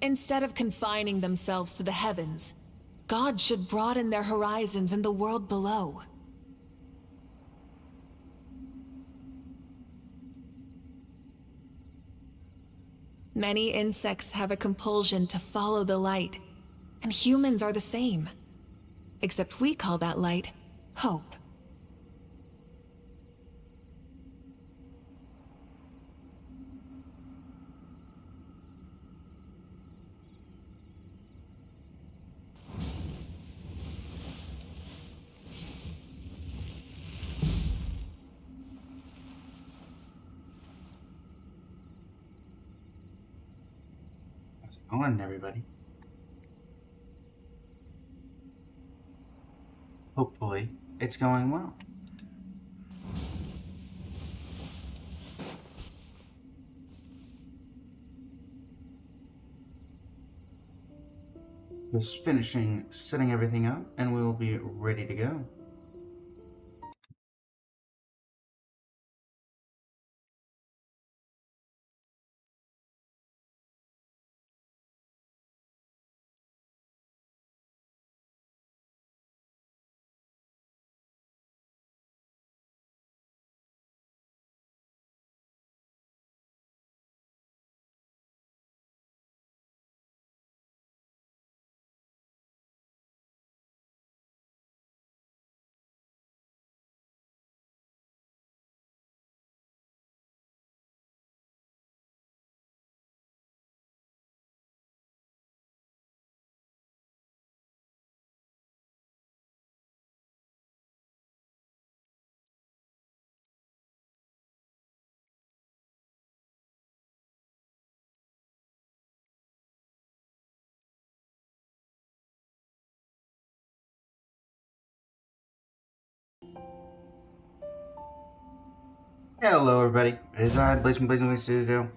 Instead of confining themselves to the heavens, God should broaden their horizons in the world below. Many insects have a compulsion to follow the light, and humans are the same. Except we call that light hope. How's it going, everybody? Hopefully, it's going well. Just finishing setting everything up, and we will be ready to go. Hello, everybody. It is I, Blazing Studio.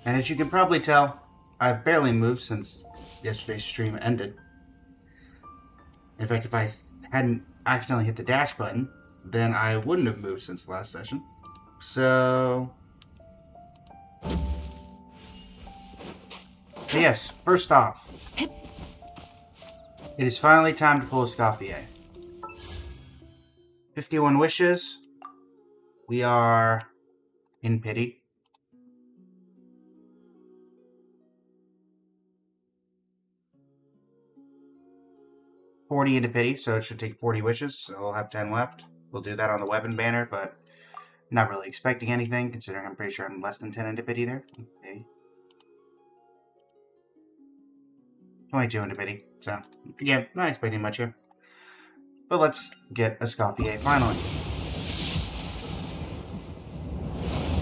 And as you can probably tell, I've barely moved since yesterday's stream ended. In fact, if I hadn't accidentally hit the dash button, then I wouldn't have moved since the last session. So yes, first off, it is finally time to pull a Scoffier. 51 wishes. We are in pity. $40 into pity, so it should take 40 wishes, so we'll have 10 left. We'll do that on the weapon banner, but not really expecting anything, considering I'm pretty sure I'm less than 10 into pity there. Okay. 22 into pity, so yeah, not expecting much here. But let's get a Scoffier finally.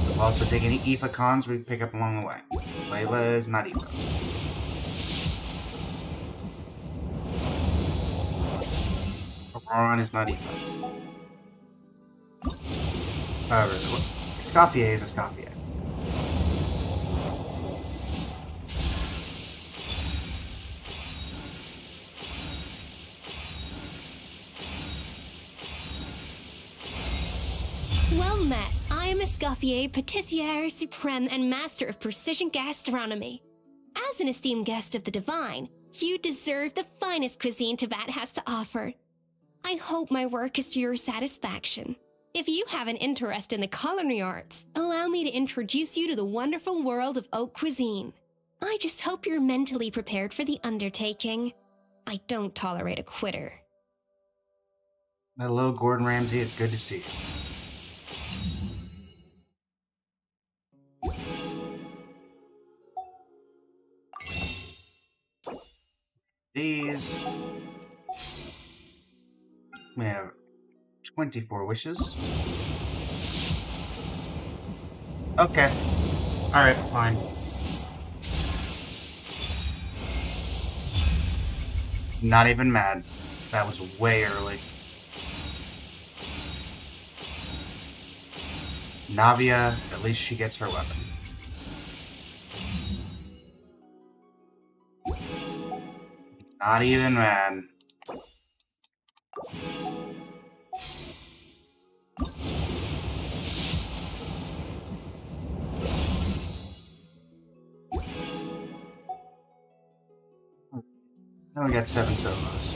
We'll also take any Aoife cons we pick up along the way. Layla is not Aoife. Auroran is not Aoife. However, Scoffier is a Scoffier. Well met. I am a Scoffier, Patissiere Supreme, and Master of Precision Gastronomy. As an esteemed guest of the Divine, you deserve the finest cuisine Teyvat has to offer. I hope my work is to your satisfaction. If you have an interest in the culinary arts, allow me to introduce you to the wonderful world of haute cuisine. I just hope you're mentally prepared for the undertaking. I don't tolerate a quitter. Hello, Gordon Ramsay. It's good to see you. These. We have 24 wishes. Okay. Alright, fine. Not even mad. That was way early. Navia, at least she gets her weapon. Not even mad. only got 7 solos.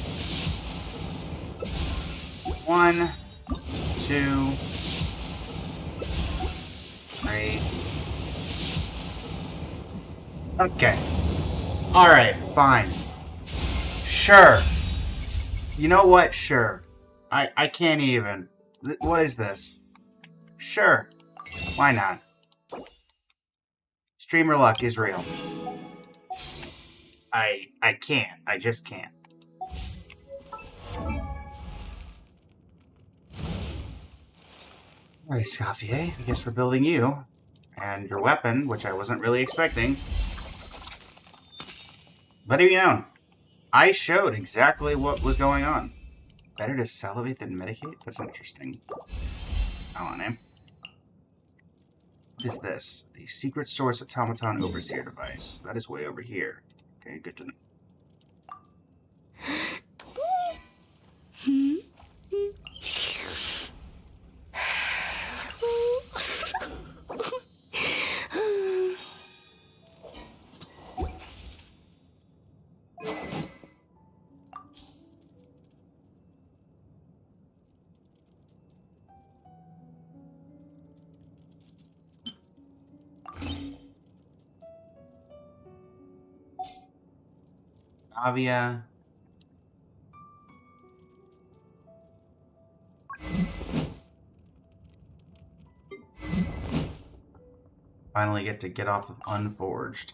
1, 2, 3. Okay. Alright, fine. Sure. You know what? Sure. I can't even. What is this? Sure. Why not? Streamer luck is real. I can't. I just can't. Alright, Scaffier. I guess we're building you. And your weapon, which I wasn't really expecting. Let it be known. I showed exactly what was going on. Better to salivate than medicate? That's interesting. I want name. What is this? The secret source automaton overseer device. That is way over here. Okay, good to know. Avia. Finally get off of Unforged.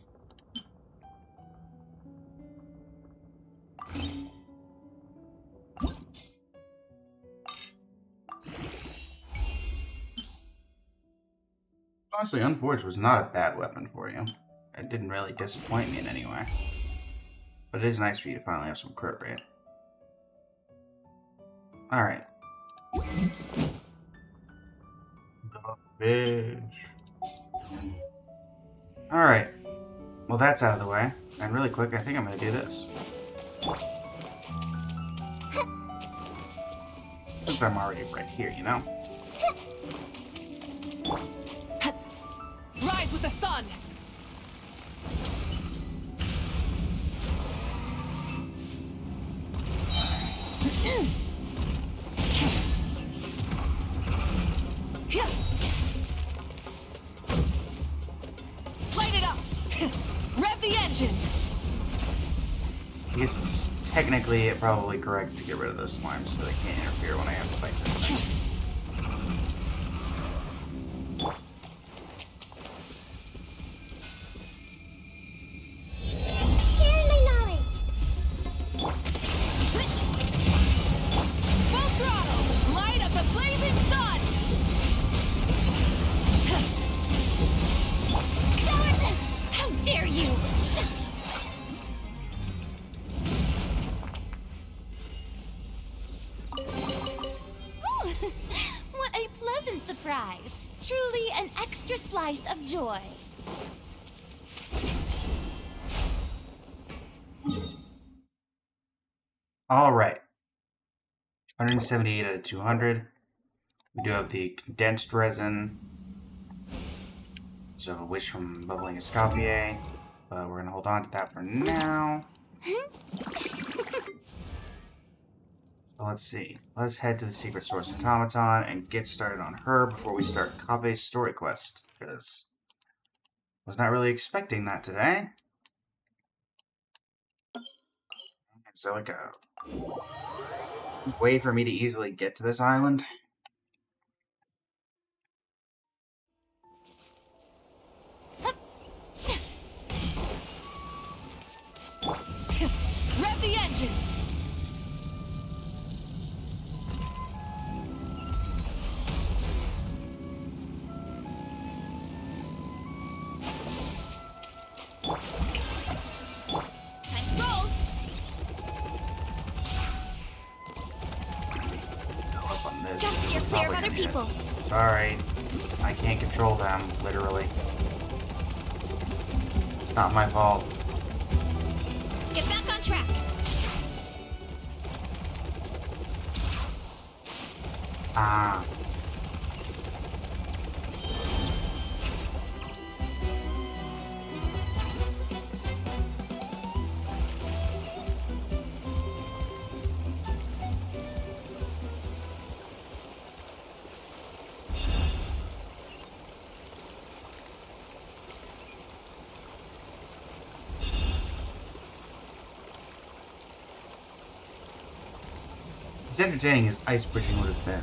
Honestly, Unforged was not a bad weapon for you. It didn't really disappoint me in any way. But it is nice for you to finally have some crit rate. Alright. The bitch. Alright. Well, that's out of the way. And really quick, I think I'm gonna do this. Since I'm already right here, you know? Rise with the sun! Light it up! Rev the engines! I guess it's technically probably correct to get rid of those slimes so they can't interfere when I have to fight this thing. Truly an extra slice of joy. Alright. 178 out of 200. We do have the condensed resin. So a wish from Bubbling Escoffier. But we're going to hold on to that for now. So let's see. Let's head to the secret source automaton and get started on her before we start Kave's story quest. Because I was not really expecting that today. Is there like a way for me to easily get to this island? Rev the engines! Just steer clear of other people. Sorry. I can't control them, literally. It's not my fault. Get back on track. Ah. As entertaining as ice bridging would have been.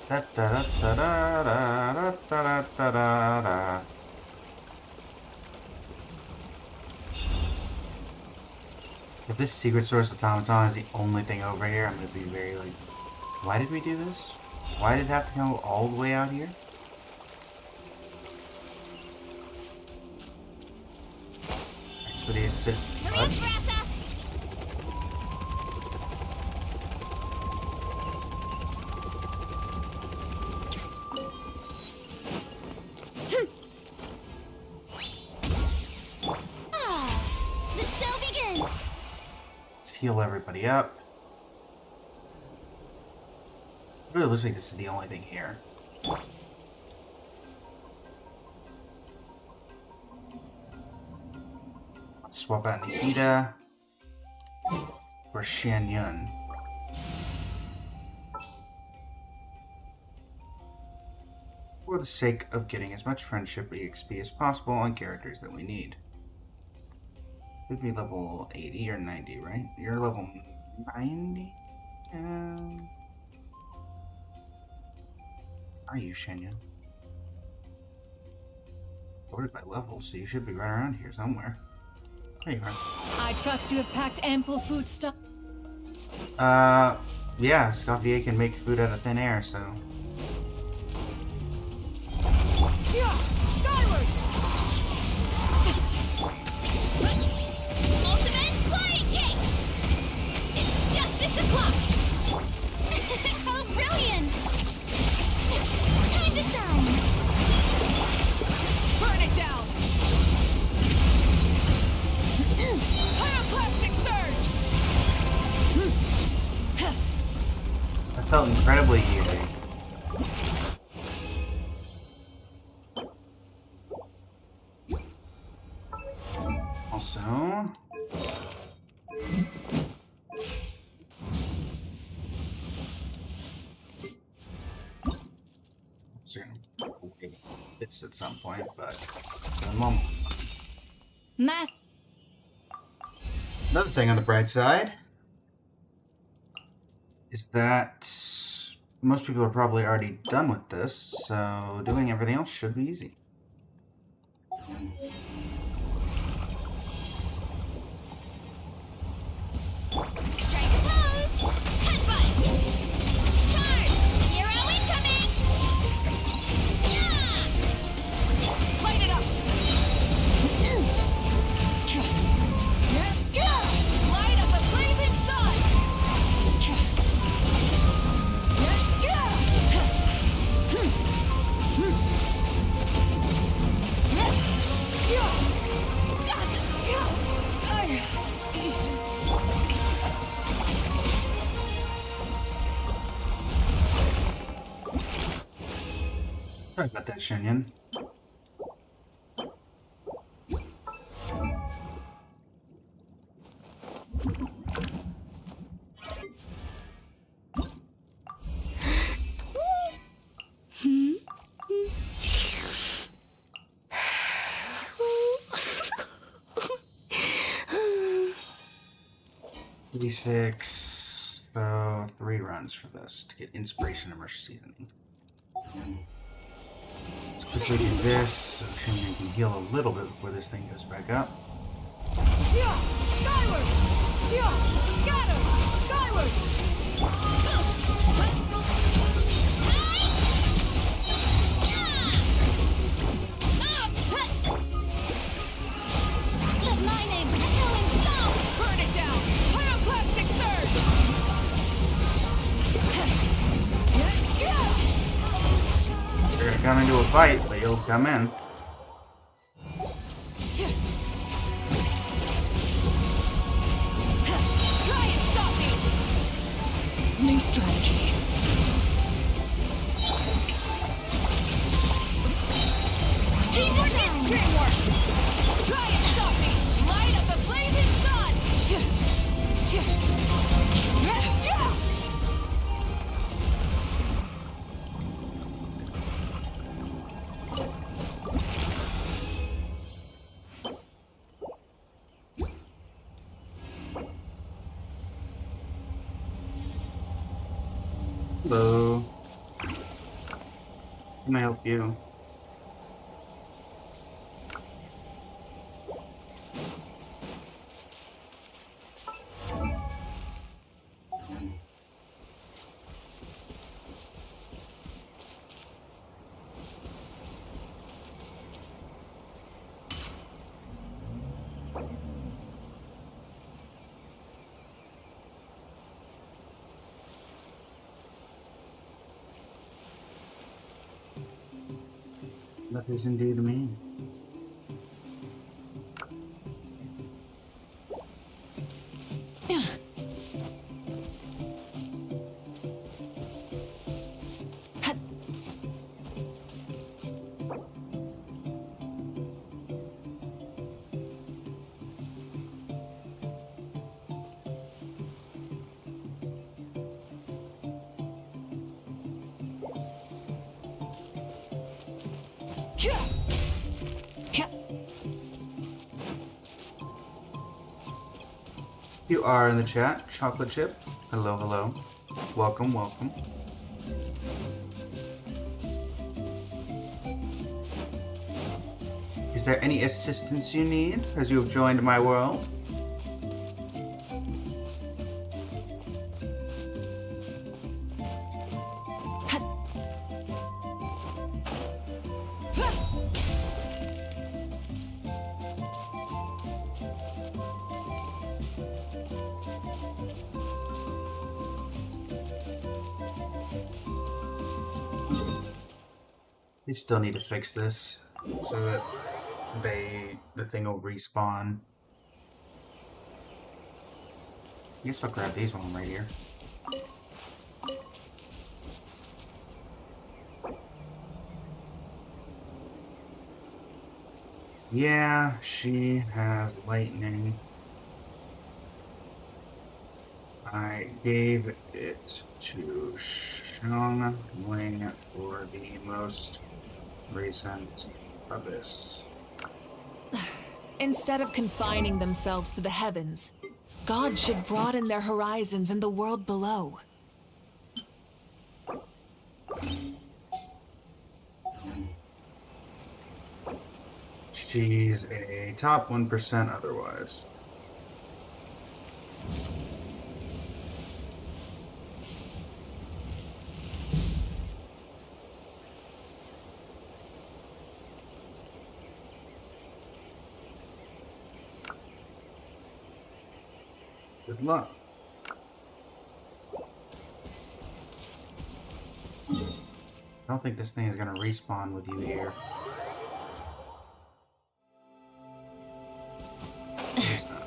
Da da da da da da da da da. If this secret source automaton is the only thing over here, I'm gonna be very like, why did we do this? Why did it have to go all the way out here? Expedite assist. Hurry up, Brassa! The show begins! Let's heal everybody up. It really looks like this is the only thing here. Let's swap out Nikita for Shan Yun. For the sake of getting as much friendship EXP as possible on characters that we need. Should be level 80 or 90, right? You're level 90? Are you, Shenya? Ordered by level, so you should be right around here somewhere. There you are. I trust you have packed ample food stuff. Yeah, Scoffier can make food out of thin air, so... Yeah, skyward! Ultimate flying kick! It's justice o'clock! How brilliant! Time to shine! Burn it down! Pyroclastic surge! That felt incredibly easy. Also... It's at some point, but for the moment. Another thing on the bright side is that most people are probably already done with this, so doing everything else should be easy. Strike a pose! Headbutt! Charge! Hero incoming! Yeah! Light it up! Light up the blazing sun! Sorry about that, Shenyan. Six, so 3 runs for this to get inspiration immersion seasoning. Let's quickly do this so Shenyan can heal a little bit before this thing goes back up. Yeah! Skyward! Yeah! Scatter! Skyward! Let my name echo in sound! Burn it down! Pyroclastic surge! They're gonna come into a fight, but you'll come in. Try and stop me! New strategy. Teamwork is dreamwork! Try and stop me! Light up the blazing sun! Hello. Can I help you? That is indeed me. You are in the chat, Chocolate Chip. Hello, hello. Welcome, welcome. Is there any assistance you need as you have joined my world? They still need to fix this so that the thing will respawn. I guess I'll grab these one right here. Yeah, she has lightning. I gave it to Sean Wing for the most recent abyss. Instead of confining themselves to the heavens, God should broaden their horizons in the world below. She's a top 1% otherwise. Good luck. I don't think this thing is going to respawn with you here. It's not.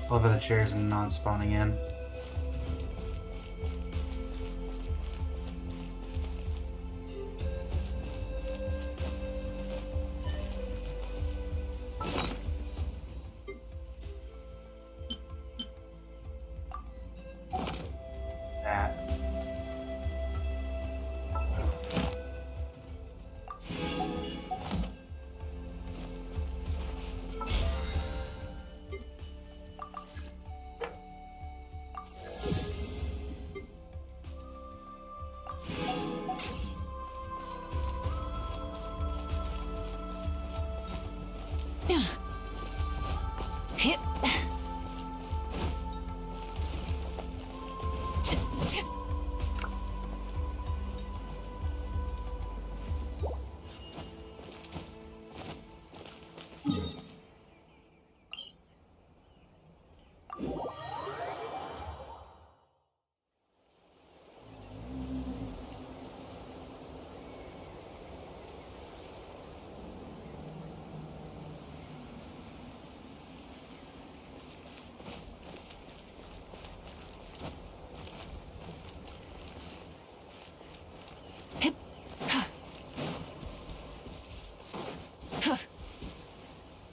All of the chairs and non-spawning in. That. Hip.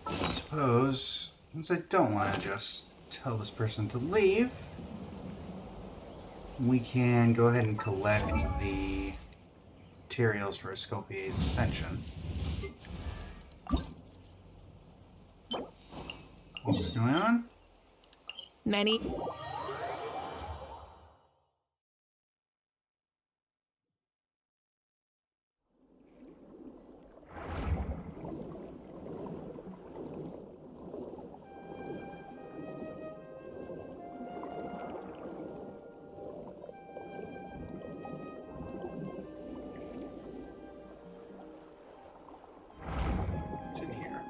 I suppose, since I don't want to just tell this person to leave, we can go ahead and collect the materials for Escoffier's Ascension. What's going on? Many. What's in here?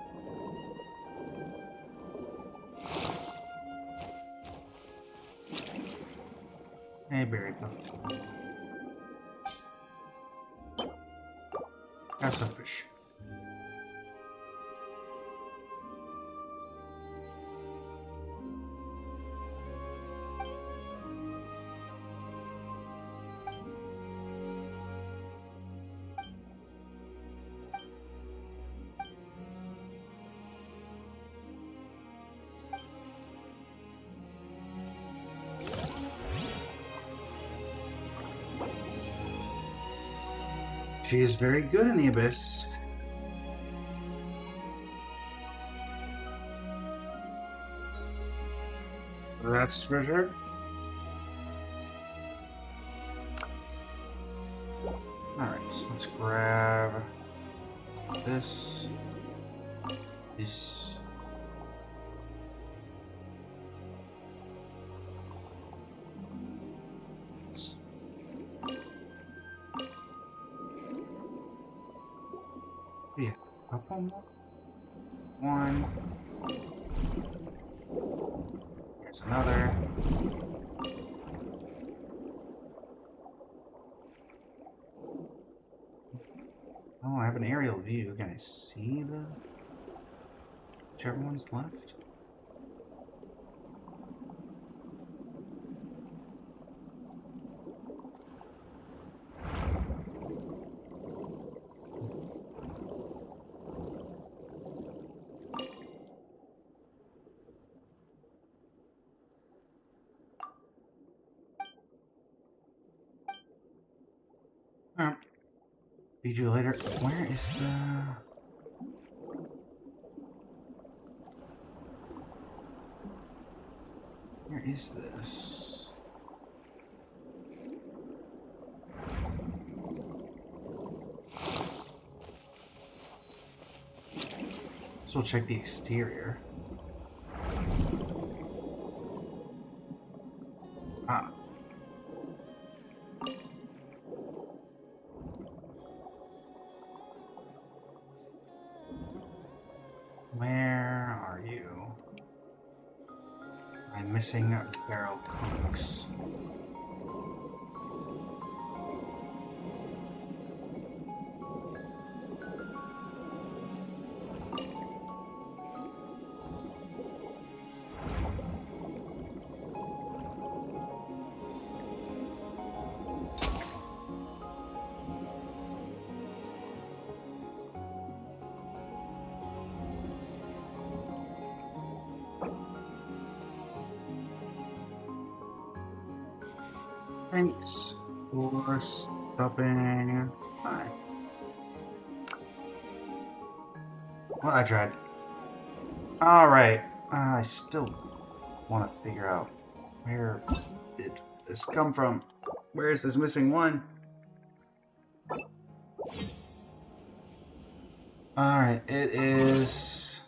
Hey, berry puff. Got some fish. She is very good in the abyss. That's for sure. Alright, so let's grab this. This. Yeah, couple more. One. Here's another. Oh, I have an aerial view. Can I see the whichever one's left? Alright. Feed you later. Where is the... Where is this? So we'll check the exterior. Ah. Where are you? I'm missing barrel cooks. Thanks for stopping by. Well, I tried. Alright. I still want to figure out where did this come from? Where is this missing one? Alright, it is...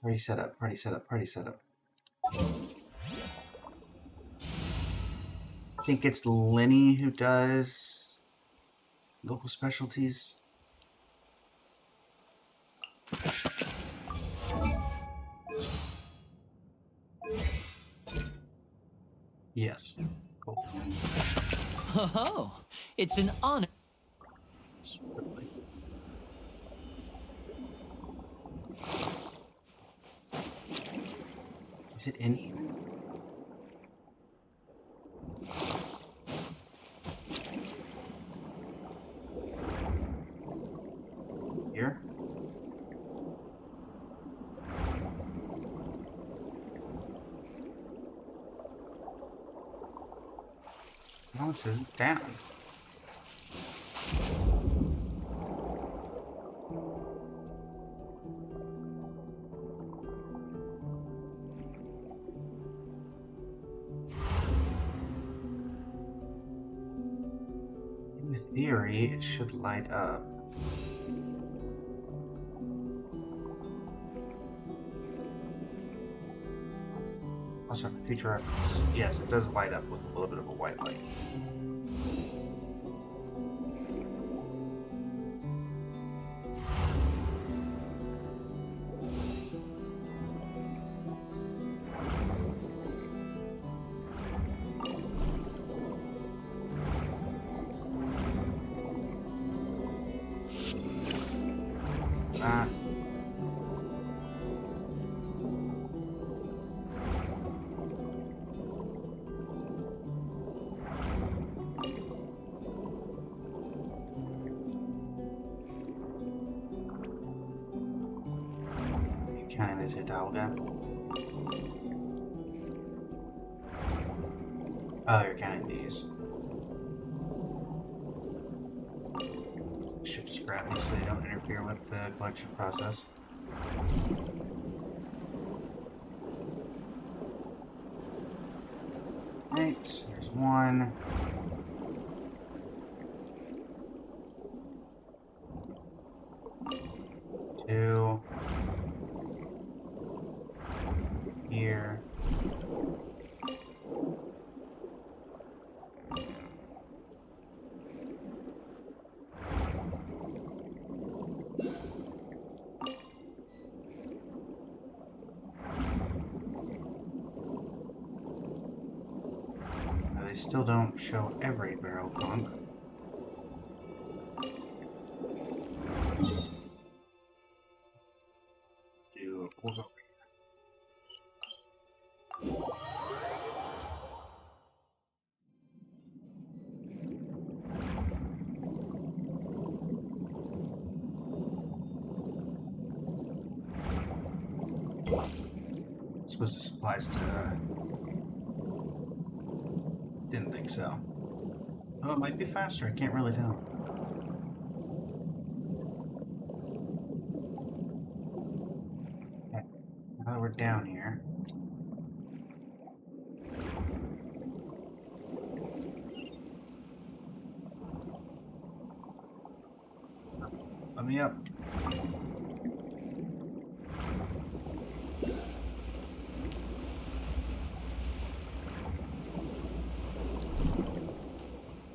Party setup, party setup, party setup. I think it's Lenny who does local specialties. Yes. Cool. Oh, it's an honor. Is it in here? Here? No, it says it's down. In theory, it should light up. Also, for future reference, yes, it does light up with a little bit of a white light. Ah. Counting the Hidalga. Oh, you're counting these. Should scrap these so they don't interfere with the collection process. Right, there's one. Two. Here. They still don't show every barrel pump. We'll go. I suppose this applies to. Didn't think so. Oh, it might be faster. I can't really tell. Okay. Now that we're down here. Let me up.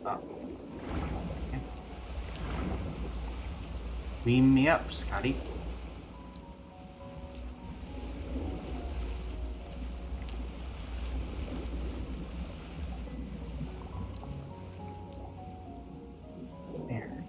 Up. Okay. Beam me up, Scotty. There.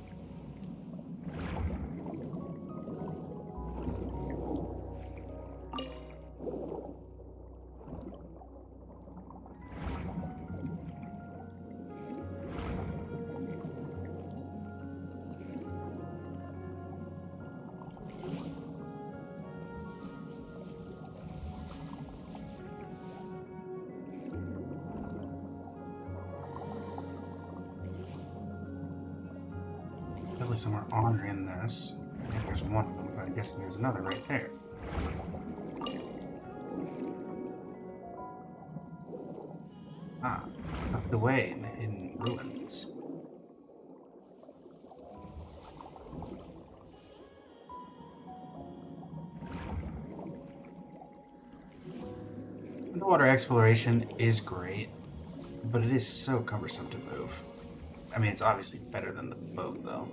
Definitely somewhere on or in this. And there's one of them, but I'm guessing there's another right there. Ah, tucked away in the hidden ruins. Underwater exploration is great, but it is so cumbersome to move. I mean, it's obviously better than the boat, though.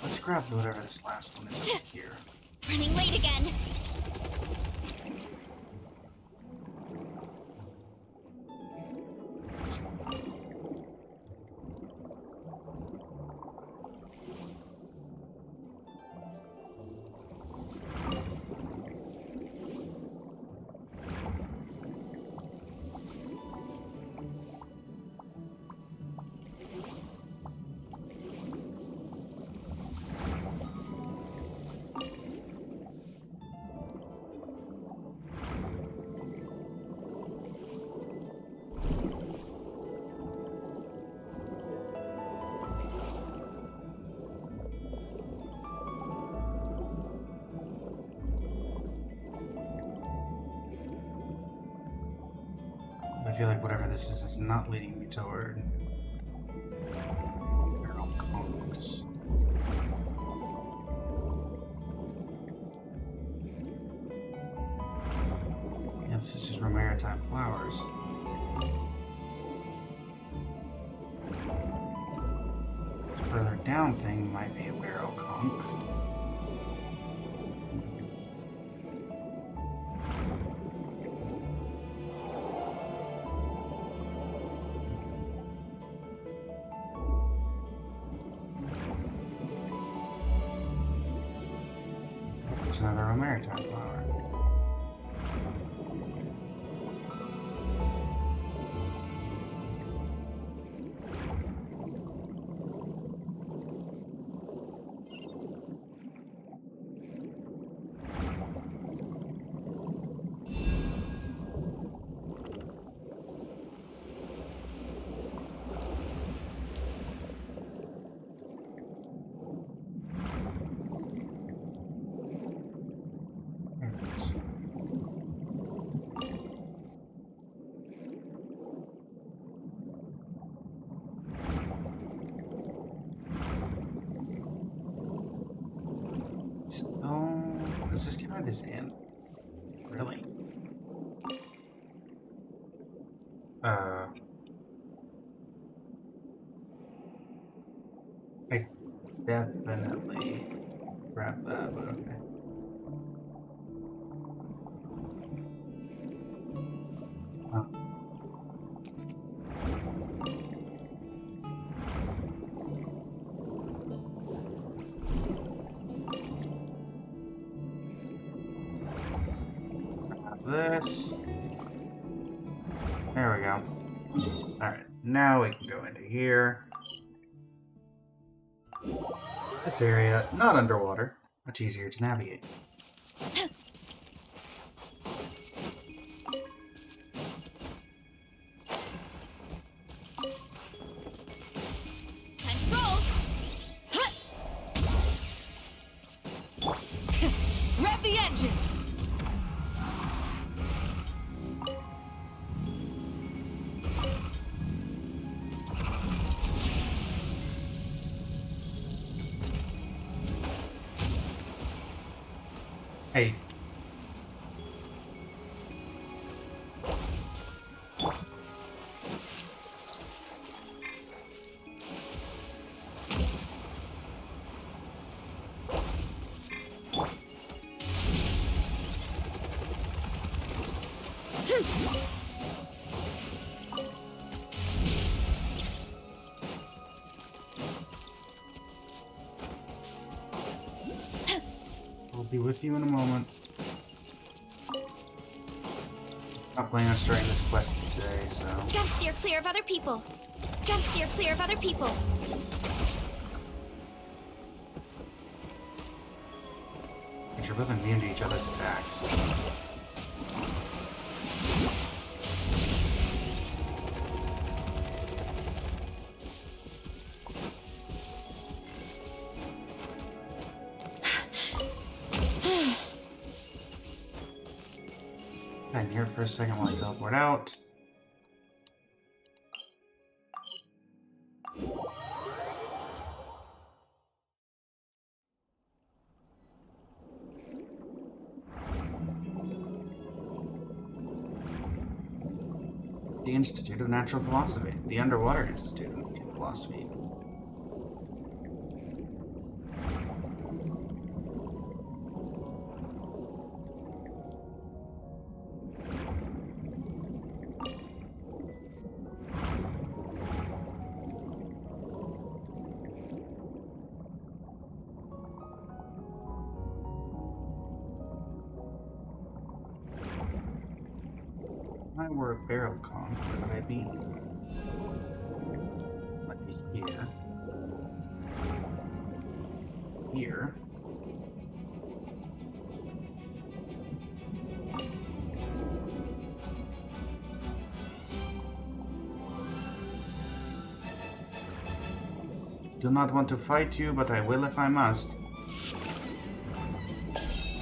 Let's grab whatever this last one is up here. Running late again. feel like whatever this is not leading me toward barrel conchs. Yeah, this is just maritime flowers. This further down thing might be a barrel conch. Another maritime flower. Does this count as in? Really? I definitely grab that, but okay. Huh. This. There we go. Alright, now we can go into here. This area, not underwater, much easier to navigate. Time to roll. Rev the engines. Hey. We'll be with you in a moment. Not planning on starting this quest today, so... Gotta steer clear of other people. Gotta steer clear of other people. But you're both immune to each other's attacks. Hang here for a second while I teleport out. The Institute of Natural Philosophy. The Underwater Institute of Natural Philosophy. If I were a barrel conch, where would I be? Might be here. Here. Do not want to fight you, but I will if I must. I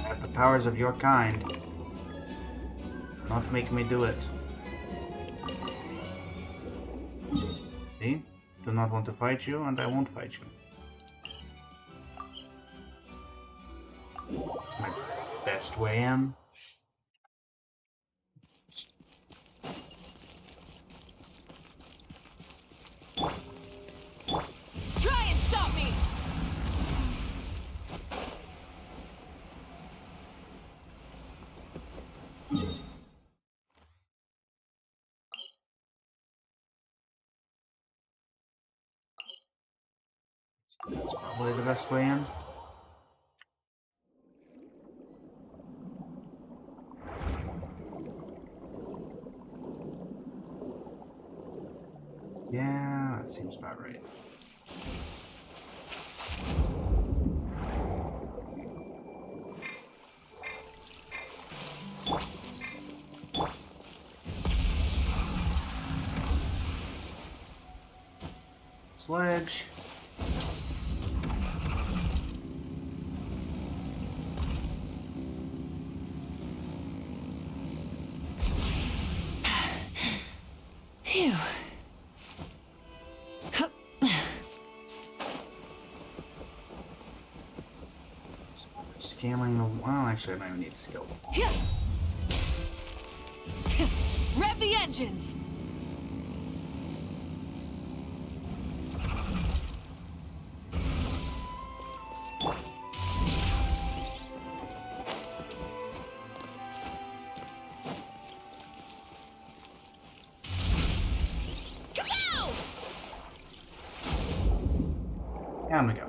have the powers of your kind. Do not make me do it. do not want to fight you, and I won't fight you. It's my best way in. Try and stop me! That's probably the best way in. Yeah, that seems about right. Sledge. Phew. Scaling the... Well, actually, I don't even need to scale. Yeah. Rev the engines! Kapow! Down we go.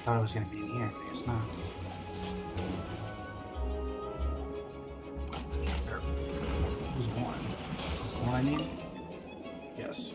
Thought it was going to be in here, but it's not. There's one. Is this the one I need? Yes.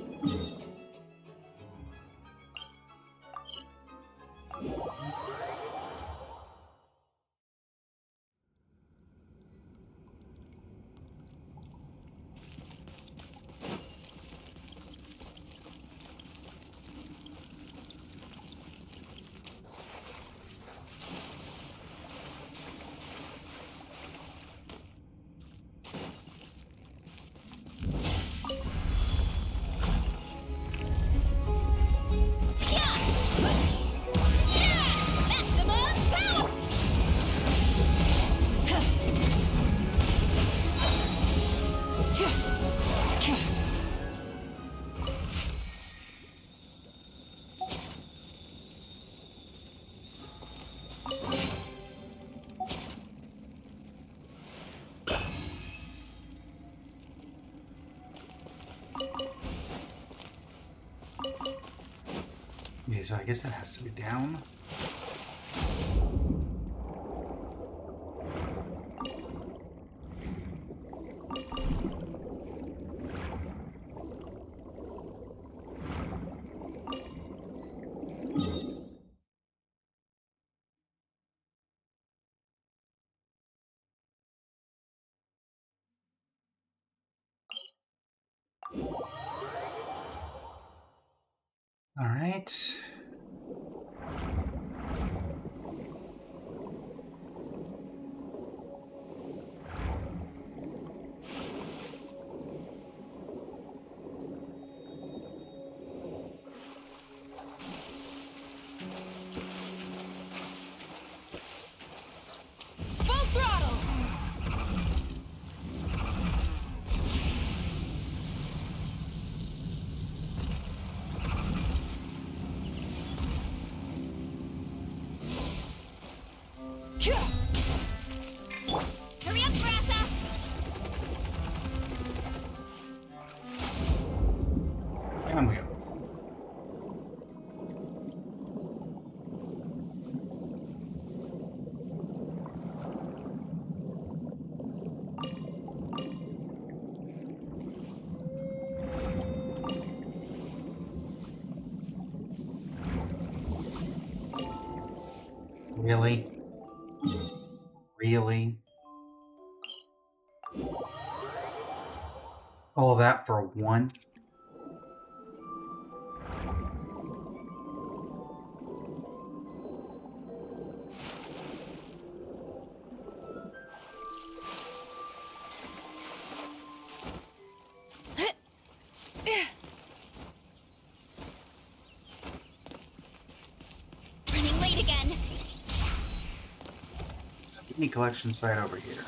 Okay, so I guess that has to be down. All right. Full throttle! Hurry up, Grassa! And we go. Really? Really? All that for one? Running late again. Any collection site over here?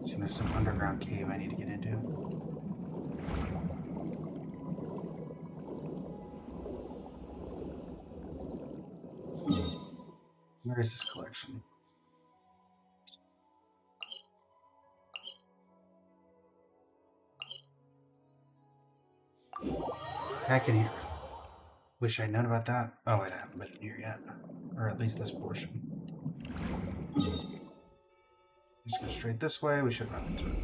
See, there's some underground cave I need to get into. Where is this collection? Back in here. Wish I'd known about that. Oh wait, I haven't been in here yet. Or at least this portion. Just go straight this way, we should run into it.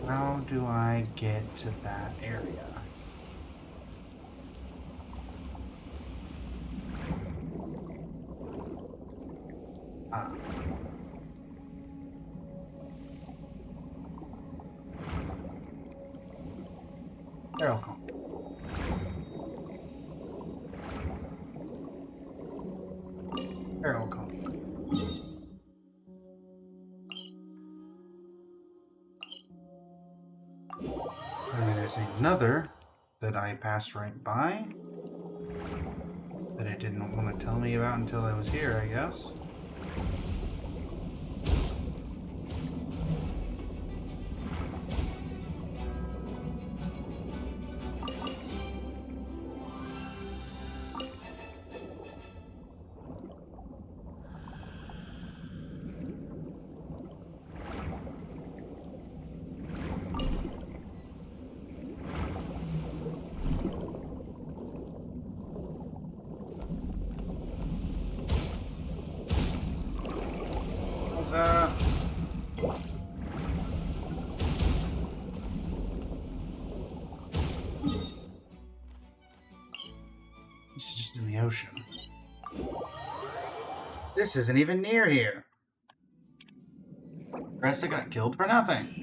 How do I get to that area? Ah. Barrel comb. Barrel comb. And there's another that I passed right by that it didn't want to tell me about until I was here, I guess. This is just in the ocean. This isn't even near here. Cresta got killed for nothing.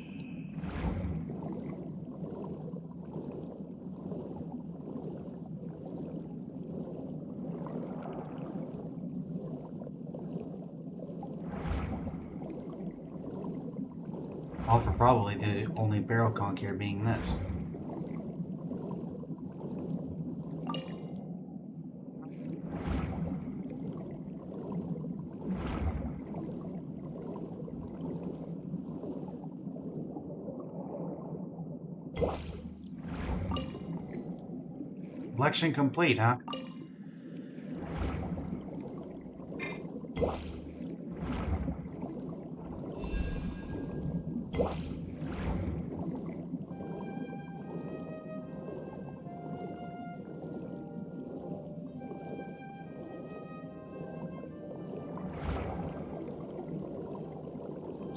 All for probably the only barrel conch here being this. Collection complete, huh?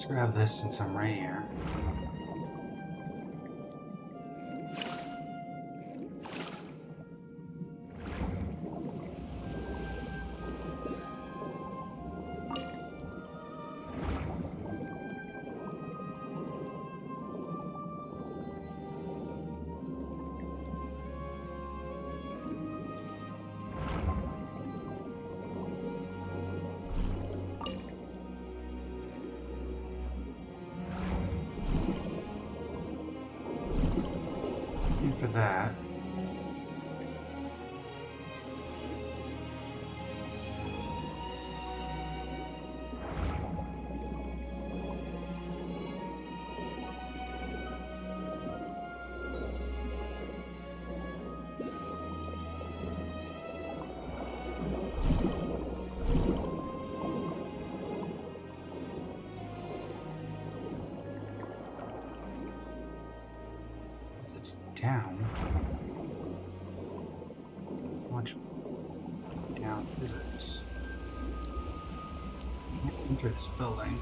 Let's grab this since I'm right here. For that. It's down. How much down is it? Can't enter this building.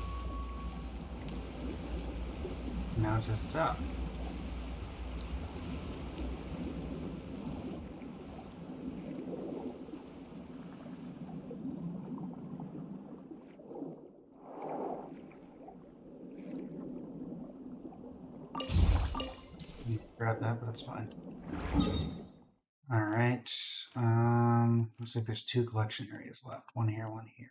Now it says it's up. Grab that, but that's fine. Alright. Looks like there's 2 collection areas left. One here, one here.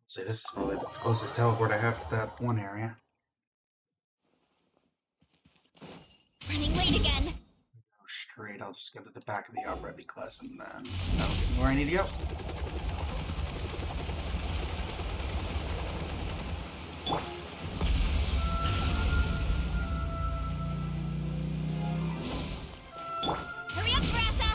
See, this is probably the closest teleport I have to that one area. Running late again. Go straight, I'll just go to the back of the opera class and then that'll get me where I need to go. Hurry up, Brassa!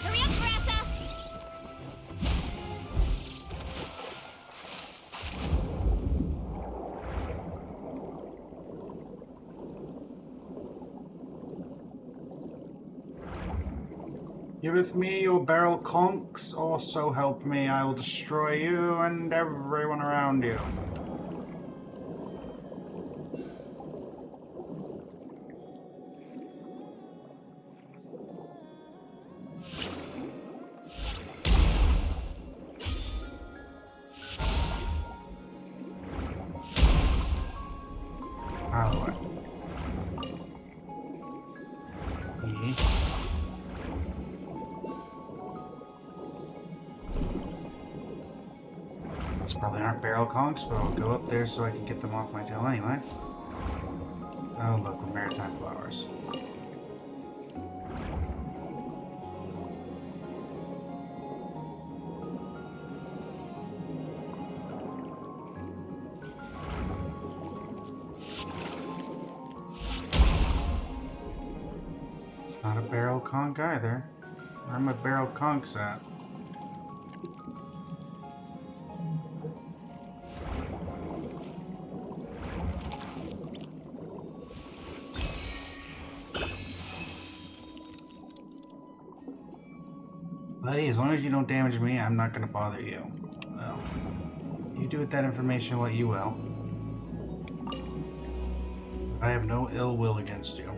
Hurry up, Brassa! Giveth me your barrel conchs, also help me, I will destroy you and everyone around you. Out of the way. These probably aren't barrel conchs, but I'll go up there so I can get them off my tail anyway. Oh look, with maritime flowers. It's not a barrel conch either. Where are my barrel conchs at? Buddy, as long as you don't damage me, I'm not going to bother you. Well, you do with that information what you will. I have no ill will against you.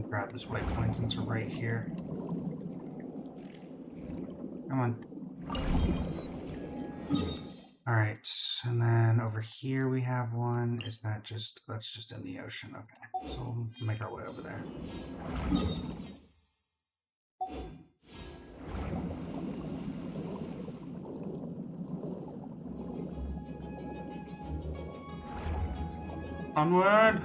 Grab this waypoint since we're right here. Come on. Alright, and then over here we have one. Is that just, that's just in the ocean. Okay, so we'll make our way over there. Onward!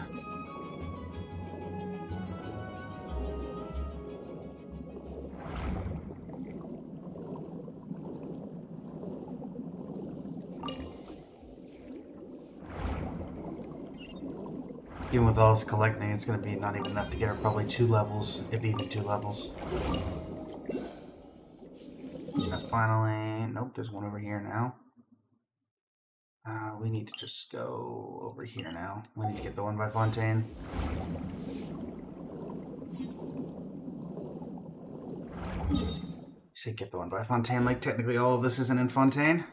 Even with all this collecting, it's going to be not even enough to get her probably 2 levels, if even 2 levels. Finally, nope, there's one over here now. We need to just go over here now. We need to get the one by Fontaine. Say get the one by Fontaine, like technically all of this isn't in Fontaine.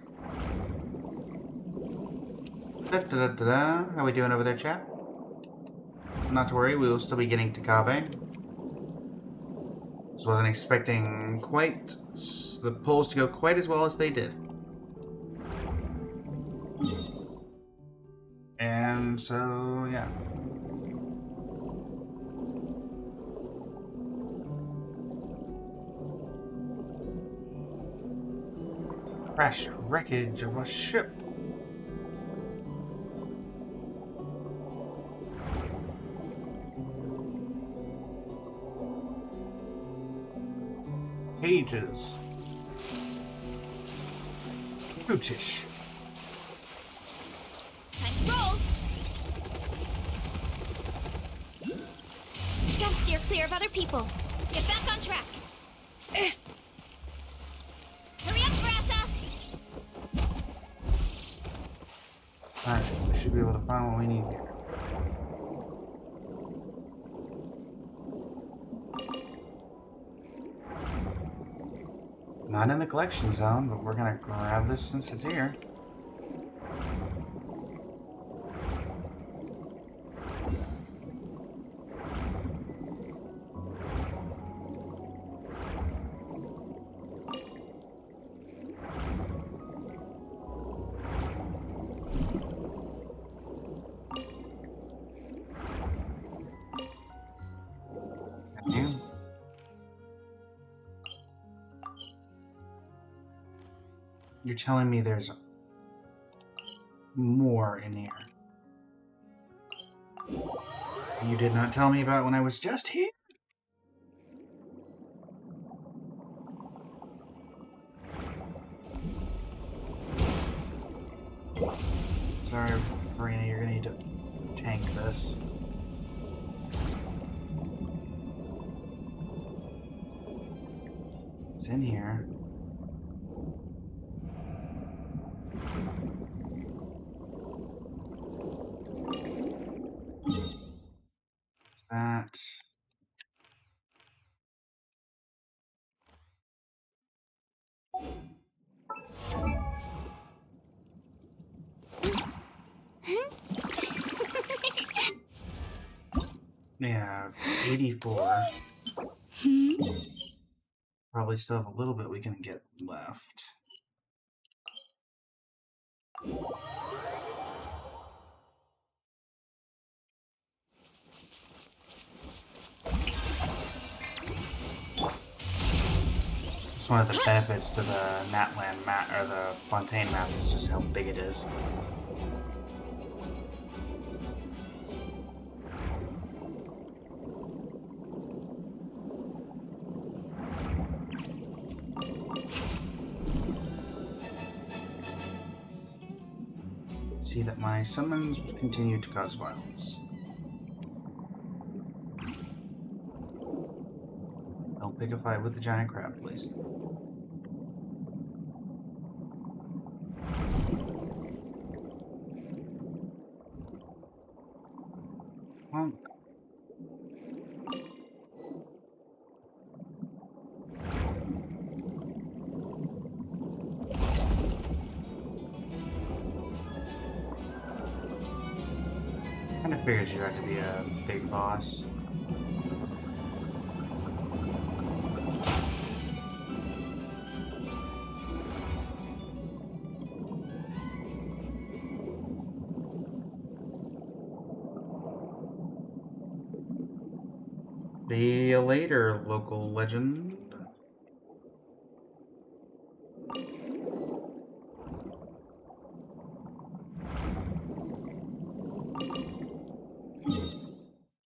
How we doing over there, chat? Not to worry, we will still be getting to Kaveh. Just wasn't expecting quite the polls to go quite as well as they did. And so, yeah. Crashed wreckage of a ship. Pages. Brutish. Time to roll! Gotta steer clear of other people. Get back on track. Hurry up, Brassa! Alright, we should be able to find what we need here. Not in the collection zone, but we're gonna grab this since it's here. And you're telling me there's more in here you did not tell me about when I was just here? Sorry, Farina, you're gonna need to tank this. It's in here. There's that. Yeah, 84. Probably still have a little bit we can get left. It's one of the benefits to the Natland map, or the Fontaine map, is just how big it is. See that my summons continue to cause violence. Don't pick a fight with the giant crab, please. Honk. Kinda figures you had to be a big boss. See you later, local legend.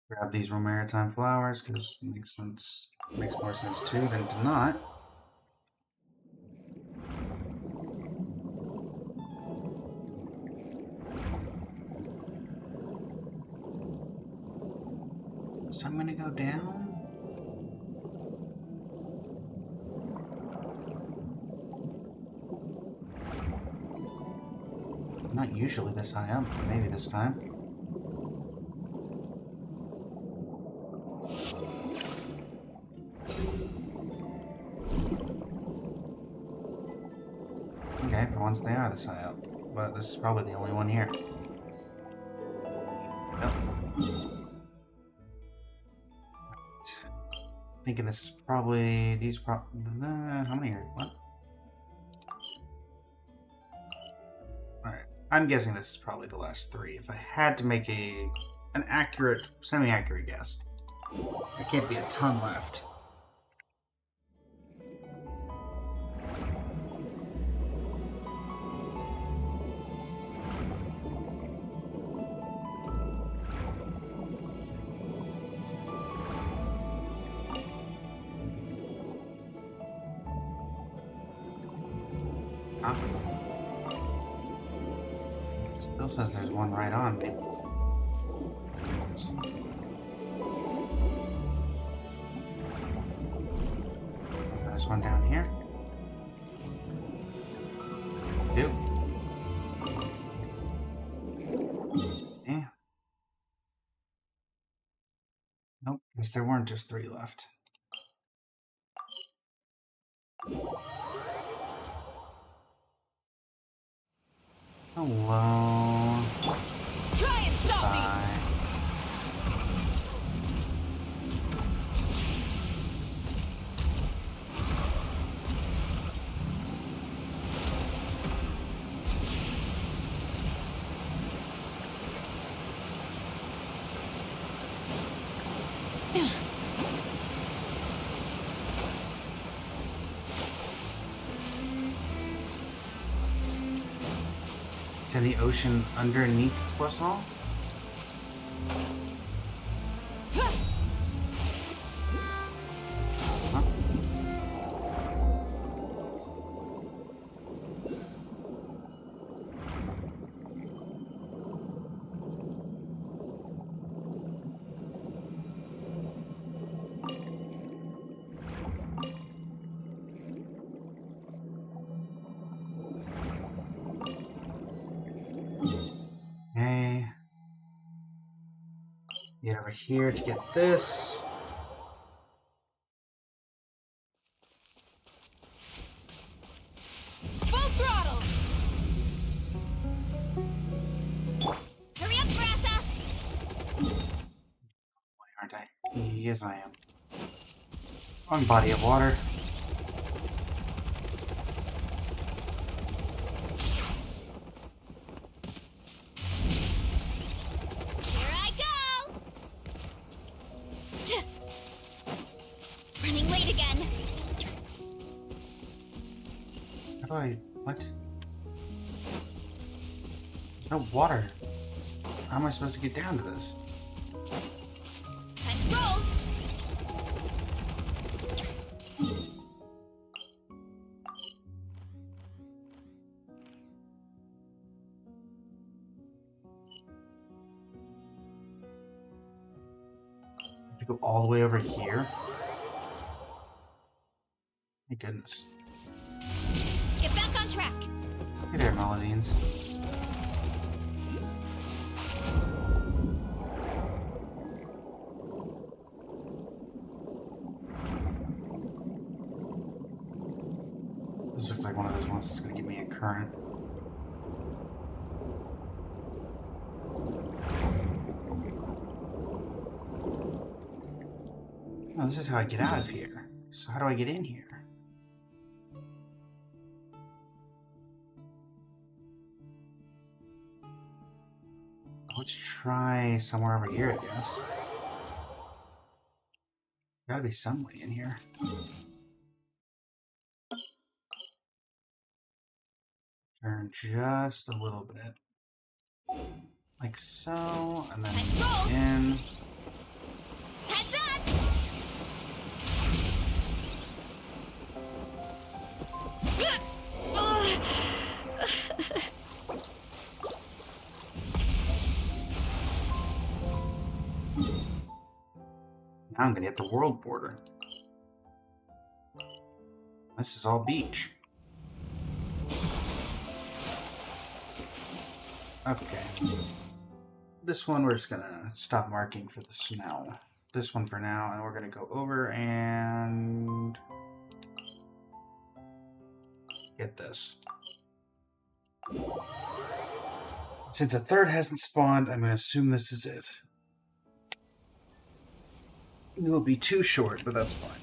Grab these maritime flowers because it makes sense. Makes more sense to than to not. So I'm gonna go down. Not usually this high up, but maybe this time. Okay, for once they are this high up. But this is probably the only one here. Nope. Thinking this is probably these how many are what? Alright. I'm guessing this is probably the last 3. If I had to make an accurate, semi-accurate guess. There can't be a ton left. Huh? Still says there's one right on me. There's one down here. Two. Yeah. Nope, guess there weren't just 3 left. Hello. Try and stop me! Bye. It's in the ocean underneath Poisson? Huh? Okay. Get over here to get this. Full throttle! Hurry up, Grassa! Why aren't I? Yes, I am. Wrong body of water. Here I go! Running late again. How do I... what? No water. How am I supposed to get down to this? Time to roll! I have to go all the way over here? My goodness. Get back on track! Hey there, Melodines. This looks like one of those ones that's going to give me a current. Oh, this is how I get out of here. So how do I get in here? Let's try somewhere over here, I guess. Gotta be some way in here. Turn just a little bit. Like so, and then Nice roll. in. Heads up! Now I'm gonna hit the world border. This is all beach. Okay. This one we're just gonna stop marking for this now. This one for now, and we're gonna go over and get this. Since a third hasn't spawned, I'm gonna assume this is it. It will be too short, but that's fine.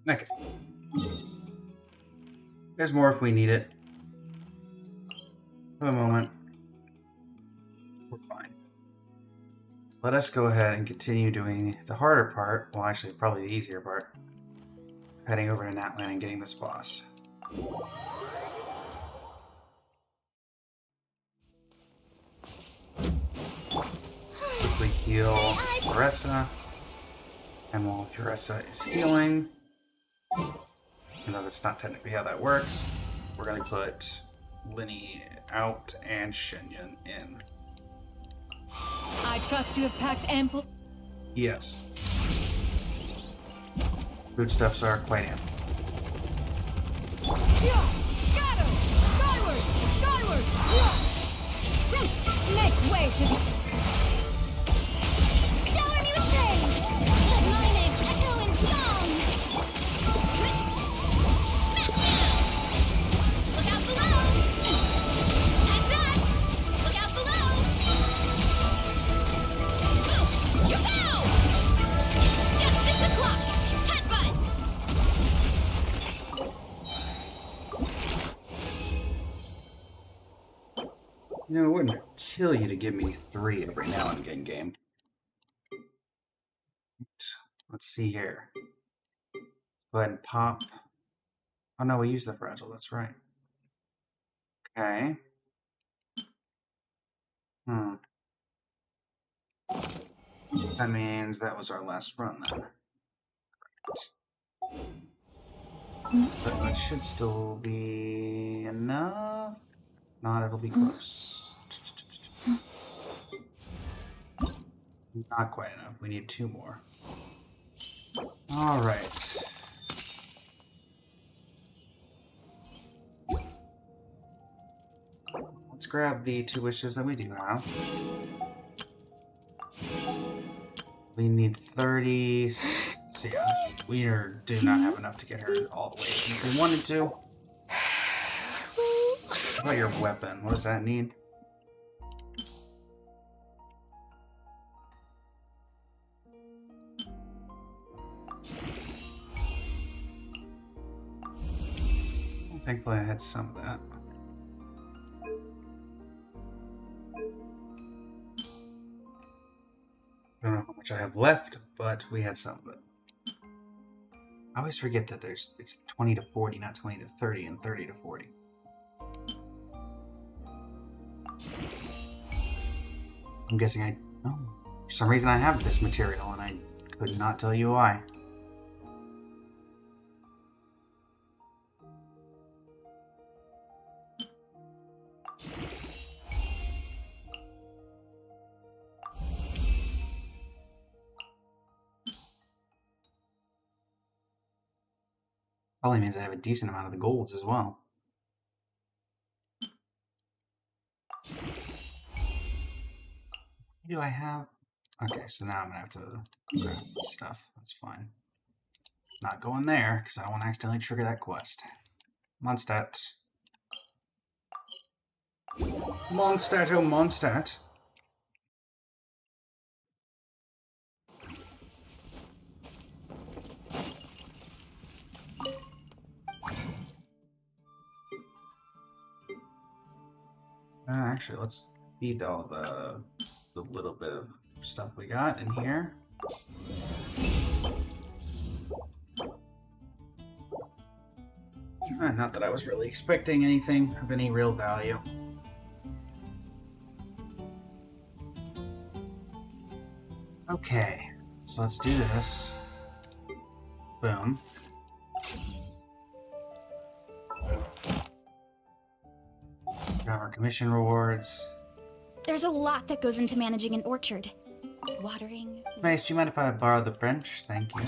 Okay. There's more if we need it. For the moment, we're fine. Let us go ahead and continue doing the harder part, well actually probably the easier part, heading over to Natlan and getting this boss. Quickly heal Puressa, and while Puressa is healing, even though that's not technically how that works, we're going to put Linny out and Shenyan in. I trust you have packed ample. Yes. Foodstuffs are quite ample. Yeah! Scatter! Skyward! Skyward! Yeah! Make way to Shower me with praise! Let my name echo in song! Smash down! Look out below! Heads up! Look out below! You bow! Just 6 o'clock! Headbutt! You know, it wouldn't kill you to give me 3 every now and again, game. Let's see here. Go ahead and pop. Oh no, we used the fragile, that's right. Okay. That means that was our last run then. But that should still be enough. Not, it'll be close. Not quite enough. We need 2 more. Alright. Let's grab the 2 wishes that we do have. We need 30. So yeah, we do not have enough to get her all the way if we wanted to. What about your weapon? What does that need? Thankfully I had some of that. I don't know how much I have left, but we had some of it. I always forget that it's 20 to 40, not 20 to 30 and 30 to 40. I'm guessing for some reason I have this material and I could not tell you why. Probably means I have a decent amount of the golds as well. What do I have? Okay, so now I'm gonna have to grab stuff. That's fine. Not going there, because I don't want to accidentally trigger that quest. Mondstadt. Mondstadt, oh Mondstadt. Actually, let's feed all the little bit of stuff we got in here. Not that I was really expecting anything of any real value. Okay, so let's do this. Boom. Got our commission rewards. There's a lot that goes into managing an orchard. Watering. Nice, do you mind if I borrow the French? Thank you.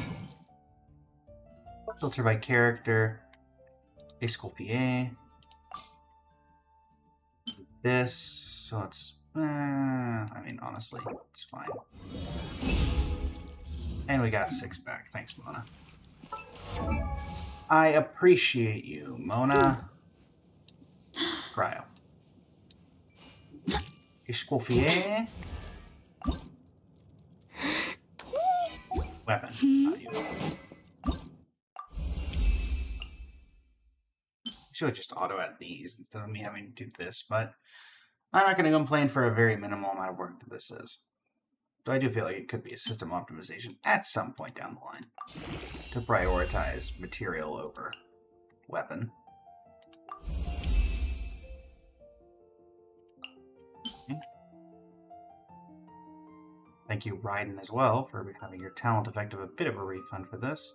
Filter by character. Escoffier. This, so it's, I mean, honestly, it's fine. And we got 6 back. Thanks, Mona. I appreciate you, Mona. Cryo. Escoffier. Weapon. Should have just auto add these instead of me having to do this, but I'm not going to complain for a very minimal amount of work that this is. Though I do feel like it could be a system optimization at some point down the line to prioritize material over weapon. Okay. Thank you, Raiden, as well, for having your talent effective a bit of a refund for this.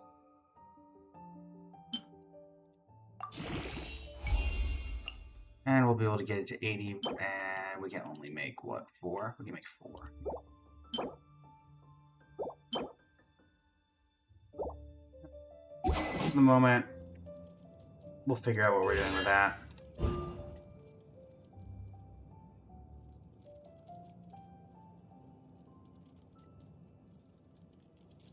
And we'll be able to get it to 80, and we can only make, what, 4? We can make 4. For the moment, we'll figure out what we're doing with that.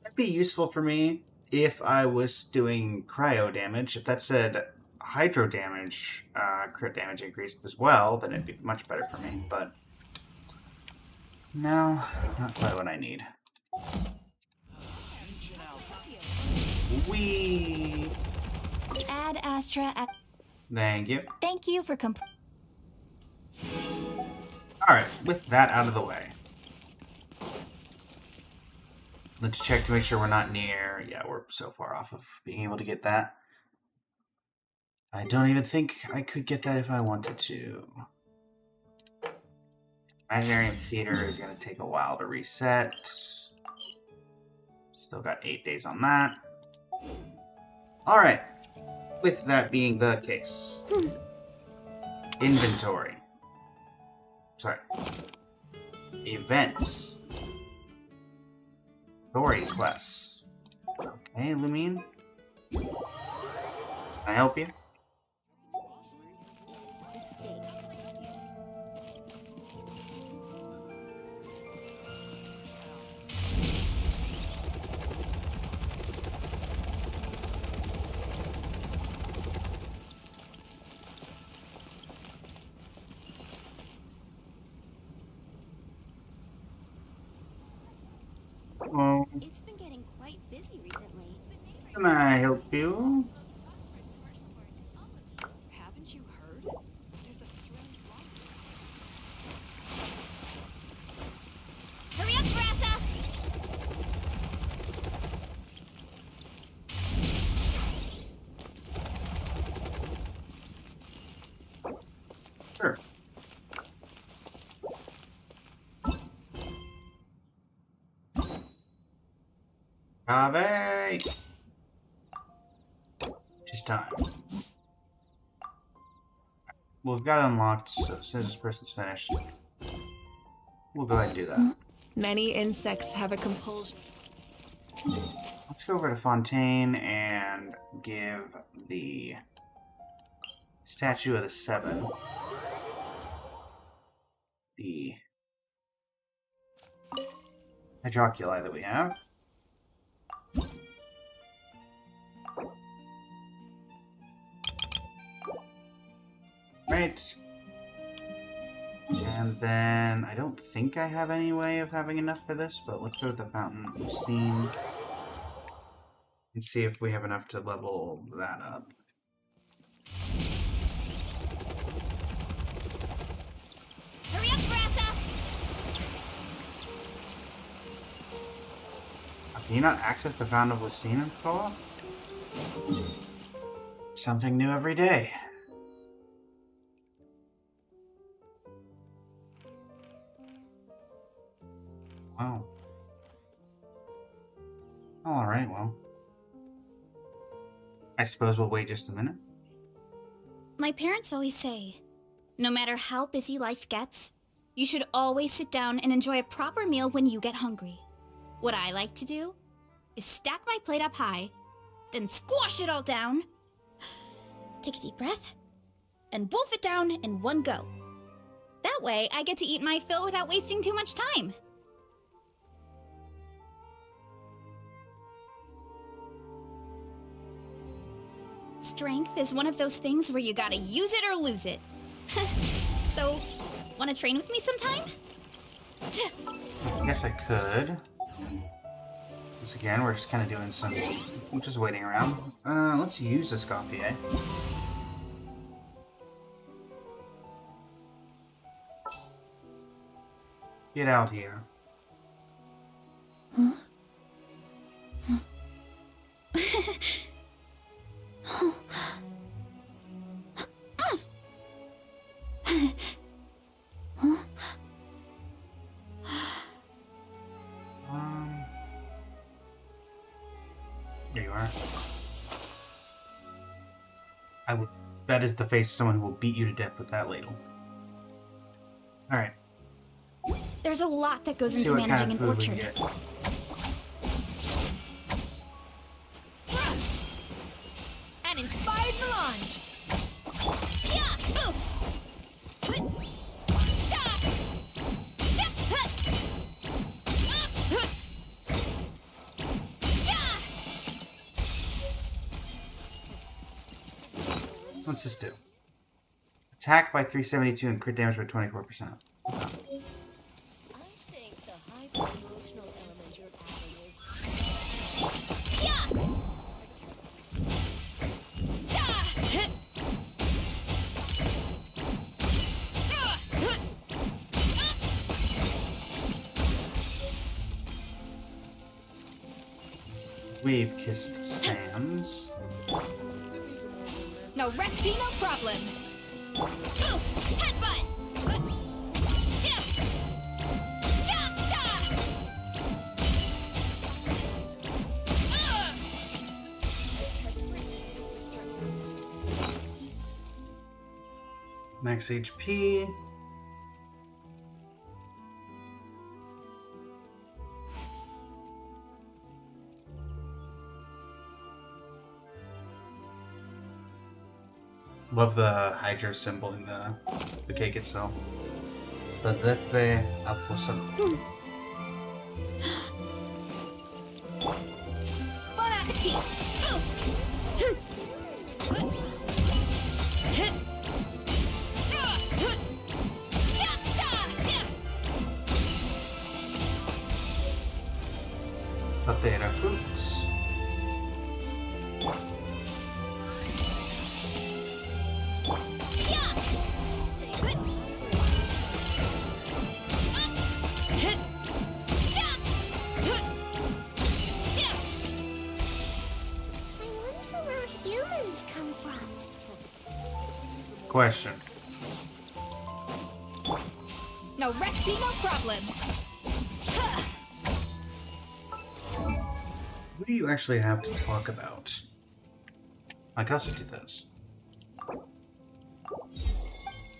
That'd be useful for me if I was doing cryo damage. If that said hydro damage, crit damage increased as well, then it'd be much better for me, but no, not quite what I need. Wee. Ad Astra. Thank you. Thank you for Alright, with that out of the way, let's check to make sure we're not near. Yeah, we're so far off of being able to get that. I don't even think I could get that if I wanted to. Imaginary Theater is going to take a while to reset. Still got 8 days on that. Alright. With that being the case. Inventory. Sorry. Events. Story quests. Okay, Lumine. Can I help you? Oh, It's been getting quite busy recently. can I help you? Haven't you heard? There's a strange rock. Hurry up, Brassa! Sure. Cave! Just time. Well, we've got it unlocked, so as soon as this person's finished, we'll go ahead and do that. Many insects have a compulsion. Let's go over to Fontaine and give the Statue of the Seven the Hydroculi that we have. Right. And then I don't think I have any way of having enough for this, but let's go to the Fountain of Scene and see if we have enough to level that up. Hurry up, Brassa! Can you not access the Fountain of Lucine in co-op? Something new every day. Wow. Alright, well. I suppose we'll wait just a minute. My parents always say, no matter how busy life gets, you should always sit down and enjoy a proper meal when you get hungry. What I like to do is stack my plate up high, then squash it all down, take a deep breath, and wolf it down in one go. That way, I get to eat my fill without wasting too much time. Strength is one of those things where you gotta use it or lose it. So, wanna train with me sometime? I guess I could. Once again, we're just kind of doing some... We're just waiting around. Let's use this coffee, eh? Get out here. Huh? There you are. That is the face of someone who will beat you to death with that ladle. Alright. There's a lot that goes See into what managing kind of an food we orchard. get. An inspired melange. Yeah! Oof! What's this do? Attack by 372 and crit damage by 24%. I think the hyper-emotional element you're adding is... Yeah! We've kissed Sam's. No recipe, no problem. Oof! Headbutt! Yeah! Max HP. Love the Hydra symbol in the cake itself. Kavehpocalypse. Bon appetit! Potato fruits. Question. No recipe, no problem. What do you actually have to talk about? I can also do this. I'm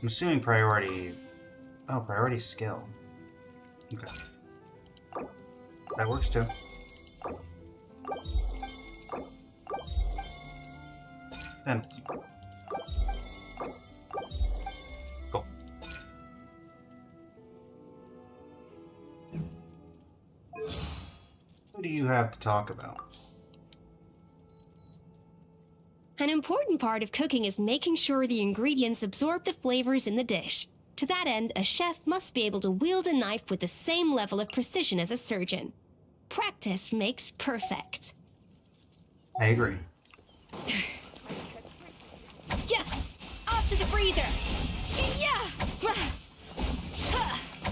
assuming priority... Oh, priority skill. Okay. That works too. Then... Go. What do you have to talk about? An important part of cooking is making sure the ingredients absorb the flavors in the dish. To that end, a chef must be able to wield a knife with the same level of precision as a surgeon. Practice makes perfect. I agree. Yeah! Off to the breather! Yeah! Yeah!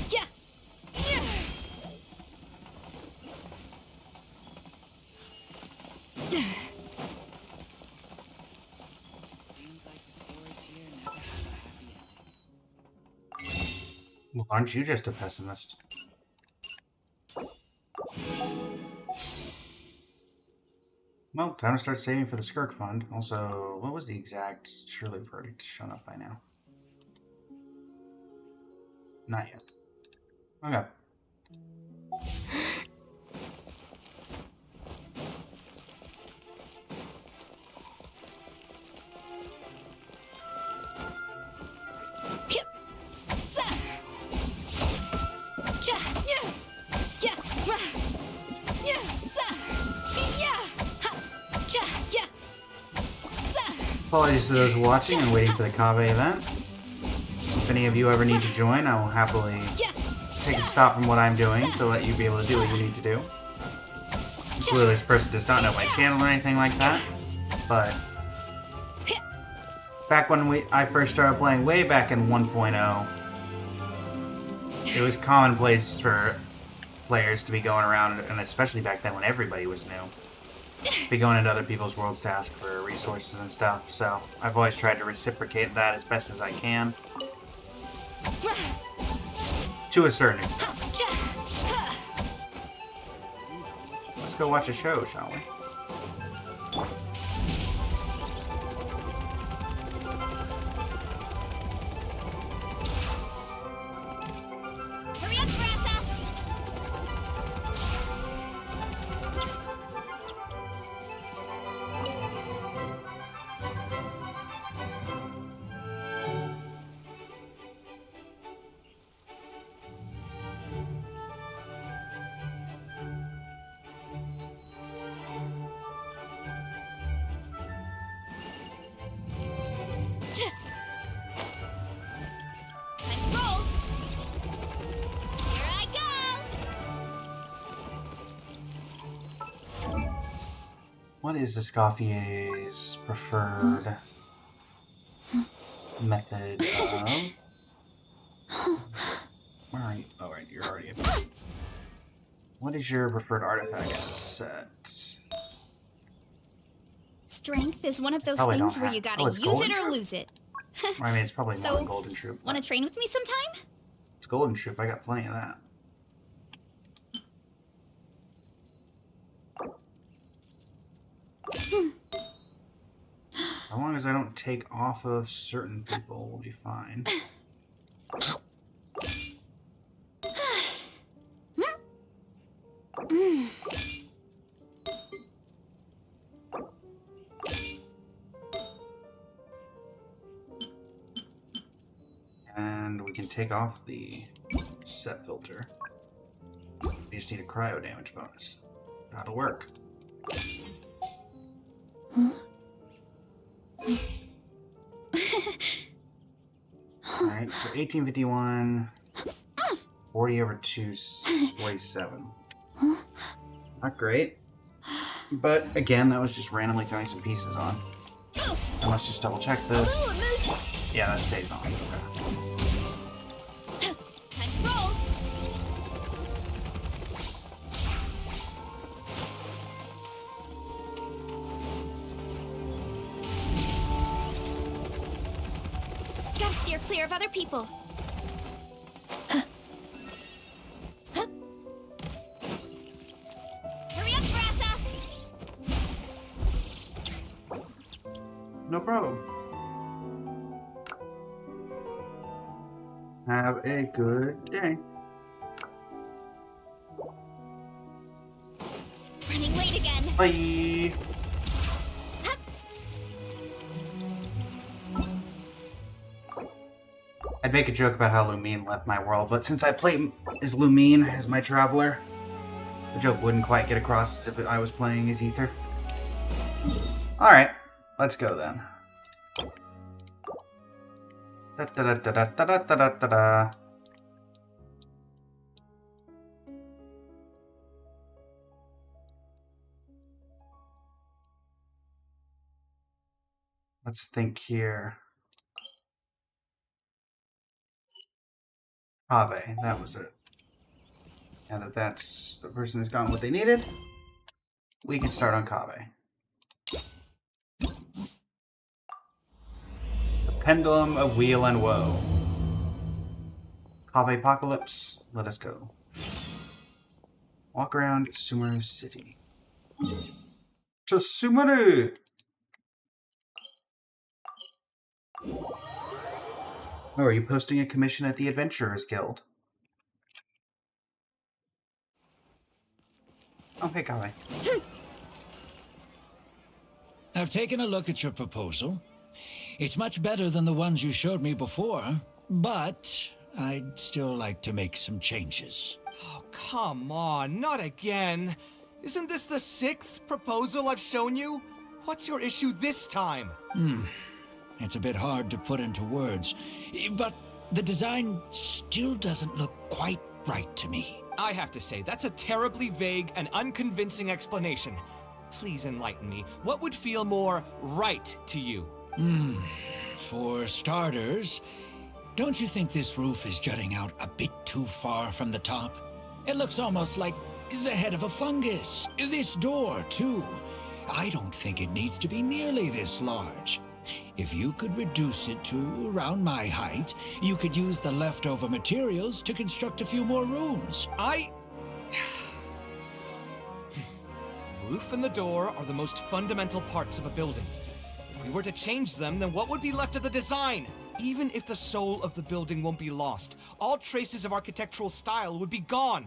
Yeah! Aren't you just a pessimist? Well, time to start saving for the Skirk Fund. Also, what was the exact... Surely verdict has shown up by now. Not yet. Okay. Apologies to those watching and waiting for the Kaveh event. If any of you ever need to join, I will happily take a stop from what I'm doing to let you be able to do what you need to do. Clearly this person does not know my channel or anything like that, but back when I first started playing way back in 1.0, it was commonplace for players to be going around, and especially back then when everybody was new, be going into other people's worlds to ask for resources and stuff, so I've always tried to reciprocate that as best as I can. To a certain extent. Let's go watch a show, shall we? Hurry up, Grassa! Let's roll! Here I go! What is Escoffier's preferred method of... Where are you? Oh, right, you're already up. What is your preferred artifact set? Strength is one of those Probably things don't where have- you gotta oh, it's use golden it or troop? lose it. I mean, it's probably So, more than Golden Troop. Wanna but train with me sometime? It's Golden Troop, I got plenty of that. As long as I don't take off of certain people, we'll be fine. And we can take off the set filter. We just need a cryo damage bonus. That'll work. Alright, so 1851, 40 over 247. Not great. But again, that was just randomly throwing some pieces on. And let's just double check this. Yeah, that stays on. Okay. Let's roll! Gotta steer clear of other people. Hurry up, Grassa! No problem. Have a good day. Running late again. Bye. I'd make a joke about how Lumine left my world, but since I play as Lumine as my traveler, the joke wouldn't quite get across as if I was playing as Ether. Alright, let's go then. Da da da da da da da da da da. Let's think here. Kaveh, that was it. Now that that's the person has gotten what they needed, we can start on Kaveh. The Pendulum of Weal and Woe. Kavehpocalypse. Let us go. Walk around Sumeru City. To Sumeru! Oh, are you posting a commission at the Adventurers Guild? Okay, Kaveh. I've taken a look at your proposal. It's much better than the ones you showed me before, but I'd still like to make some changes. Oh, come on, not again. Isn't this the 6th proposal I've shown you? What's your issue this time? It's a bit hard to put into words, but the design still doesn't look quite right to me. I have to say, that's a terribly vague and unconvincing explanation. Please enlighten me. What would feel more right to you? For starters, don't you think this roof is jutting out a bit too far from the top? It looks almost like the head of a fungus. This door, too. I don't think it needs to be nearly this large. If you could reduce it to around my height, you could use the leftover materials to construct a few more rooms. Roof and the door are the most fundamental parts of a building. If we were to change them, then what would be left of the design? Even if the soul of the building won't be lost, all traces of architectural style would be gone.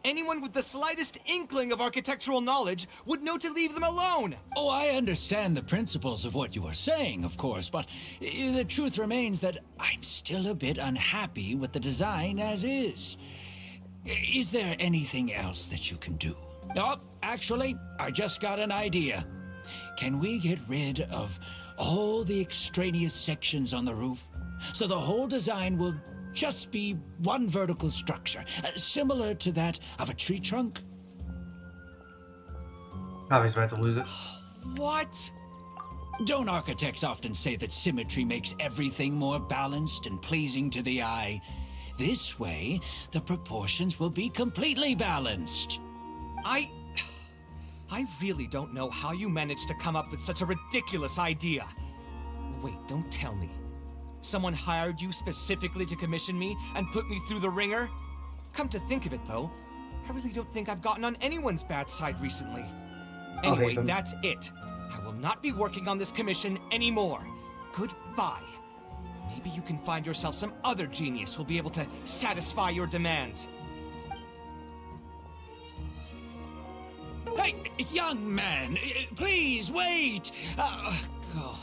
Anyone with the slightest inkling of architectural knowledge would know to leave them alone. Oh, I understand the principles of what you are saying, of course, but the truth remains that I'm still a bit unhappy with the design as is. Is there anything else that you can do? Oh, actually, I just got an idea. Can we get rid of all the extraneous sections on the roof, so the whole design will just be one vertical structure, similar to that of a tree trunk? Kaveh's about to lose it. What? Don't architects often say that symmetry makes everything more balanced and pleasing to the eye? This way, the proportions will be completely balanced. I really don't know how you managed to come up with such a ridiculous idea. Wait, don't tell me. Someone hired you specifically to commission me and put me through the ringer? Come to think of it, though, I really don't think I've gotten on anyone's bad side recently. Anyway, that's it. I will not be working on this commission anymore. Goodbye. Maybe you can find yourself some other genius who'll be able to satisfy your demands. Hey, young man, please wait! Oh.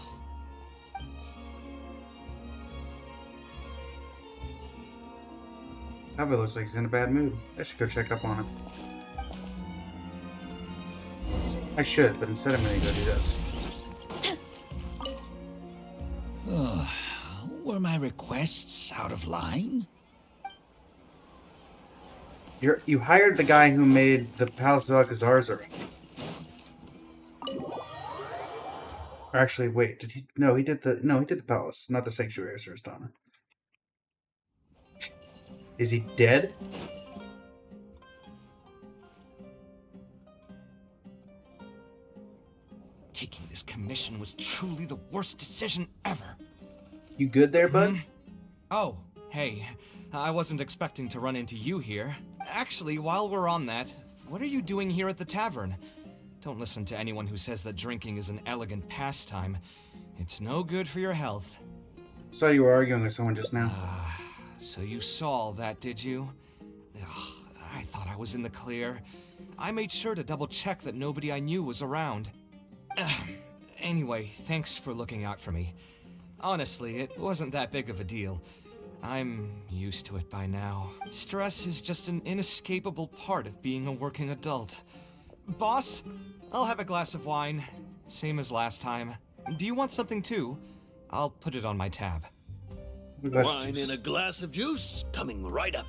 Kaveh looks like he's in a bad mood. I should go check up on him. I should, but instead I'm gonna go do this. Were my requests out of line? You hired the guy who made the Palace of Alcazar's ring. Or actually, wait, did he? No, he did the palace, not the sanctuary of Suristana. Is he dead? Taking this commission was truly the worst decision ever. You good there, bud? Oh, hey. I wasn't expecting to run into you here. Actually, while we're on that, what are you doing here at the tavern? Don't listen to anyone who says that drinking is an elegant pastime. It's no good for your health. Saw you were arguing with someone just now. So you saw all that, did you? Ugh, I thought I was in the clear. I made sure to double check that nobody I knew was around. Anyway, thanks for looking out for me. Honestly, it wasn't that big of a deal. I'm used to it by now. Stress is just an inescapable part of being a working adult. Boss, I'll have a glass of wine. Same as last time. Do you want something too? I'll put it on my tab. Wine in a glass of juice, coming right up.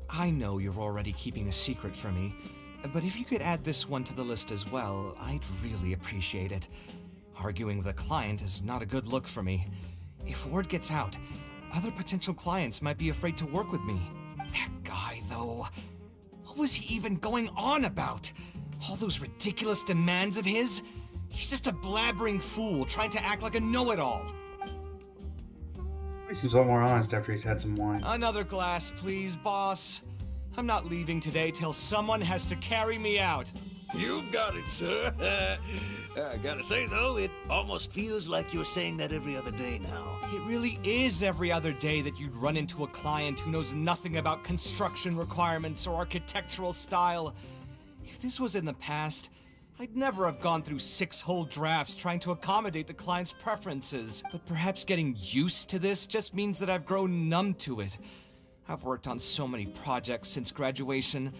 I know you're already keeping a secret from me, but if you could add this one to the list as well, I'd really appreciate it. Arguing with a client is not a good look for me. If word gets out, other potential clients might be afraid to work with me. That guy, though, what was he even going on about? All those ridiculous demands of his? He's just a blabbering fool trying to act like a know-it-all. He seems a lot more honest after he's had some wine. Another glass, please, boss. I'm not leaving today till someone has to carry me out. You've got it, sir. I gotta say, though, it almost feels like you're saying that every other day now. It really is every other day that you'd run into a client who knows nothing about construction requirements or architectural style. If this was in the past, I'd never have gone through 6 whole drafts trying to accommodate the client's preferences. But perhaps getting used to this just means that I've grown numb to it. I've worked on so many projects since graduation,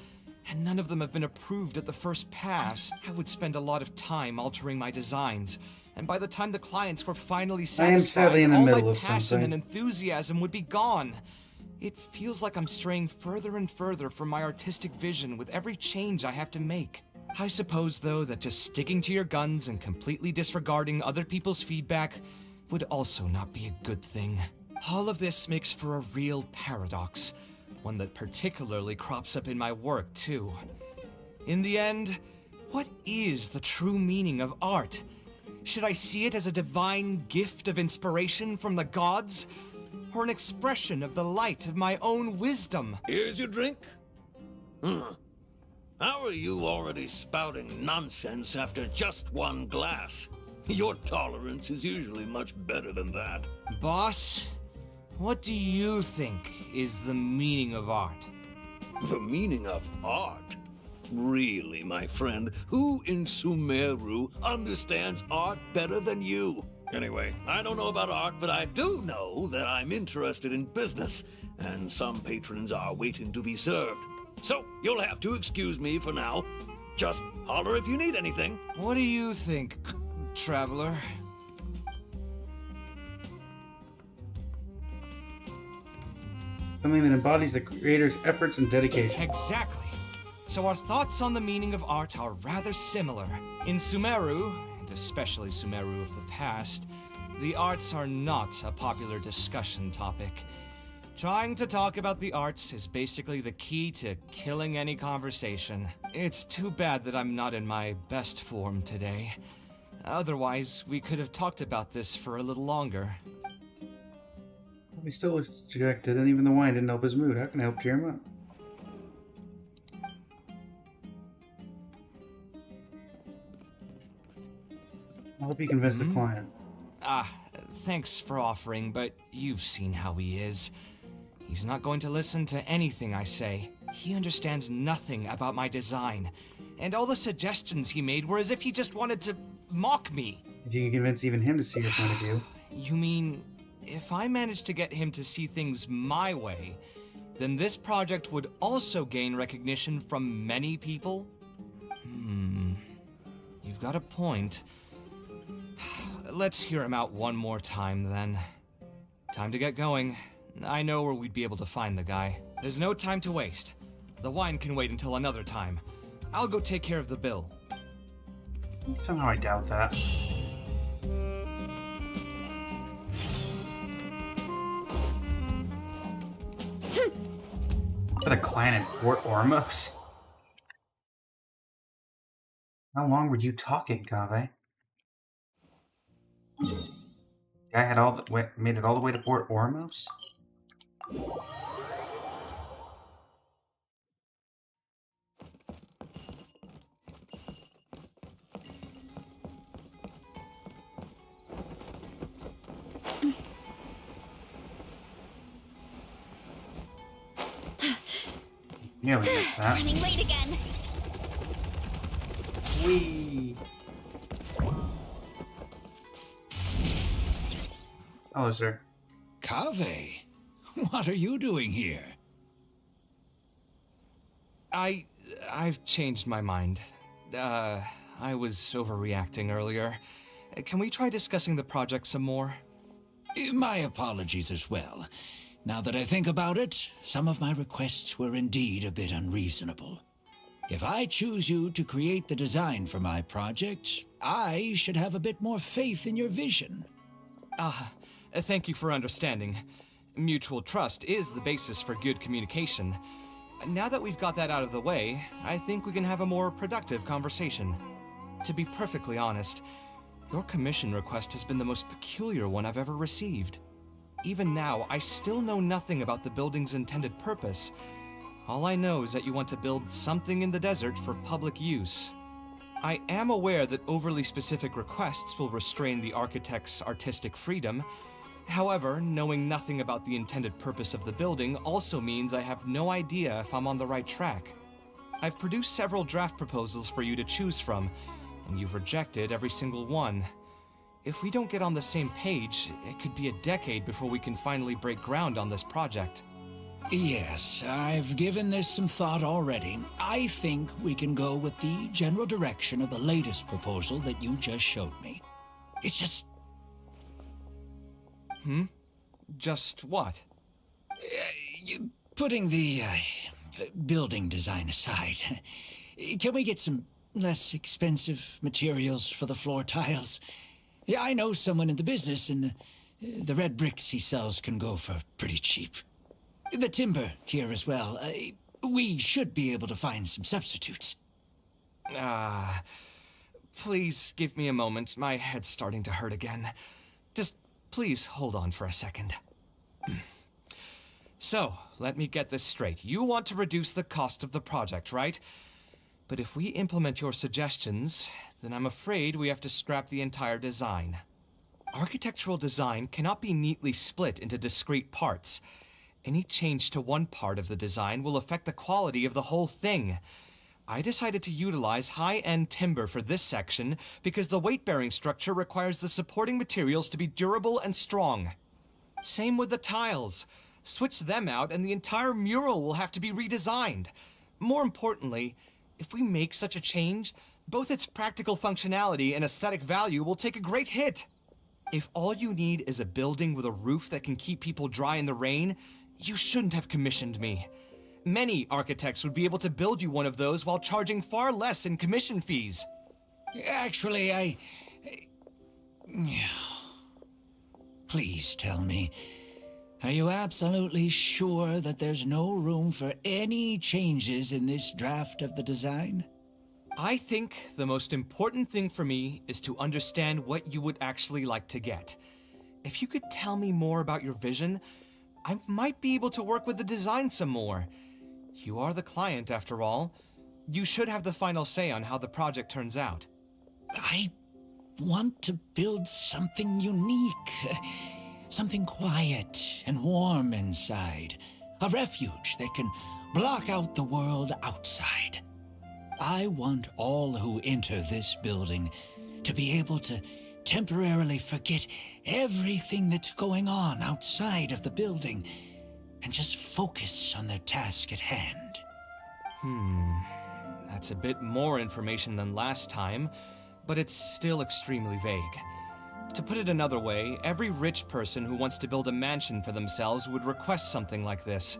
and none of them have been approved at the first pass. I would spend a lot of time altering my designs, and by the time the clients were finally satisfied, sadly in the all middle my of passion something. and enthusiasm would be gone. It feels like I'm straying further and further from my artistic vision with every change I have to make. I suppose, though, that just sticking to your guns and completely disregarding other people's feedback would also not be a good thing. All of this makes for a real paradox, one that particularly crops up in my work, too. In the end, what is the true meaning of art? Should I see it as a divine gift of inspiration from the gods, or an expression of the light of my own wisdom? Here's your drink. How are you already spouting nonsense after just one glass? Your tolerance is usually much better than that. Boss, what do you think is the meaning of art? The meaning of art? Really, my friend, who in Sumeru understands art better than you? Anyway, I don't know about art, but I do know that I'm interested in business, and some patrons are waiting to be served. So, you'll have to excuse me for now. Just holler if you need anything. What do you think, traveler? Something that embodies the creator's efforts and dedication. Exactly. So our thoughts on the meaning of art are rather similar. In Sumeru, and especially Sumeru of the past, the arts are not a popular discussion topic. Trying to talk about the arts is basically the key to killing any conversation. It's too bad that I'm not in my best form today. Otherwise, we could have talked about this for a little longer. He still looks dejected, and even the wine didn't help his mood. How can I help cheer him up? I'll help you convince the client. Thanks for offering, but you've seen how he is. He's not going to listen to anything I say. He understands nothing about my design, and all the suggestions he made were as if he just wanted to mock me. If you can convince even him to see your point of view. You mean, if I managed to get him to see things my way, then this project would also gain recognition from many people? You've got a point. Let's hear him out one more time, then. Time to get going. I know where we'd be able to find the guy. There's no time to waste. The wine can wait until another time. I'll go take care of the bill. Somehow I doubt that. For the clan in Port Ormos? How long were you talking, Kaveh? Guy had made it all the way to Port Ormos? Nearly missed that. Running late again. Whee! Hello, sir. Kaveh, what are you doing here? I've changed my mind. I was overreacting earlier. Can we try discussing the project some more? My apologies as well. Now that I think about it, some of my requests were indeed a bit unreasonable. If I choose you to create the design for my project, I should have a bit more faith in your vision. Thank you for understanding. Mutual trust is the basis for good communication. Now that we've got that out of the way, I think we can have a more productive conversation. To be perfectly honest, your commission request has been the most peculiar one I've ever received. even now, I still know nothing about the building's intended purpose. All I know is that you want to build something in the desert for public use. I am aware that overly specific requests will restrain the architect's artistic freedom. However, knowing nothing about the intended purpose of the building also means I have no idea if I'm on the right track. I've produced several draft proposals for you to choose from, and you've rejected every single one. If we don't get on the same page, it could be a decade before we can finally break ground on this project. Yes, I've given this some thought already. I think we can go with the general direction of the latest proposal that you just showed me. It's just... Just what? Putting the building design aside, can we get some less expensive materials for the floor tiles? Yeah, I know someone in the business, and the red bricks he sells can go for pretty cheap. The timber here as well. We should be able to find some substitutes. Please give me a moment. My head's starting to hurt again. Just please hold on for a second. So, let me get this straight. You want to reduce the cost of the project, right? But if we implement your suggestions, then I'm afraid we have to scrap the entire design. Architectural design cannot be neatly split into discrete parts. Any change to one part of the design will affect the quality of the whole thing. I decided to utilize high-end timber for this section because the weight-bearing structure requires the supporting materials to be durable and strong. Same with the tiles. Switch them out and the entire mural will have to be redesigned. More importantly, if we make such a change, both its practical functionality and aesthetic value will take a great hit. If all you need is a building with a roof that can keep people dry in the rain, you shouldn't have commissioned me. Many architects would be able to build you one of those while charging far less in commission fees. Actually, Please tell me, are you absolutely sure that there's no room for any changes in this draft of the design? I think the most important thing for me is to understand what you would actually like to get. If you could tell me more about your vision, I might be able to work with the design some more. You are the client, after all. You should have the final say on how the project turns out. I want to build something unique. Something quiet and warm inside. A refuge that can block out the world outside. I want all who enter this building to be able to temporarily forget everything that's going on outside of the building and just focus on their task at hand. That's a bit more information than last time, but it's still extremely vague. To put it another way, every rich person who wants to build a mansion for themselves would request something like this.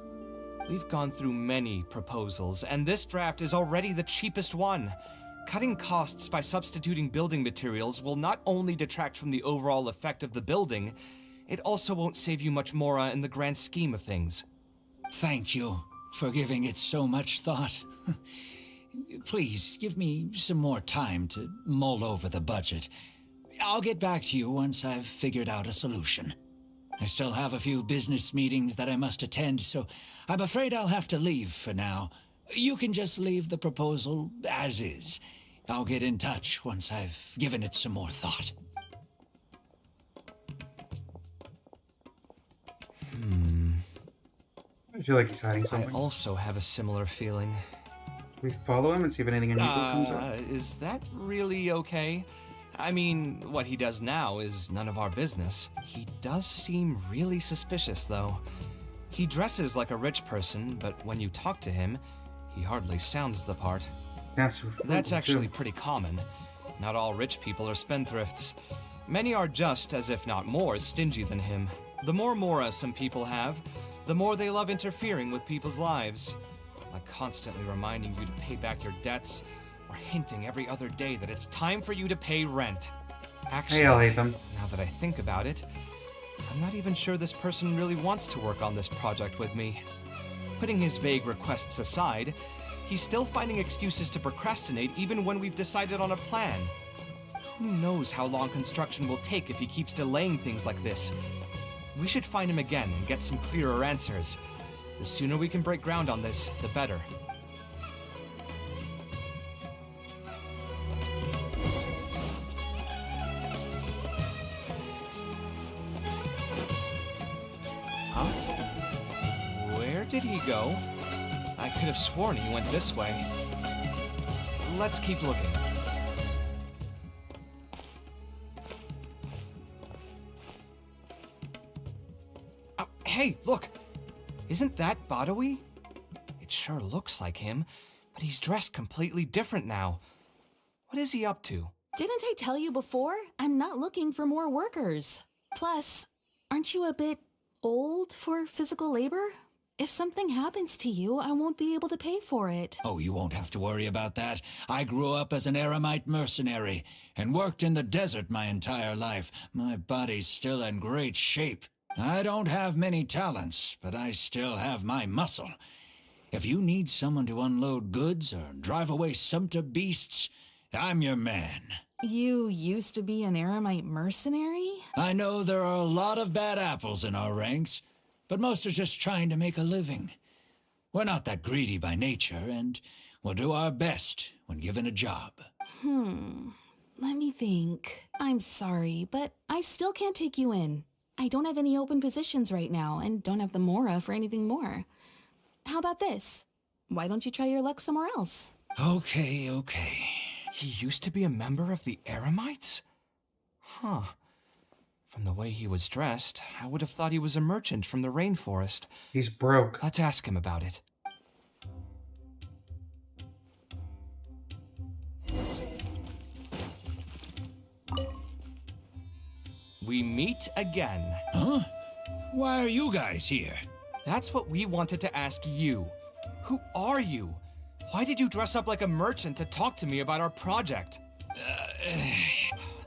We've gone through many proposals, and this draft is already the cheapest one. Cutting costs by substituting building materials will not only detract from the overall effect of the building, it also won't save you much more in the grand scheme of things. Thank you for giving it so much thought. Please, give me some more time to mull over the budget. I'll get back to you once I've figured out a solution. I still have a few business meetings that I must attend, so I'm afraid I'll have to leave for now. You can just leave the proposal as is. I'll get in touch once I've given it some more thought. I feel like he's hiding I something. also have a similar feeling. We follow him and see if anything unusual comes up. Is that really okay? I mean, what he does now is none of our business. He does seem really suspicious, though. He dresses like a rich person, but when you talk to him, he hardly sounds the part. That's actually pretty common. Not all rich people are spendthrifts. Many are just, as if not more, stingy than him. The more mora some people have, the more they love interfering with people's lives. Like constantly reminding you to pay back your debts, or hinting every other day that it's time for you to pay rent. Actually, Hey, I'll hate them. now that I think about it, I'm not even sure this person really wants to work on this project with me. Putting his vague requests aside, he's still finding excuses to procrastinate even when we've decided on a plan. Who knows how long construction will take if he keeps delaying things like this? We should find him again and get some clearer answers. The sooner we can break ground on this, the better. Huh? Where did he go? I could have sworn he went this way. Let's keep looking. Oh, hey, look! Isn't that Badawi? It sure looks like him, but he's dressed completely different now. What is he up to? Didn't I tell you before? I'm not looking for more workers. Plus, aren't you a bit old for physical labor? If something happens to you, I won't be able to pay for it. Oh, you won't have to worry about that. I grew up as an eremite mercenary and worked in the desert my entire life. My body's still in great shape. I don't have many talents, but I still have my muscle. If you need someone to unload goods or drive away sumpter beasts, I'm your man. You used to be an eremite mercenary? I know there are a lot of bad apples in our ranks, but most are just trying to make a living. We're not that greedy by nature, and we'll do our best when given a job. Let me think. I'm sorry, but I still can't take you in. I don't have any open positions right now, and don't have the Mora for anything more. How about this? Why don't you try your luck somewhere else? Okay. He used to be a member of the Eremites? Huh. From the way he was dressed, I would have thought he was a merchant from the rainforest. He's broke. Let's ask him about it. We meet again. Huh? Why are you guys here? That's what we wanted to ask you. Who are you? Why did you dress up like a merchant to talk to me about our project?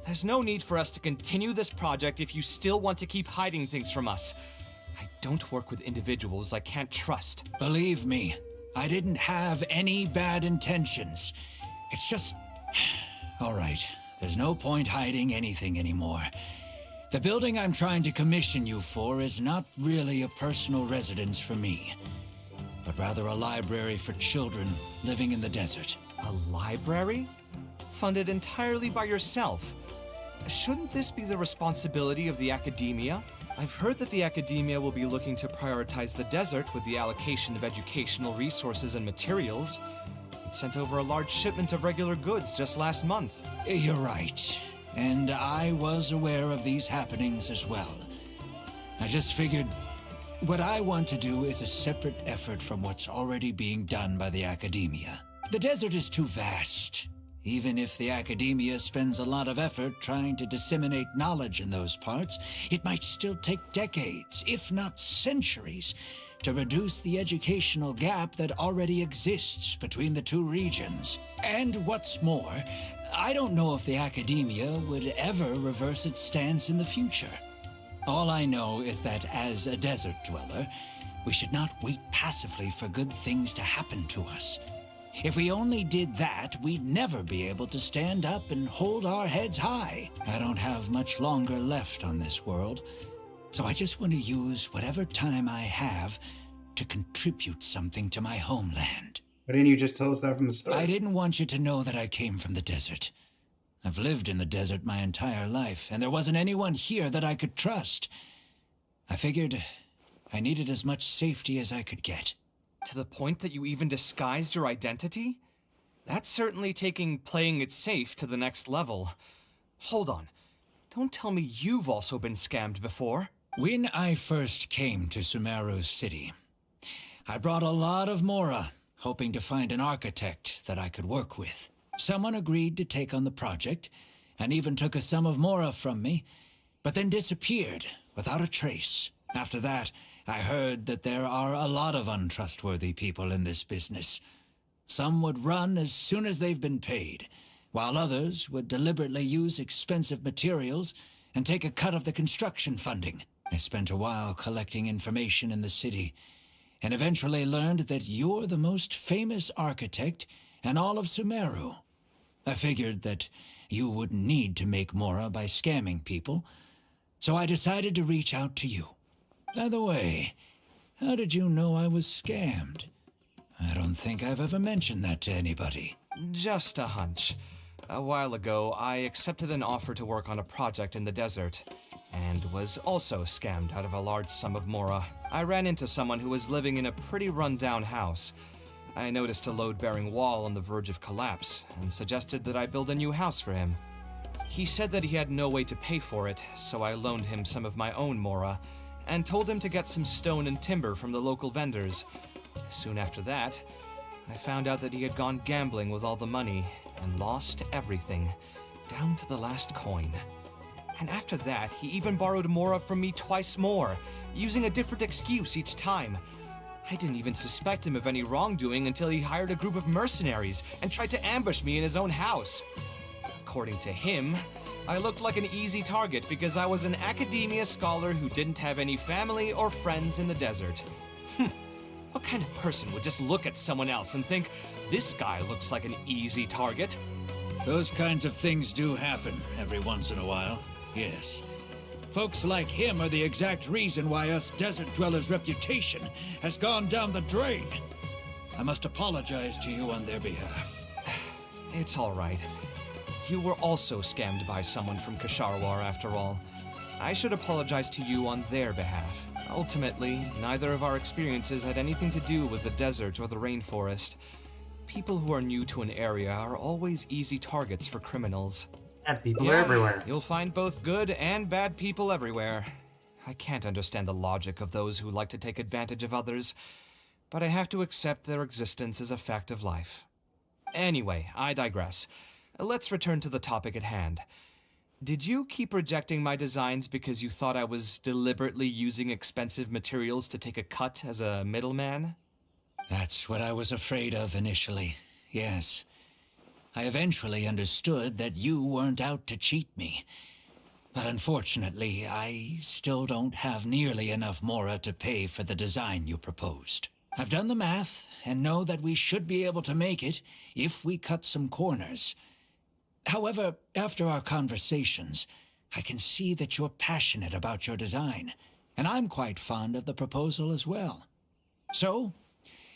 There's no need for us to continue this project if you still want to keep hiding things from us. I don't work with individuals I can't trust. Believe me, I didn't have any bad intentions. It's just... All right, there's no point hiding anything anymore. The building I'm trying to commission you for is not really a personal residence for me, but rather a library for children living in the desert. A library? Funded entirely by yourself? Shouldn't this be the responsibility of the academia? I've heard that the academia will be looking to prioritize the desert with the allocation of educational resources and materials. It sent over a large shipment of regular goods just last month. You're right, and I was aware of these happenings as well. I just figured what I want to do is a separate effort from what's already being done by the academia. The desert is too vast. Even if the academia spends a lot of effort trying to disseminate knowledge in those parts, it might still take decades, if not centuries, to reduce the educational gap that already exists between the two regions. And what's more, I don't know if the academia would ever reverse its stance in the future. All I know is that as a desert dweller, we should not wait passively for good things to happen to us. If we only did that, we'd never be able to stand up and hold our heads high. I don't have much longer left on this world, so I just want to use whatever time I have to contribute something to my homeland. Why didn't you just tell us that from the start? I didn't want you to know that I came from the desert. I've lived in the desert my entire life, and there wasn't anyone here that I could trust. I figured I needed as much safety as I could get. To the point that you even disguised your identity? That's certainly taking playing it safe to the next level. Hold on. Don't tell me you've also been scammed before. When I first came to Sumeru City, I brought a lot of Mora, hoping to find an architect that I could work with. Someone agreed to take on the project, and even took a sum of Mora from me, but then disappeared without a trace. After that, I heard that there are a lot of untrustworthy people in this business. Some would run as soon as they've been paid, while others would deliberately use expensive materials and take a cut of the construction funding. I spent a while collecting information in the city, and eventually learned that you're the most famous architect in all of Sumeru. I figured that you wouldn't need to make Mora by scamming people, so I decided to reach out to you. By the way, how did you know I was scammed? I don't think I've ever mentioned that to anybody. Just a hunch. A while ago, I accepted an offer to work on a project in the desert, and was also scammed out of a large sum of mora. I ran into someone who was living in a pretty run-down house. I noticed a load-bearing wall on the verge of collapse, and suggested that I build a new house for him. He said that he had no way to pay for it, so I loaned him some of my own mora, and told him to get some stone and timber from the local vendors. Soon after that, I found out that he had gone gambling with all the money, and lost everything, down to the last coin. And after that, he even borrowed mora from me twice more, using a different excuse each time. I didn't even suspect him of any wrongdoing until he hired a group of mercenaries and tried to ambush me in his own house. According to him, I looked like an easy target because I was an academia scholar who didn't have any family or friends in the desert. What kind of person would just look at someone else and think, this guy looks like an easy target? Those kinds of things do happen every once in a while, yes. Folks like him are the exact reason why us desert dwellers' reputation has gone down the drain. I must apologize to you on their behalf. It's all right. You were also scammed by someone from Kasharwar, after all. I should apologize to you on their behalf. Ultimately, neither of our experiences had anything to do with the desert or the rainforest. People who are new to an area are always easy targets for criminals. Bad people are everywhere. You'll find both good and bad people everywhere. I can't understand the logic of those who like to take advantage of others, but I have to accept their existence as a fact of life. Anyway, I digress. Let's return to the topic at hand. Did you keep rejecting my designs because you thought I was deliberately using expensive materials to take a cut as a middleman? That's what I was afraid of initially, yes. I eventually understood that you weren't out to cheat me. But unfortunately, I still don't have nearly enough mora to pay for the design you proposed. I've done the math and know that we should be able to make it if we cut some corners. However, after our conversations, I can see that you're passionate about your design, and I'm quite fond of the proposal as well. So,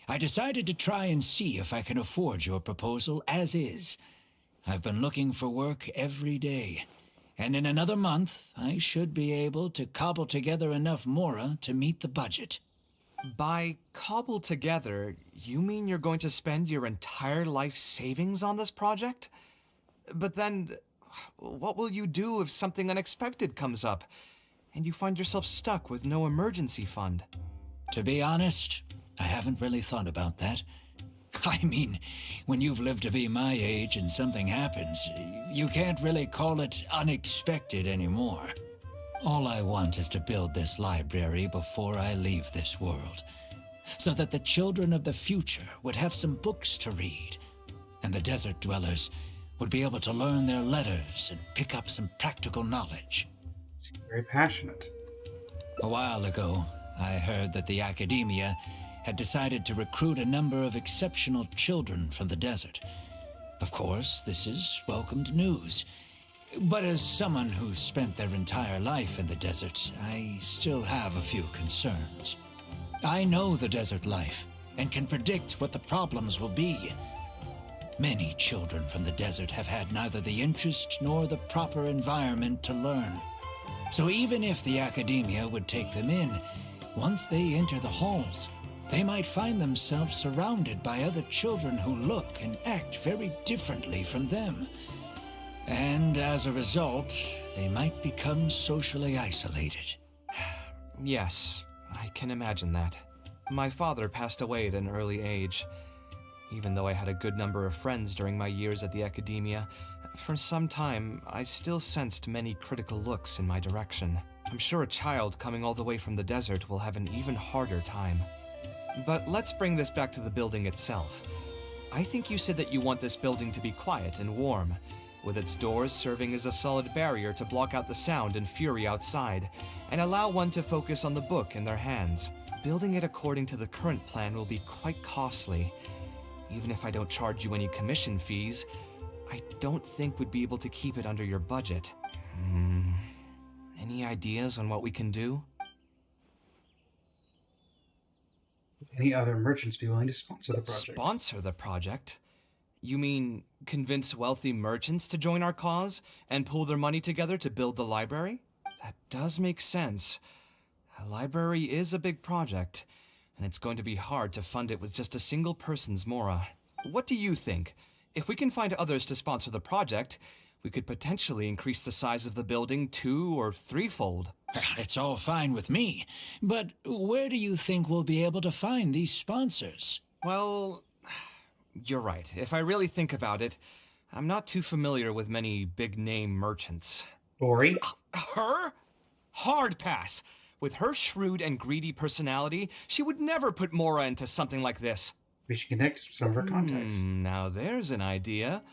I decided to try and see if I can afford your proposal as is. I've been looking for work every day, and in another month, I should be able to cobble together enough mora to meet the budget. By cobble together, you mean you're going to spend your entire life savings on this project? But then, what will you do if something unexpected comes up, and you find yourself stuck with no emergency fund? To be honest, I haven't really thought about that. I mean, when you've lived to be my age and something happens, you can't really call it unexpected anymore. All I want is to build this library before I leave this world, so that the children of the future would have some books to read, and the desert dwellers would be able to learn their letters and pick up some practical knowledge. She's very passionate. A while ago, I heard that the academia had decided to recruit a number of exceptional children from the desert. Of course, this is welcomed news. But as someone who's spent their entire life in the desert, I still have a few concerns. I know the desert life and can predict what the problems will be. Many children from the desert have had neither the interest nor the proper environment to learn. So even if the academia would take them in, once they enter the halls, they might find themselves surrounded by other children who look and act very differently from them. And as a result, they might become socially isolated. Yes, I can imagine that. My father passed away at an early age. Even though I had a good number of friends during my years at the academia, for some time, I still sensed many critical looks in my direction. I'm sure a child coming all the way from the desert will have an even harder time. But let's bring this back to the building itself. I think you said that you want this building to be quiet and warm, with its doors serving as a solid barrier to block out the sound and fury outside, and allow one to focus on the book in their hands. Building it according to the current plan will be quite costly. Even if I don't charge you any commission fees, I don't think we'd be able to keep it under your budget. Any ideas on what we can do? Any other merchants be willing to sponsor the project? Sponsor the project? You mean convince wealthy merchants to join our cause and pool their money together to build the library? That does make sense. A library is a big project, and it's going to be hard to fund it with just a single person's Mora. What do you think? If we can find others to sponsor the project, we could potentially increase the size of the building 2- or 3-fold. It's all fine with me, but where do you think we'll be able to find these sponsors? Well, you're right. If I really think about it, I'm not too familiar with many big-name merchants. Ori? Her? Hard pass. With her shrewd and greedy personality, she would never put Mora into something like this. We should connect some of her contacts. Now there's an idea.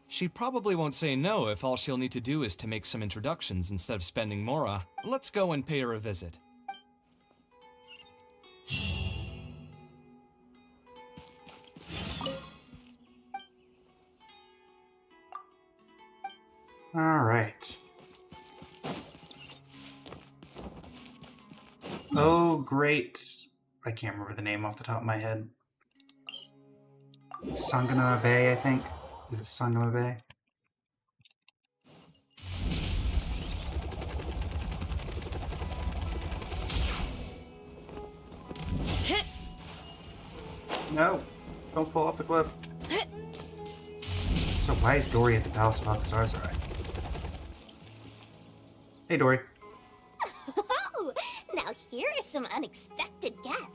She probably won't say no if all she'll need to do is to make some introductions instead of spending Mora. Let's go and pay her a visit. All right. Oh, great. I can't remember the name off the top of my head. Sangama Bay, I think. Is it Sangama Bay? No! Don't fall off the cliff. So why is Dory at the Palace of Alcazarzarai? Hey, Dory. Oh, now here are some unexpected guests.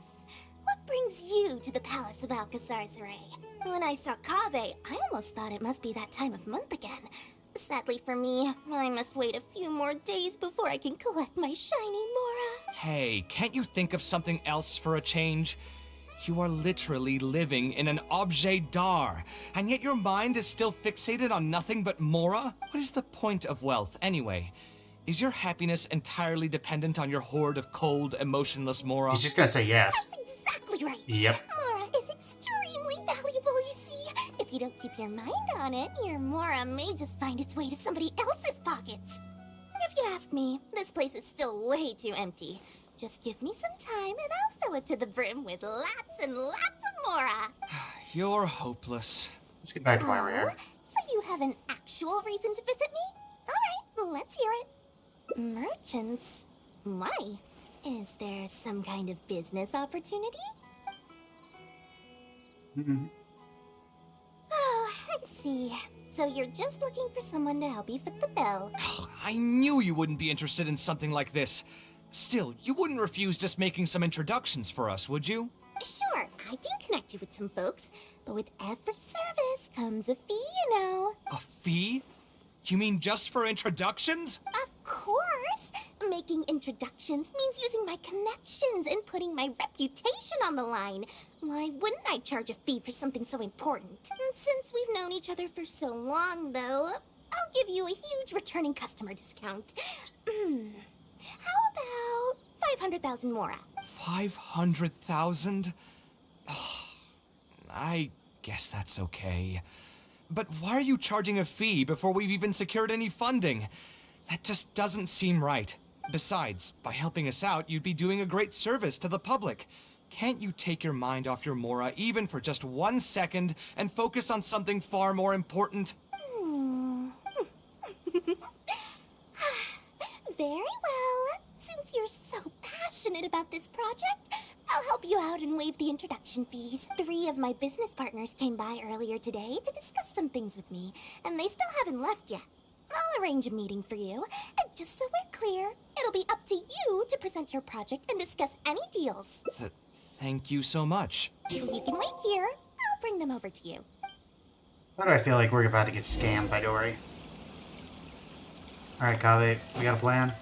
What brings you to the Palace of Alcazarzarai? When I saw Kaveh, I almost thought it must be that time of month again. Sadly for me, I must wait a few more days before I can collect my shiny Mora. Hey, can't you think of something else for a change? You are literally living in an objet d'art, and yet your mind is still fixated on nothing but Mora? What is the point of wealth, anyway? Is your happiness entirely dependent on your hoard of cold, emotionless Mora? He's just gonna say yes. That's exactly right. Yep. Mora is extremely valuable, you see. If you don't keep your mind on it, your Mora may just find its way to somebody else's pockets. If you ask me, this place is still way too empty. Just give me some time and I'll fill it to the brim with lots and lots of Mora. You're hopeless. Let's get back to why we're here. So you have an actual reason to visit me? Alright, let's hear it. Merchants? Why? Is there some kind of business opportunity? Oh, I see. So you're just looking for someone to help you fit the bill. I knew you wouldn't be interested in something like this. Still, you wouldn't refuse just making some introductions for us, would you? Sure, I can connect you with some folks, but with every service comes a fee, you know. A fee? You mean just for introductions? Of course! Making introductions means using my connections and putting my reputation on the line. Why wouldn't I charge a fee for something so important? And since we've known each other for so long, though, I'll give you a huge returning customer discount. How about 500,000 Mora? 500,000? I guess that's okay. But why are you charging a fee before we've even secured any funding? That just doesn't seem right. Besides, by helping us out, you'd be doing a great service to the public. Can't you take your mind off your Mora even for just 1 second and focus on something far more important? Very well. Since you're so passionate about this project, I'll help you out and waive the introduction fees. 3 of my business partners came by earlier today to discuss some things with me, and they still haven't left yet. I'll arrange a meeting for you, and just so we're clear, it'll be up to you to present your project and discuss any deals. Thank you so much. You can wait here. I'll bring them over to you. Why do I feel like we're about to get scammed by Dory? Alright, Kaveh, we got a plan?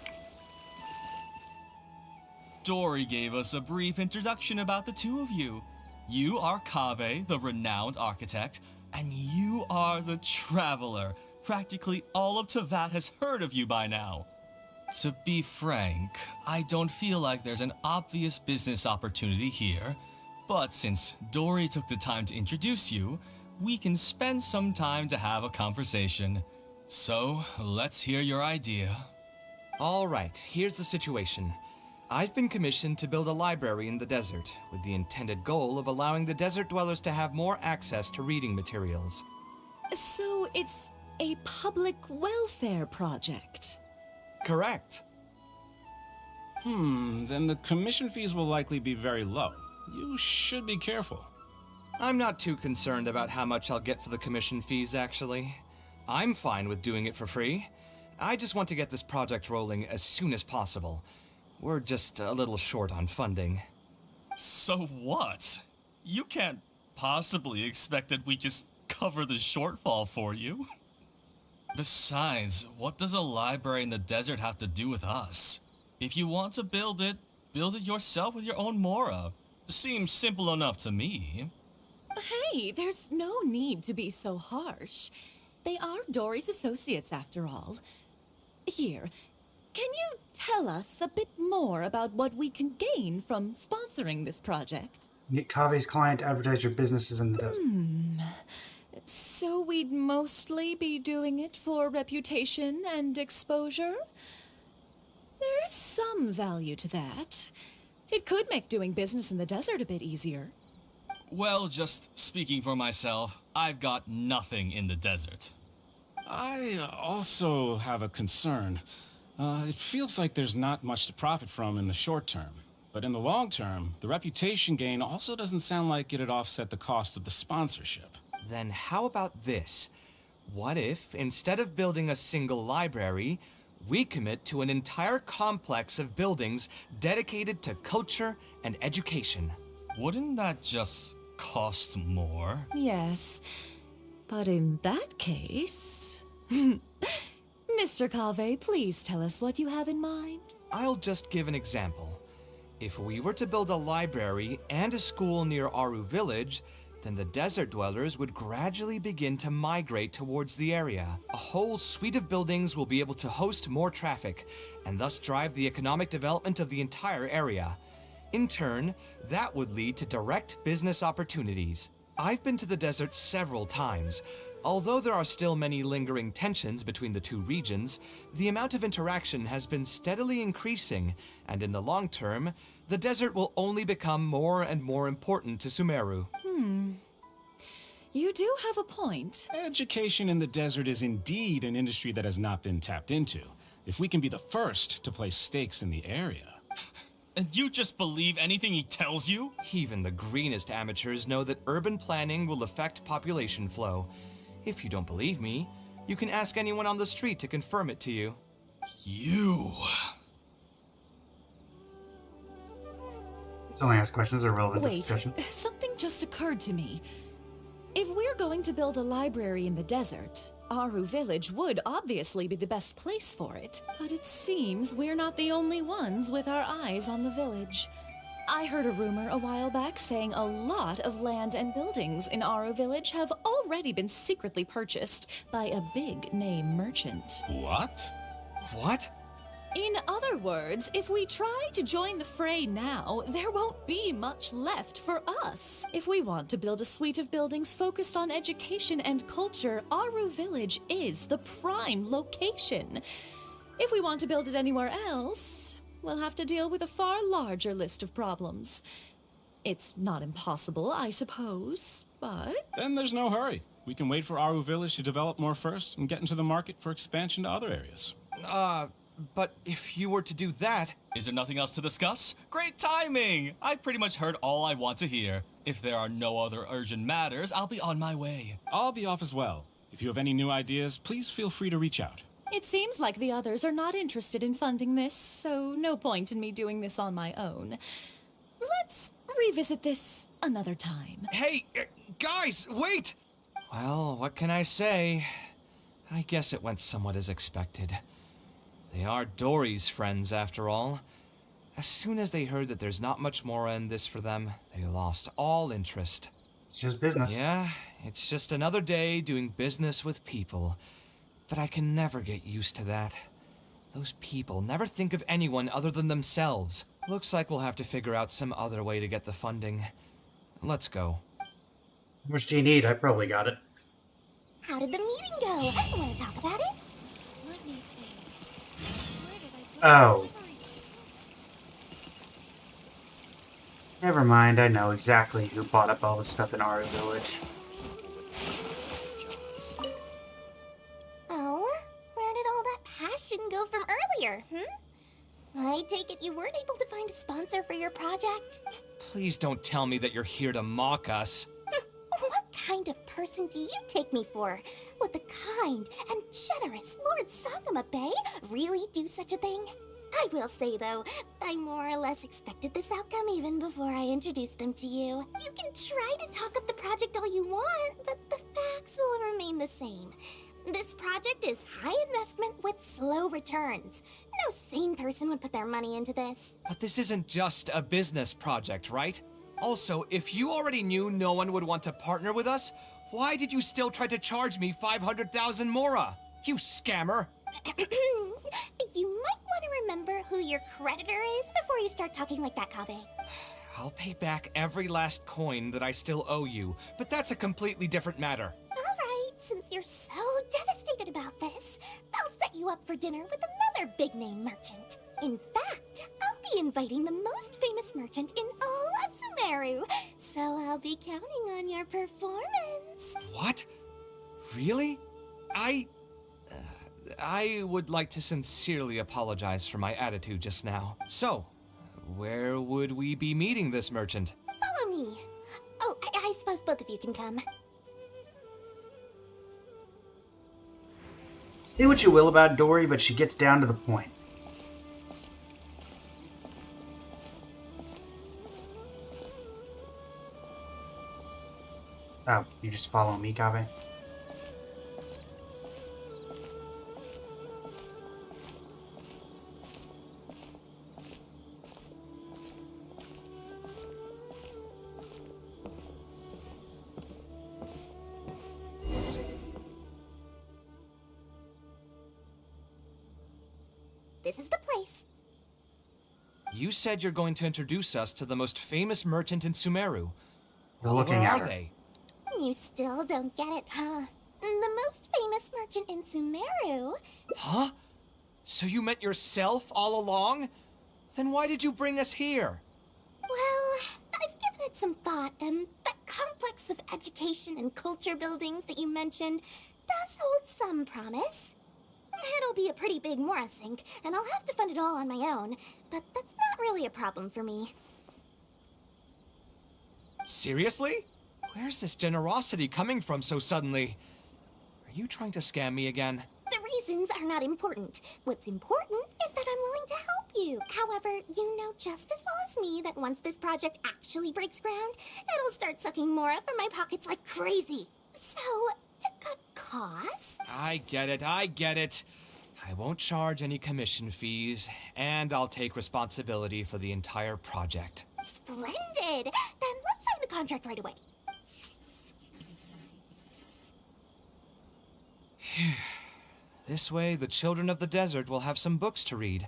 Dory gave us a brief introduction about the two of you. You are Kaveh, the renowned architect, and you are the traveler. Practically all of Teyvat has heard of you by now. To be frank, I don't feel like there's an obvious business opportunity here, but since Dory took the time to introduce you, we can spend some time to have a conversation. So, let's hear your idea. All right, here's the situation. I've been commissioned to build a library in the desert, with the intended goal of allowing the desert dwellers to have more access to reading materials. So it's a public welfare project? Correct. Then the commission fees will likely be very low. You should be careful. I'm not too concerned about how much I'll get for the commission fees, actually. I'm fine with doing it for free. I just want to get this project rolling as soon as possible. We're just a little short on funding. So what? You can't possibly expect that we just cover the shortfall for you. Besides, what does a library in the desert have to do with us? If you want to build it yourself with your own Mora. Seems simple enough to me. Hey, there's no need to be so harsh. They are Dory's associates after all. Here, can you tell us a bit more about what we can gain from sponsoring this project? Get Kave's client to advertise your businesses in the desert. So we'd mostly be doing it for reputation and exposure? There is some value to that. It could make doing business in the desert a bit easier. Well, just speaking for myself, I've got nothing in the desert. I also have a concern. It feels like there's not much to profit from in the short term. But in the long term, the reputation gain also doesn't sound like it'd offset the cost of the sponsorship. Then how about this? What if, instead of building a single library, we commit to an entire complex of buildings dedicated to culture and education? Wouldn't that just cost more? Yes, but in that case... Mr. Kaveh, please tell us what you have in mind. I'll just give an example. If we were to build a library and a school near Aru Village, then the desert dwellers would gradually begin to migrate towards the area. A whole suite of buildings will be able to host more traffic, and thus drive the economic development of the entire area. In turn, that would lead to direct business opportunities. I've been to the desert several times. Although there are still many lingering tensions between the two regions, the amount of interaction has been steadily increasing, and in the long term, the desert will only become more and more important to Sumeru. You do have a point. Education in the desert is indeed an industry that has not been tapped into. If we can be the first to place stakes in the area. And you just believe anything he tells you? Even the greenest amateurs know that urban planning will affect population flow. If you don't believe me, you can ask anyone on the street to confirm it to you. You... It's only ask questions that are relevant to the Wait, discussion. something just occurred to me. If we're going to build a library in the desert, Aru Village would obviously be the best place for it. But it seems we're not the only ones with our eyes on the village. I heard a rumor a while back saying a lot of land and buildings in Aru Village have already been secretly purchased by a big-name merchant. What? What? In other words, if we try to join the fray now, there won't be much left for us. If we want to build a suite of buildings focused on education and culture, Aru Village is the prime location. If we want to build it anywhere else, we'll have to deal with a far larger list of problems. It's not impossible, I suppose, but... Then there's no hurry. We can wait for Aru Village to develop more first and get into the market for expansion to other areas. But if you were to do that... Is there nothing else to discuss? Great timing! I pretty much heard all I want to hear. If there are no other urgent matters, I'll be on my way. I'll be off as well. If you have any new ideas, please feel free to reach out. It seems like the others are not interested in funding this, so no point in me doing this on my own. Let's revisit this another time. Hey, guys, wait! Well, what can I say? I guess it went somewhat as expected. They are Dory's friends, after all. As soon as they heard that there's not much more in this for them, they lost all interest. It's just business. Yeah, it's just another day doing business with people. But I can never get used to that. Those people never think of anyone other than themselves. Looks like we'll have to figure out some other way to get the funding. Let's go. How much do you need? I probably got it. How did the meeting go? Want to talk about it? Let me think. Where did I put Oh. Never mind, I know exactly who bought up all the stuff in Aru Village. Oh, where did all that passion go from earlier, I take it you weren't able to find a sponsor for your project? Please don't tell me that you're here to mock us. What kind of person do you take me for? Would the kind and generous Lord Sangama Bay really do such a thing? I will say, though, I more or less expected this outcome even before I introduced them to you. You can try to talk up the project all you want, but the facts will remain the same. This project is high investment with slow returns. No sane person would put their money into this. But this isn't just a business project, right? Also, if you already knew no one would want to partner with us, why did you still try to charge me 500,000 mora? You scammer! You might want to remember who your creditor is before you start talking like that, Kaveh. I'll pay back every last coin that I still owe you, but that's a completely different matter. Alright, since you're so devastated about this, I'll set you up for dinner with another big-name merchant. In fact, I'll be inviting the most famous merchant in all of Sumeru, so I'll be counting on your performance. What? Really? I would like to sincerely apologize for my attitude just now. So, where would we be meeting this merchant? Follow me. Oh, I suppose both of you can come. Say what you will about Dory, but she gets down to the point. Oh, you just follow me, Kaveh? This is the place. You said you're going to introduce us to the most famous merchant in Sumeru. You're looking where at are her. they? You still don't get it, huh? The most famous merchant in Sumeru. Huh? So you meant yourself all along? Then why did you bring us here? Well, I've given it some thought, and that complex of education and culture buildings that you mentioned does hold some promise. It'll be a pretty big Mora sink, and I'll have to fund it all on my own, but that's not really a problem for me. Seriously? Where's this generosity coming from so suddenly? Are you trying to scam me again? The reasons are not important. What's important is that I'm willing to help you. However, you know just as well as me that once this project actually breaks ground, it'll start sucking Mora from my pockets like crazy. So, to cut costs... I get it. I won't charge any commission fees, and I'll take responsibility for the entire project. Splendid! Then let's sign the contract right away. This way, the children of the desert will have some books to read.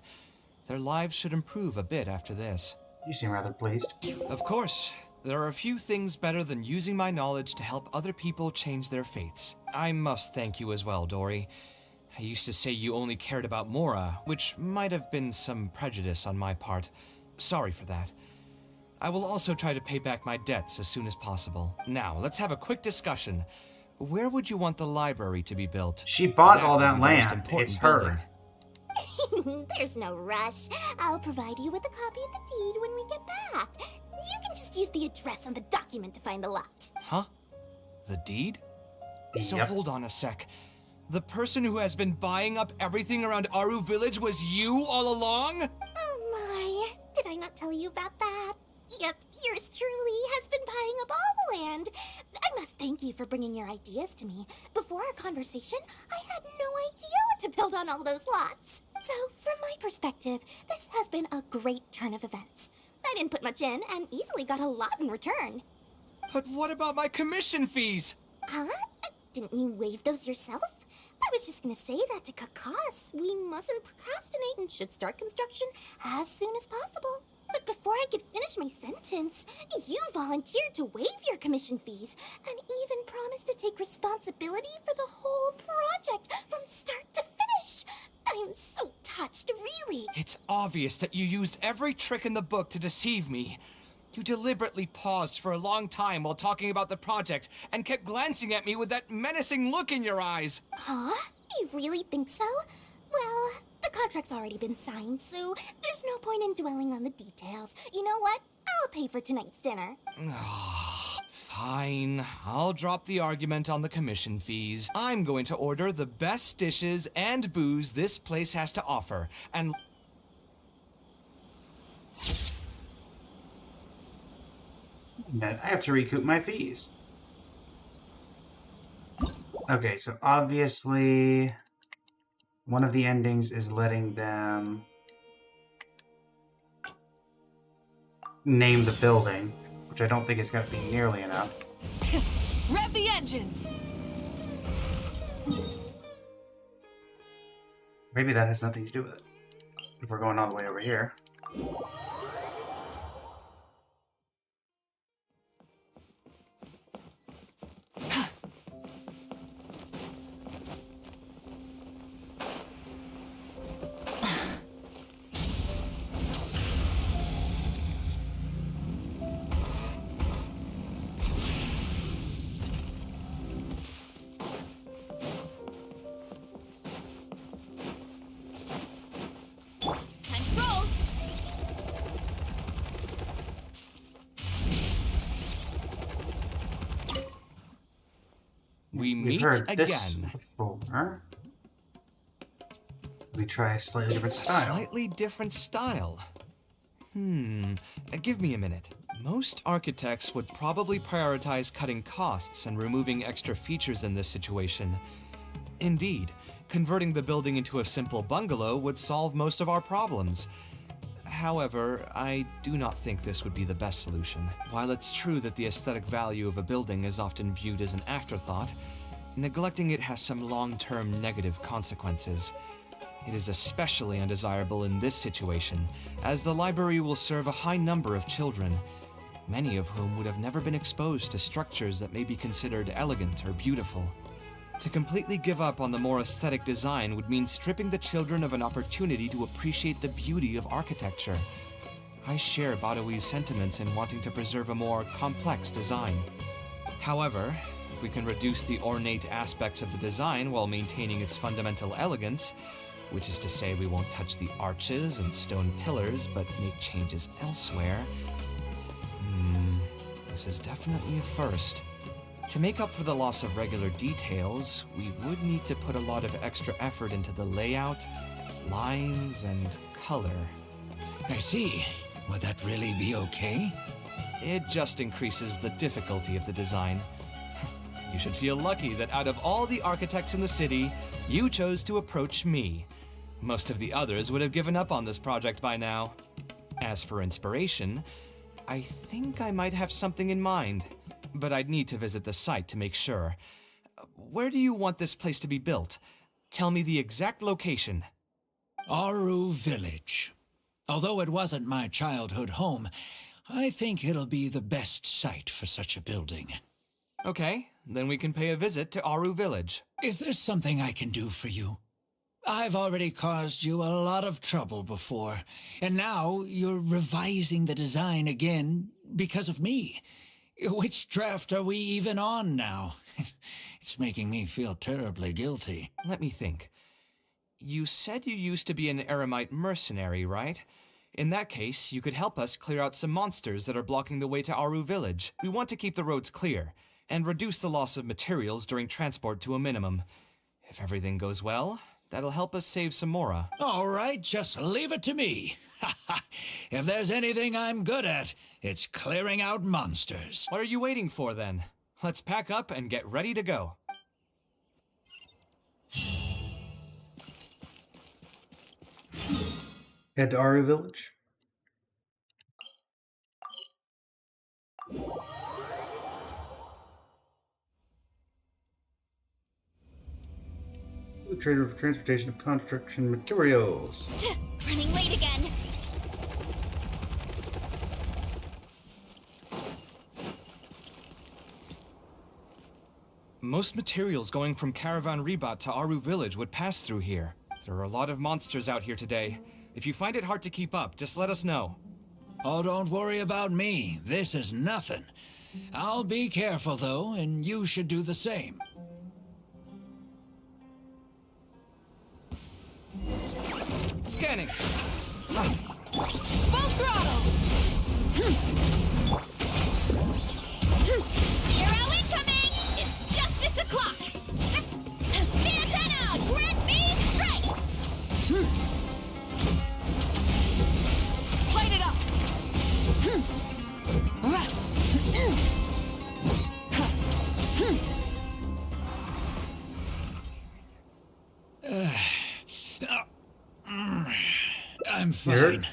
Their lives should improve a bit after this. You seem rather pleased. Of course. There are a few things better than using my knowledge to help other people change their fates. I must thank you as well, Dory. I used to say you only cared about Mora, which might have been some prejudice on my part. Sorry for that. I will also try to pay back my debts as soon as possible. Now, let's have a quick discussion. Where would you want the library to be built? She bought all would that be the most land. important It's her. building. There's no rush. I'll provide you with a copy of the deed when we get back. You can just use the address on the document to find the lot. Huh? The deed? So Yep. hold on a sec. The person who has been buying up everything around Aru Village was you all along? Oh my, did I not tell you about that? Yep, yours truly has been buying up all the land. I must thank you for bringing your ideas to me. Before our conversation, I had no idea what to build on all those lots. So, from my perspective, this has been a great turn of events. I didn't put much in and easily got a lot in return. But what about my commission fees? Huh? Didn't you waive those yourself? I was just gonna say that to cut costs. We mustn't procrastinate and should start construction as soon as possible. But before I could finish my sentence, you volunteered to waive your commission fees and even promised to take responsibility for the whole project from start to finish. I am so touched, really. It's obvious that you used every trick in the book to deceive me. You deliberately paused for a long time while talking about the project and kept glancing at me with that menacing look in your eyes. Huh? You really think so? Well, the contract's already been signed, so there's no point in dwelling on the details. You know what? I'll pay for tonight's dinner. Fine. I'll drop the argument on the commission fees. I'm going to order the best dishes and booze this place has to offer, and... I have to recoup my fees. Okay, so obviously one of the endings is letting them name the building, which I don't think is going to be nearly enough. Rev the engines! Maybe that has nothing to do with it, if we're going all the way over here. We We've meet heard again. This before. We try a slightly different style. Slightly different style. Give me a minute. Most architects would probably prioritize cutting costs and removing extra features in this situation. Indeed, converting the building into a simple bungalow would solve most of our problems. However, I do not think this would be the best solution. While it's true that the aesthetic value of a building is often viewed as an afterthought, neglecting it has some long-term negative consequences. It is especially undesirable in this situation, as the library will serve a high number of children, many of whom would have never been exposed to structures that may be considered elegant or beautiful. To completely give up on the more aesthetic design would mean stripping the children of an opportunity to appreciate the beauty of architecture. I share Badawi's sentiments in wanting to preserve a more complex design. However, if we can reduce the ornate aspects of the design while maintaining its fundamental elegance, which is to say we won't touch the arches and stone pillars, but make changes elsewhere, this is definitely a first. To make up for the loss of regular details, we would need to put a lot of extra effort into the layout, lines, and color. I see. Would that really be okay? It just increases the difficulty of the design. You should feel lucky that out of all the architects in the city, you chose to approach me. Most of the others would have given up on this project by now. As for inspiration, I think I might have something in mind, but I'd need to visit the site to make sure. Where do you want this place to be built? Tell me the exact location. Aru Village. Although it wasn't my childhood home, I think it'll be the best site for such a building. Okay, then we can pay a visit to Aru Village. Is there something I can do for you? I've already caused you a lot of trouble before, and now you're revising the design again because of me. Which draft are we even on now? It's making me feel terribly guilty. Let me think. You said you used to be an Eremite mercenary, right? In that case, you could help us clear out some monsters that are blocking the way to Aru Village. We want to keep the roads clear, and reduce the loss of materials during transport to a minimum. If everything goes well, that'll help us save some Mora. All right, just leave it to me. If there's anything I'm good at, it's clearing out monsters. What are you waiting for, then? Let's pack up and get ready to go. Head to Aru Village. Trader for transportation of construction materials. Running late again. Most materials going from Caravan Ribat to Aru Village would pass through here. There are a lot of monsters out here today. If you find it hard to keep up, just let us know. Oh, don't worry about me. This is nothing. I'll be careful, though, and you should do the same. Scanning. Full throttle! Hero incoming! It's justice o'clock! Me antenna! Grid me strike! Light it up! I'm fine.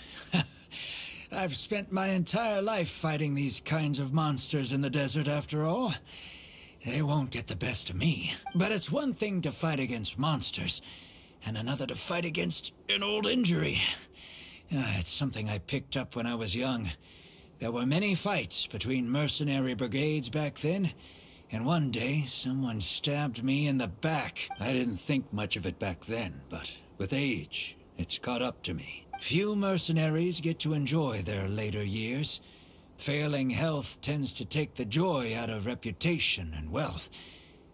I've spent my entire life fighting these kinds of monsters in the desert, after all. They won't get the best of me. But it's one thing to fight against monsters, and another to fight against an old injury. It's something I picked up when I was young. There were many fights between mercenary brigades back then, and one day someone stabbed me in the back. I didn't think much of it back then, but with age, it's caught up to me. Few mercenaries get to enjoy their later years. Failing health tends to take the joy out of reputation and wealth,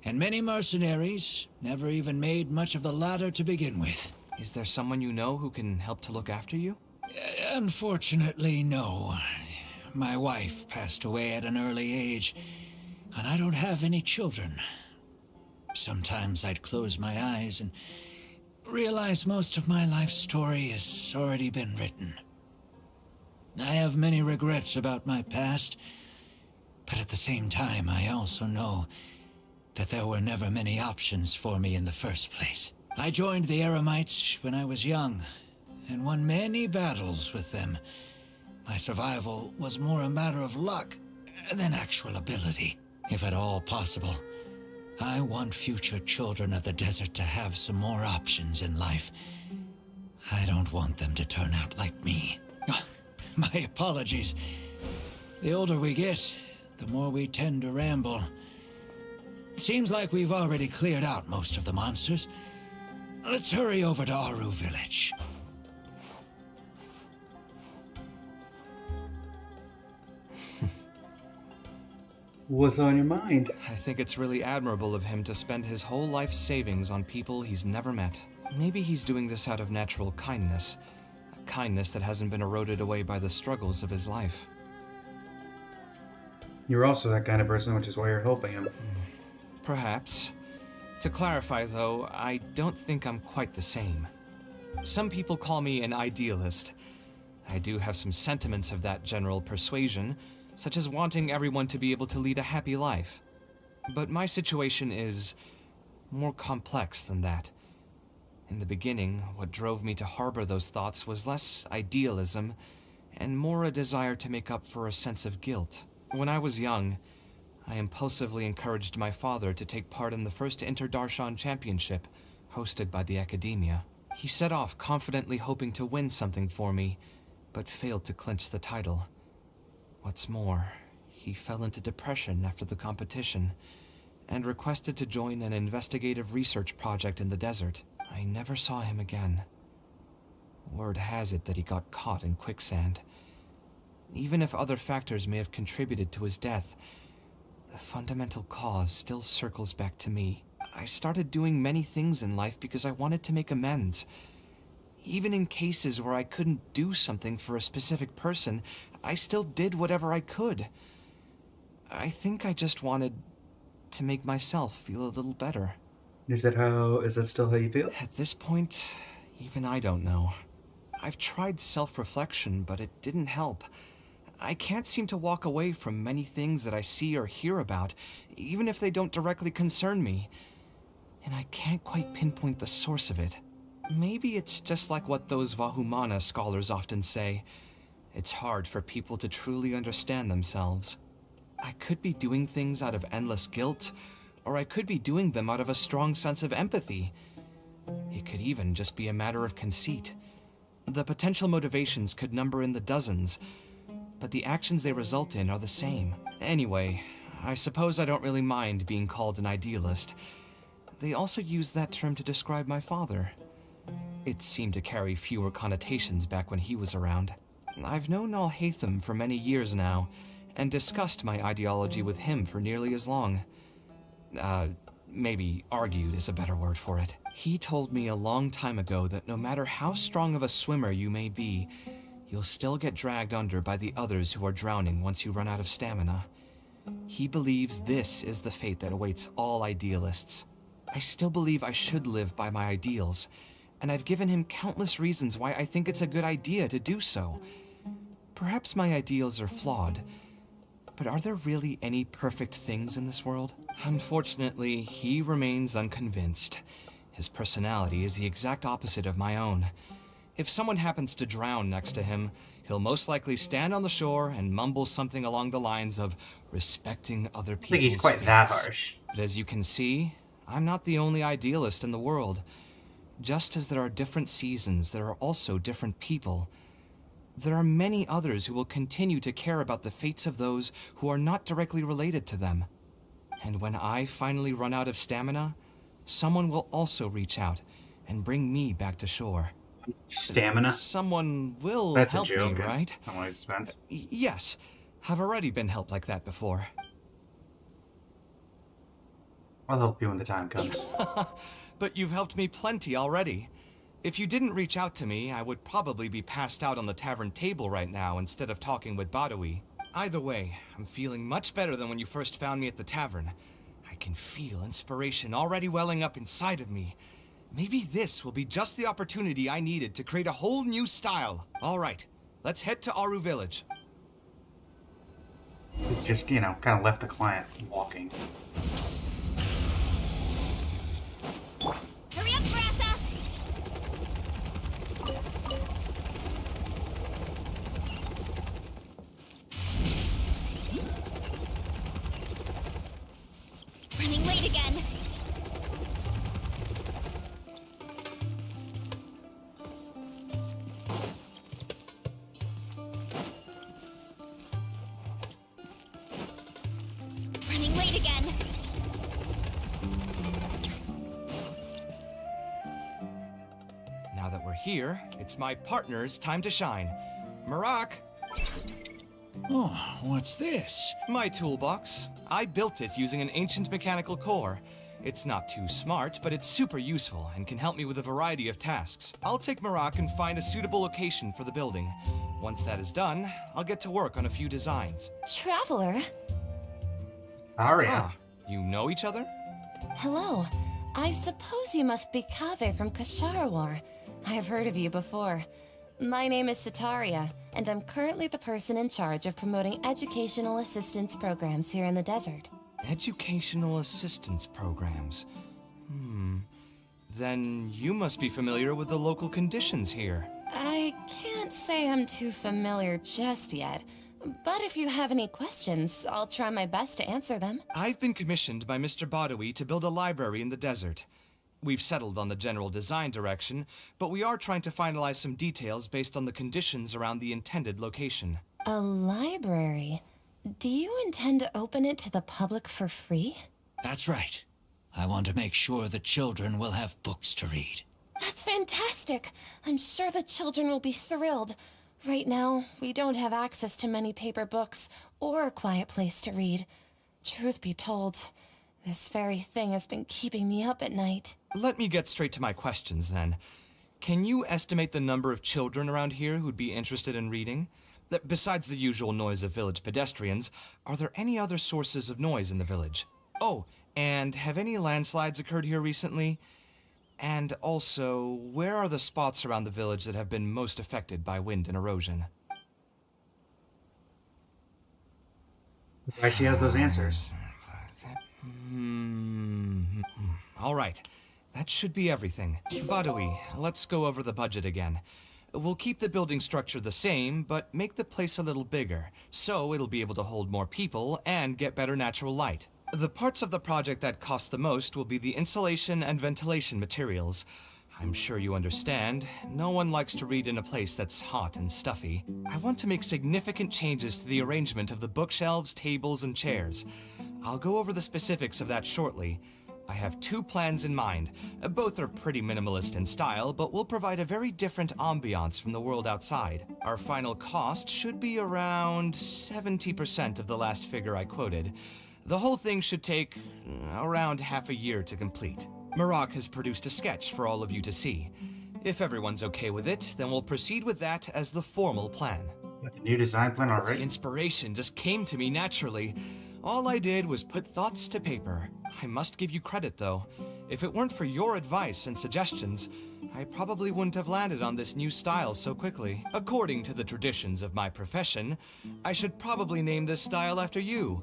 and many mercenaries never even made much of the latter to begin with. Is there someone you know who can help to look after you? Unfortunately, no. My wife passed away at an early age, and I don't have any children. Sometimes I'd close my eyes and realize most of my life story has already been written. I have many regrets about my past, but at the same time, I also know that there were never many options for me in the first place. I joined the Eremites when I was young, and won many battles with them. My survival was more a matter of luck than actual ability. If at all possible, I want future children of the desert to have some more options in life. I don't want them to turn out like me. My apologies. The older we get, the more we tend to ramble. Seems like we've already cleared out most of the monsters. Let's hurry over to Aru Village. What's on your mind? I think it's really admirable of him to spend his whole life savings on people he's never met. Maybe he's doing this out of natural kindness. A kindness that hasn't been eroded away by the struggles of his life. You're also that kind of person, which is why you're helping him. Perhaps. To clarify, though, I don't think I'm quite the same. Some people call me an idealist. I do have some sentiments of that general persuasion, such as wanting everyone to be able to lead a happy life. But my situation is more complex than that. In the beginning, what drove me to harbor those thoughts was less idealism and more a desire to make up for a sense of guilt. When I was young, I impulsively encouraged my father to take part in the first Inter-Darshan Championship, hosted by the Academia. He set off confidently hoping to win something for me, but failed to clinch the title. What's more, he fell into depression after the competition, and requested to join an investigative research project in the desert. I never saw him again. Word has it that he got caught in quicksand. Even if other factors may have contributed to his death, the fundamental cause still circles back to me. I started doing many things in life because I wanted to make amends. Even in cases where I couldn't do something for a specific person, I still did whatever I could. I think I just wanted to make myself feel a little better. Is that still how you feel? At this point, even I don't know. I've tried self-reflection, but it didn't help. I can't seem to walk away from many things that I see or hear about, even if they don't directly concern me. And I can't quite pinpoint the source of it. Maybe it's just like what those Vahumana scholars often say. It's hard for people to truly understand themselves. I could be doing things out of endless guilt, or I could be doing them out of a strong sense of empathy. It could even just be a matter of conceit. The potential motivations could number in the dozens, but the actions they result in are the same. Anyway, I suppose I don't really mind being called an idealist. They also used that term to describe my father. It seemed to carry fewer connotations back when he was around. I've known Alhaitham for many years now, and discussed my ideology with him for nearly as long. Maybe argued is a better word for it. He told me a long time ago that no matter how strong of a swimmer you may be, you'll still get dragged under by the others who are drowning once you run out of stamina. He believes this is the fate that awaits all idealists. I still believe I should live by my ideals, and I've given him countless reasons why I think it's a good idea to do so. Perhaps my ideals are flawed, but are there really any perfect things in this world? Unfortunately, he remains unconvinced. His personality is the exact opposite of my own. If someone happens to drown next to him, he'll most likely stand on the shore and mumble something along the lines of respecting other people's I think he's quite fates. that harsh. But as you can see, I'm not the only idealist in the world. Just as there are different seasons, there are also different people. There are many others who will continue to care about the fates of those who are not directly related to them. And when I finally run out of stamina, someone will also reach out and bring me back to shore. Stamina? Someone will That's help a joke, me, right? Someone spends. Yes. I've already been helped like that before. I'll help you when the time comes. But you've helped me plenty already. If you didn't reach out to me, I would probably be passed out on the tavern table right now instead of talking with Badawi. Either way, I'm feeling much better than when you first found me at the tavern. I can feel inspiration already welling up inside of me. Maybe this will be just the opportunity I needed to create a whole new style. All right, let's head to Aru Village. He's just, kind of left the client walking. Hurry up, Brassa! Running late again. Running late again. Now that we're here, it's my partner's time to shine. Marak! Oh, what's this? My toolbox. I built it using an ancient mechanical core. It's not too smart, but it's super useful and can help me with a variety of tasks. I'll take Marak and find a suitable location for the building. Once that is done, I'll get to work on a few designs. Traveler? Aria. Ah, you know each other? Hello. I suppose you must be Kaveh from Kasharawar. I have heard of you before. My name is Sataria, and I'm currently the person in charge of promoting educational assistance programs here in the desert. Educational assistance programs. Then you must be familiar with the local conditions here. I can't say I'm too familiar just yet, but if you have any questions, I'll try my best to answer them. I've been commissioned by Mr. Badawi to build a library in the desert. We've settled on the general design direction, but we are trying to finalize some details based on the conditions around the intended location. A library? Do you intend to open it to the public for free? That's right. I want to make sure the children will have books to read. That's fantastic! I'm sure the children will be thrilled. Right now, we don't have access to many paper books or a quiet place to read. Truth be told, this very thing has been keeping me up at night. Let me get straight to my questions, then. Can you estimate the number of children around here who'd be interested in reading? Besides the usual noise of village pedestrians, are there any other sources of noise in the village? Oh, and have any landslides occurred here recently? And also, where are the spots around the village that have been most affected by wind and erosion? Why she has those answers. All right. That should be everything. Badawi, let's go over the budget again. We'll keep the building structure the same, but make the place a little bigger, so it'll be able to hold more people and get better natural light. The parts of the project that cost the most will be the insulation and ventilation materials. I'm sure you understand, no one likes to read in a place that's hot and stuffy. I want to make significant changes to the arrangement of the bookshelves, tables, and chairs. I'll go over the specifics of that shortly. I have two plans in mind. Both are pretty minimalist in style, but will provide a very different ambiance from the world outside. Our final cost should be around 70% of the last figure I quoted. The whole thing should take around half a year to complete. Marak has produced a sketch for all of you to see. If everyone's okay with it, then we'll proceed with that as the formal plan. With the new design plan already? The inspiration just came to me naturally. All I did was put thoughts to paper. I must give you credit, though. If it weren't for your advice and suggestions, I probably wouldn't have landed on this new style so quickly. According to the traditions of my profession, I should probably name this style after you.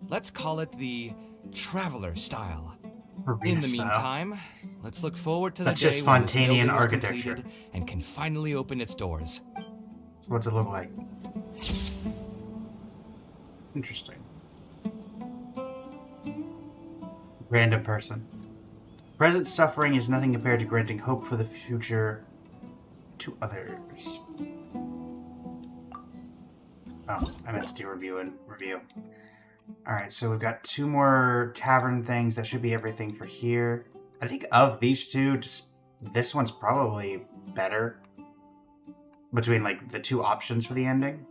Let's call it the Traveler style. In the meantime, let's look forward to the day when this building is completed and can finally open its doors. What's it look like? Interesting. Random person. Present suffering is nothing compared to granting hope for the future to others. Oh, I meant to do review. Alright, so we've got two more tavern things. That should be everything for here. I think of these two, just this one's probably better between like the two options for the ending.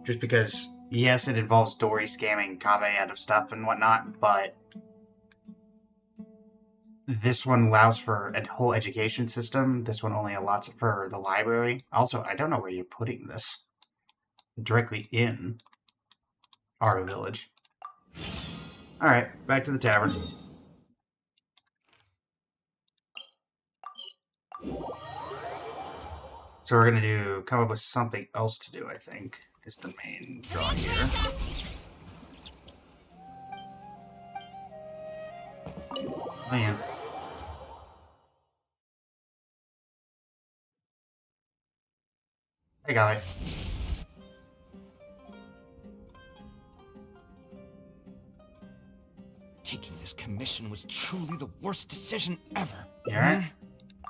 Just because, yes, it involves Dory scamming Kaveh out of stuff and whatnot, but this one allows for a whole education system. This one only allows for the library. Also, I don't know where you're putting this. Directly in our village. Alright, back to the tavern. So we're gonna come up with something else to do, I think, is the main draw here. Oh yeah. I got it. Taking this commission was truly the worst decision ever. You alright?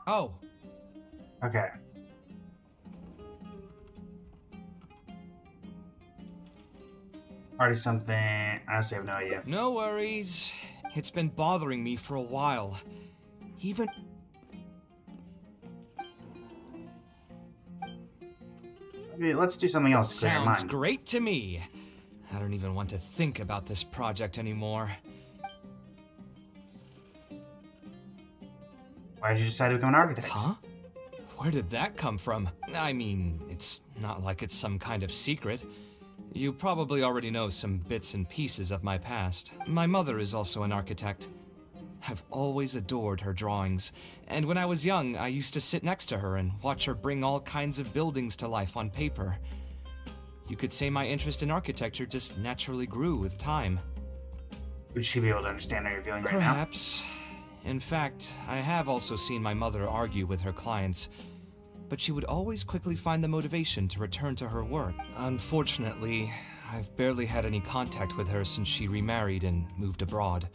Oh. Okay. Already something. I honestly have no idea. No worries. It's been bothering me for a while. Even... Let's do something else to clear your Sounds mind. great to me. I don't even want to think about this project anymore. Why did you decide to become an architect? Huh? Where did that come from? I mean, it's not like it's some kind of secret. You probably already know some bits and pieces of my past. My mother is also an architect. I've always adored her drawings, and when I was young, I used to sit next to her and watch her bring all kinds of buildings to life on paper. You could say my interest in architecture just naturally grew with time. Would she be able to understand how you're feeling right now? Perhaps. In fact, I have also seen my mother argue with her clients, but she would always quickly find the motivation to return to her work. Unfortunately, I've barely had any contact with her since she remarried and moved abroad.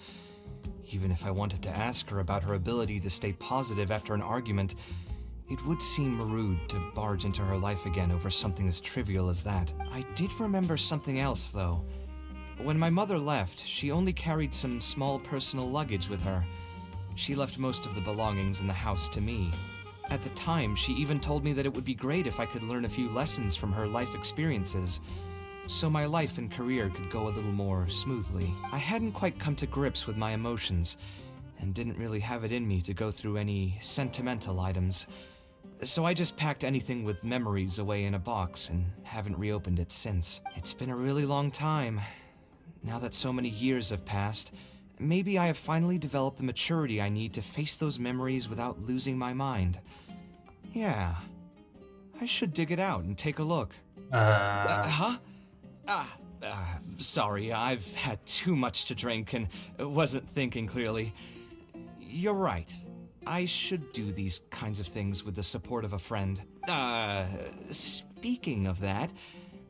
Even if I wanted to ask her about her ability to stay positive after an argument, it would seem rude to barge into her life again over something as trivial as that. I did remember something else, though. When my mother left, she only carried some small personal luggage with her. She left most of the belongings in the house to me. At the time, she even told me that it would be great if I could learn a few lessons from her life experiences, so my life and career could go a little more smoothly. I hadn't quite come to grips with my emotions, and didn't really have it in me to go through any sentimental items. So I just packed anything with memories away in a box and haven't reopened it since. It's been a really long time. Now that so many years have passed, maybe I have finally developed the maturity I need to face those memories without losing my mind. Yeah. I should dig it out and take a look. Huh? Sorry, I've had too much to drink and wasn't thinking clearly. You're right. I should do these kinds of things with the support of a friend. Speaking of that,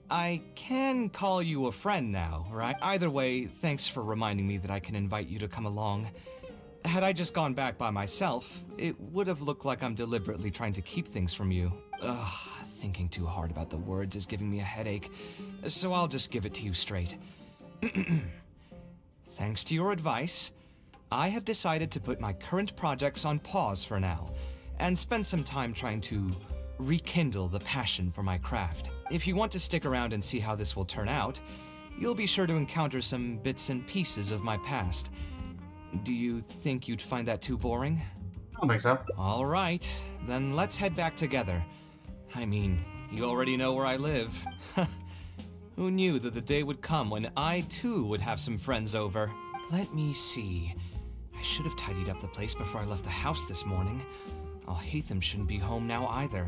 I can call you a friend now, right? Either way, thanks for reminding me that I can invite you to come along. Had I just gone back by myself, it would have looked like I'm deliberately trying to keep things from you. Ugh, thinking too hard about the words is giving me a headache, so I'll just give it to you straight. Thanks to your advice, I have decided to put my current projects on pause for now, and spend some time trying to rekindle the passion for my craft. If you want to stick around and see how this will turn out, you'll be sure to encounter some bits and pieces of my past. Do you think you'd find that too boring? I don't think so. All right, then let's head back together. I mean, you already know where I live. Who knew that the day would come when I too would have some friends over? Let me see. I should have tidied up the place before I left the house this morning. Alhaitham shouldn't be home now either.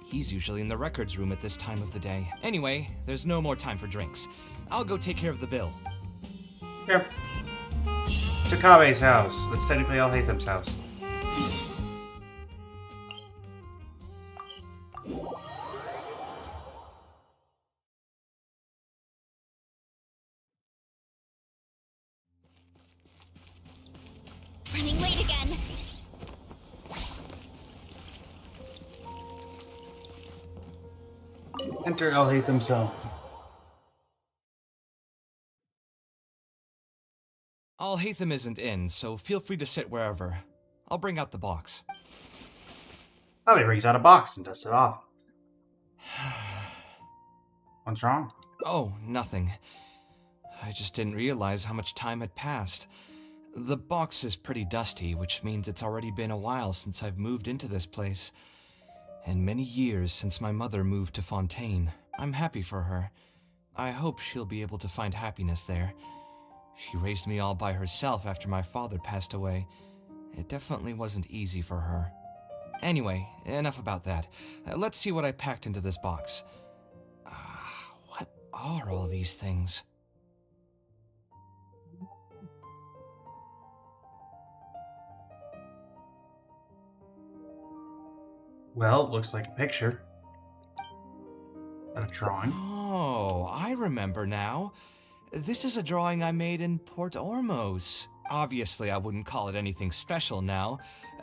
He's usually in the records room at this time of the day. Anyway, there's no more time for drinks. I'll go take care of the bill. Yep. To Kave's house. That's technically Alhaitham's house. Running late again. Enter Alhaitham's home. Alhaitham isn't in, so feel free to sit wherever. I'll bring out the box. Oh, he brings out a box and dusts it off. What's wrong? Oh, nothing. I just didn't realize how much time had passed. The box is pretty dusty, which means it's already been a while since I've moved into this place. And many years since my mother moved to Fontaine. I'm happy for her. I hope she'll be able to find happiness there. She raised me all by herself after my father passed away. It definitely wasn't easy for her. Anyway, enough about that. Let's see what I packed into this box. What are all these things? Well, it looks like a picture. And a drawing. Oh, I remember now. This is a drawing I made in Port Ormos. Obviously, I wouldn't call it anything special now,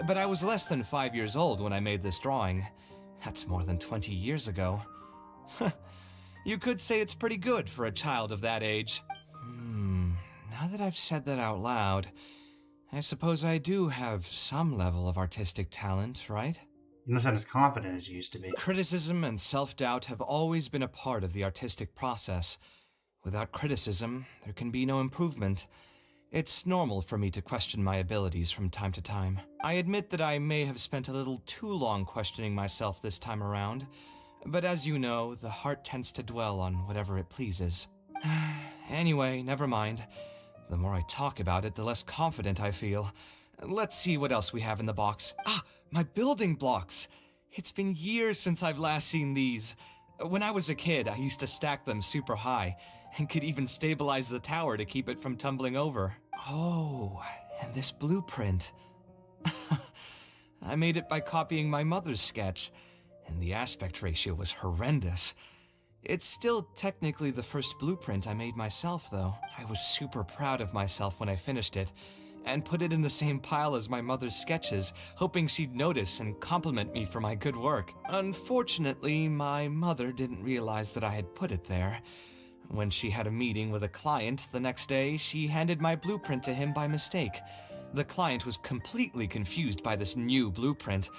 but I was less than 5 years old when I made this drawing. That's more than 20 years ago. You could say it's pretty good for a child of that age. Now that I've said that out loud, I suppose I do have some level of artistic talent, right? You're not as confident as you used to be. Criticism and self-doubt have always been a part of the artistic process. Without criticism, there can be no improvement. It's normal for me to question my abilities from time to time. I admit that I may have spent a little too long questioning myself this time around, but as you know, the heart tends to dwell on whatever it pleases. Anyway, never mind. The more I talk about it, the less confident I feel. Let's see what else we have in the box. My building blocks! It's been years since I've last seen these. When I was a kid, I used to stack them super high, and could even stabilize the tower to keep it from tumbling over. Oh, and this blueprint. I made it by copying my mother's sketch, and the aspect ratio was horrendous. It's still technically the first blueprint I made myself, though. I was super proud of myself when I finished it, and put it in the same pile as my mother's sketches, hoping she'd notice and compliment me for my good work. Unfortunately, my mother didn't realize that I had put it there. When she had a meeting with a client the next day, she handed my blueprint to him by mistake. The client was completely confused by this new blueprint,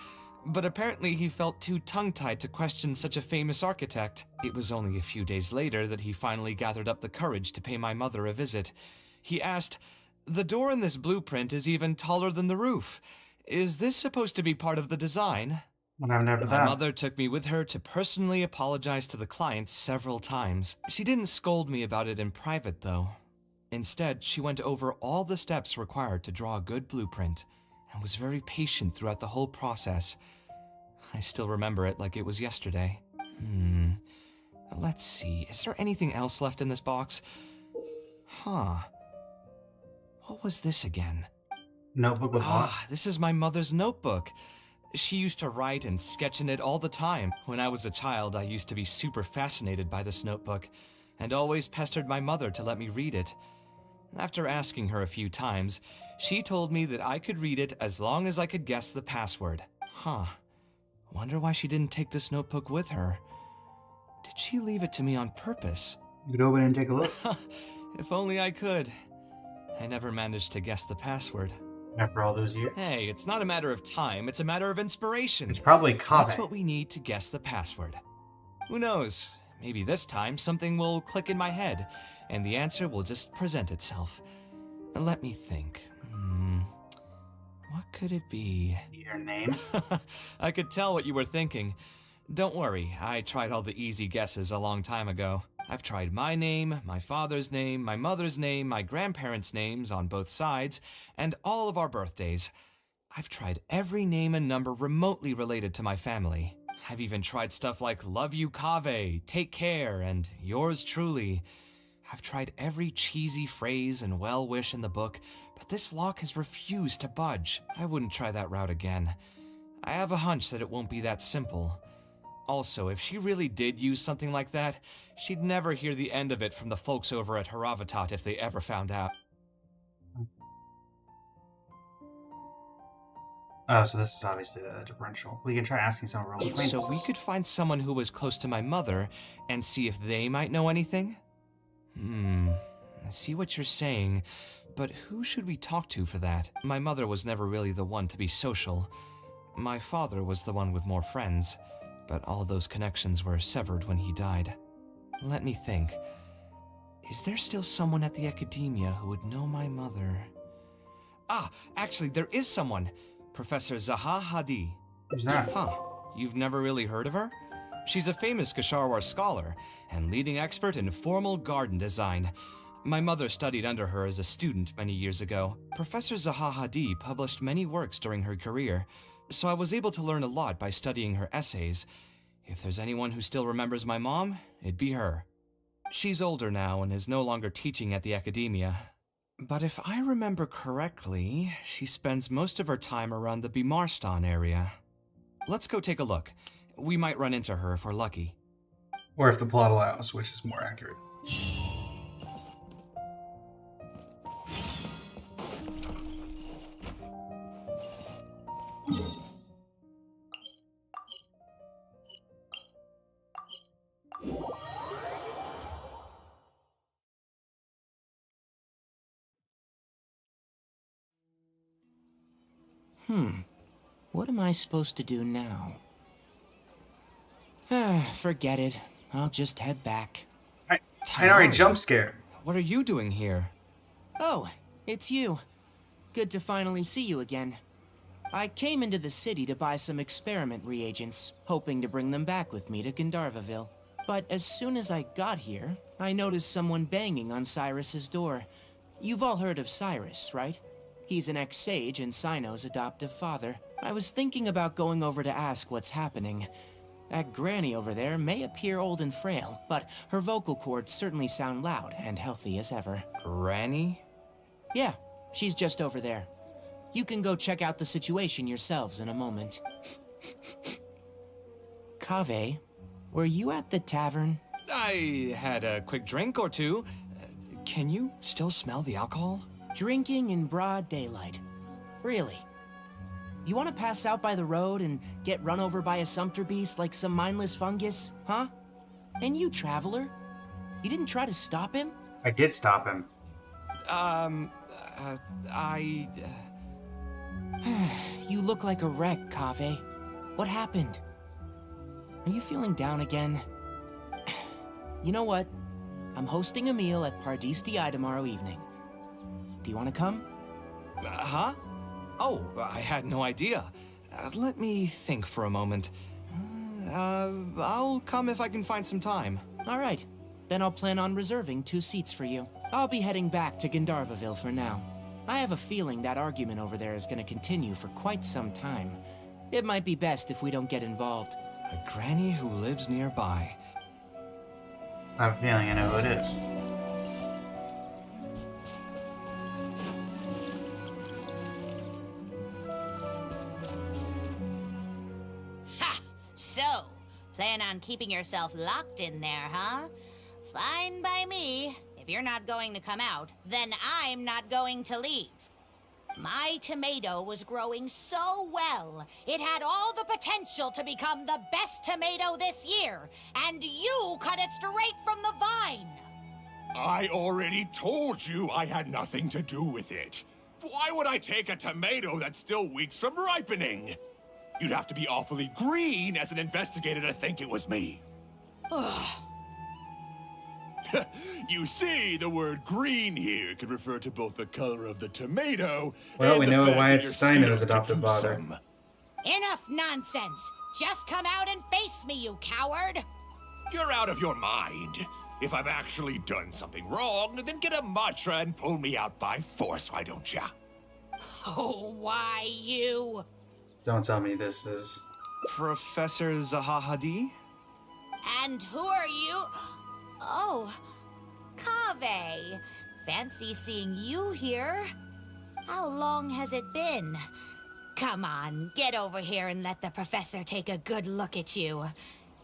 but apparently he felt too tongue-tied to question such a famous architect. It was only a few days later that he finally gathered up the courage to pay my mother a visit. He asked, "The door in this blueprint is even taller than the roof. Is this supposed to be part of the design?" What happened after that? My mother took me with her to personally apologize to the client several times. She didn't scold me about it in private, though. Instead, she went over all the steps required to draw a good blueprint, and was very patient throughout the whole process. I still remember it like it was yesterday. Let's see, is there anything else left in this box? What was this again? Notebook with what? This is my mother's notebook. She used to write and sketch in it all the time. When I was a child, I used to be super fascinated by this notebook, and always pestered my mother to let me read it. After asking her a few times, she told me that I could read it as long as I could guess the password. Wonder why she didn't take this notebook with her. Did she leave it to me on purpose? You could open it and take a look. If only I could. I never managed to guess the password. After all those years. Hey, it's not a matter of time, it's a matter of inspiration. It's probably Kaveh. That's what we need to guess the password. Who knows? Maybe this time something will click in my head, and the answer will just present itself. Let me think. What could it be? Your name? I could tell what you were thinking. Don't worry, I tried all the easy guesses a long time ago. I've tried my name, my father's name, my mother's name, my grandparents' names on both sides, and all of our birthdays. I've tried every name and number remotely related to my family. I've even tried stuff like love you Kaveh, take care, and yours truly. I've tried every cheesy phrase and well-wish in the book, but this lock has refused to budge. I wouldn't try that route again. I have a hunch that it won't be that simple. Also, if she really did use something like that, she'd never hear the end of it from the folks over at Haravatat if they ever found out. Oh, so this is obviously the differential. We can try asking some real acquaintances. So we could find someone who was close to my mother and see if they might know anything? I see what you're saying, but who should we talk to for that? My mother was never really the one to be social. My father was the one with more friends, but all those connections were severed when he died. Let me think. Is there still someone at the academia who would know my mother? Ah, actually, there is someone. Professor Zaha Hadi. Who's that? Huh. You've never really heard of her? She's a famous Kshatriyar scholar and leading expert in formal garden design. My mother studied under her as a student many years ago. Professor Zaha Hadi published many works during her career, so I was able to learn a lot by studying her essays. If there's anyone who still remembers my mom, it'd be her. She's older now and is no longer teaching at the academia. But if I remember correctly, she spends most of her time around the Bimarstan area. Let's go take a look. We might run into her if we're lucky. Or if the plot allows, which is more accurate. What am I supposed to do now? Forget it. I'll just head back. I already jump scare. What are you doing here? Oh, it's you. Good to finally see you again. I came into the city to buy some experiment reagents, hoping to bring them back with me to Gandharvaville. But as soon as I got here, I noticed someone banging on Cyrus's door. You've all heard of Cyrus, right? He's an ex-sage and Sino's adoptive father. I was thinking about going over to ask what's happening. That granny over there may appear old and frail, but her vocal cords certainly sound loud and healthy as ever. Granny? Yeah, she's just over there. You can go check out the situation yourselves in a moment. Kaveh, were you at the tavern? I had a quick drink or two. Can you still smell the alcohol? Drinking in broad daylight. Really? You want to pass out by the road and get run over by a sumpter beast like some mindless fungus, huh? And you, traveler? You didn't try to stop him? I did stop him. You look like a wreck, Kaveh. What happened? Are you feeling down again? You know what? I'm hosting a meal at Pardistii tomorrow evening. Do you want to come? Huh? Oh, I had no idea. Let me think for a moment. I'll come if I can find some time. All right. Then I'll plan on reserving 2 seats for you. I'll be heading back to Gandharvaville for now. I have a feeling that argument over there is going to continue for quite some time. It might be best if we don't get involved. A granny who lives nearby. I have a feeling I know who it is. Ha! So, plan on keeping yourself locked in there, huh? Fine by me. If you're not going to come out, then I'm not going to leave. My tomato was growing so well, it had all the potential to become the best tomato this year, and you cut it straight from the vine. I already told you I had nothing to do with it. Why would I take a tomato that's still weeks from ripening? You'd have to be awfully green as an investigator to think it was me. You see, the word green here could refer to both the color of the tomato Well, and we the know fact why that it's your Sino's skills could adopted use father. some. Enough nonsense! Just come out and face me, you coward! You're out of your mind. If I've actually done something wrong, then get a matcha and pull me out by force, why don't ya? Oh, why you? Don't tell me this is... Professor Zahahadi? And who are you? Oh, Kaveh. Fancy seeing you here. How long has it been? Come on, get over here and let the professor take a good look at you.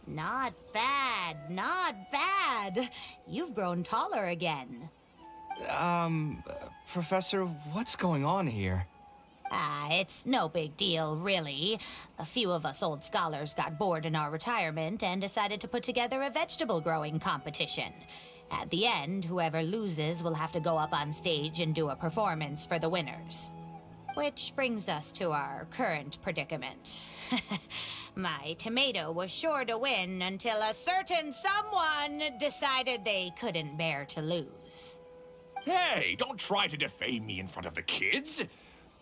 Not bad, not bad. You've grown taller again. Professor, what's going on here? It's no big deal, really. A few of us old scholars got bored in our retirement and decided to put together a vegetable growing competition. At the end, whoever loses will have to go up on stage and do a performance for the winners. Which brings us to our current predicament. My tomato was sure to win until a certain someone decided they couldn't bear to lose. Hey, don't try to defame me in front of the kids.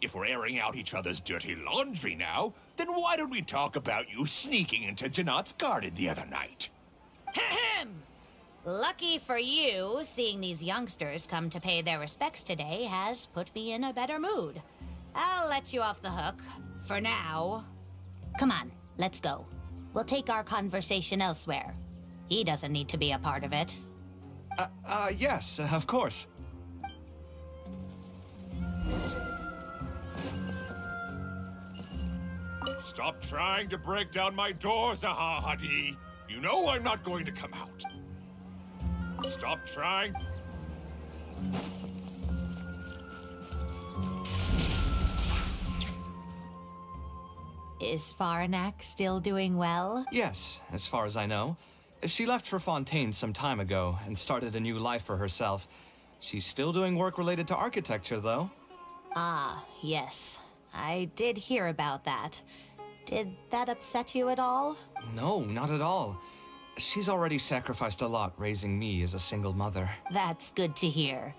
If we're airing out each other's dirty laundry now, then why don't we talk about you sneaking into Janat's garden the other night? Ahem! Lucky for you, seeing these youngsters come to pay their respects today has put me in a better mood. I'll let you off the hook, for now. Come on, let's go. We'll take our conversation elsewhere. He doesn't need to be a part of it. Yes, of course. Stop trying to break down my door, Zahahadi. You know I'm not going to come out. Stop trying. Is Faranak still doing well? Yes, as far as I know. She left for Fontaine some time ago and started a new life for herself. She's still doing work related to architecture, though. Ah, yes. I did hear about that. Did that upset you at all? No, not at all. She's already sacrificed a lot raising me as a single mother. That's good to hear.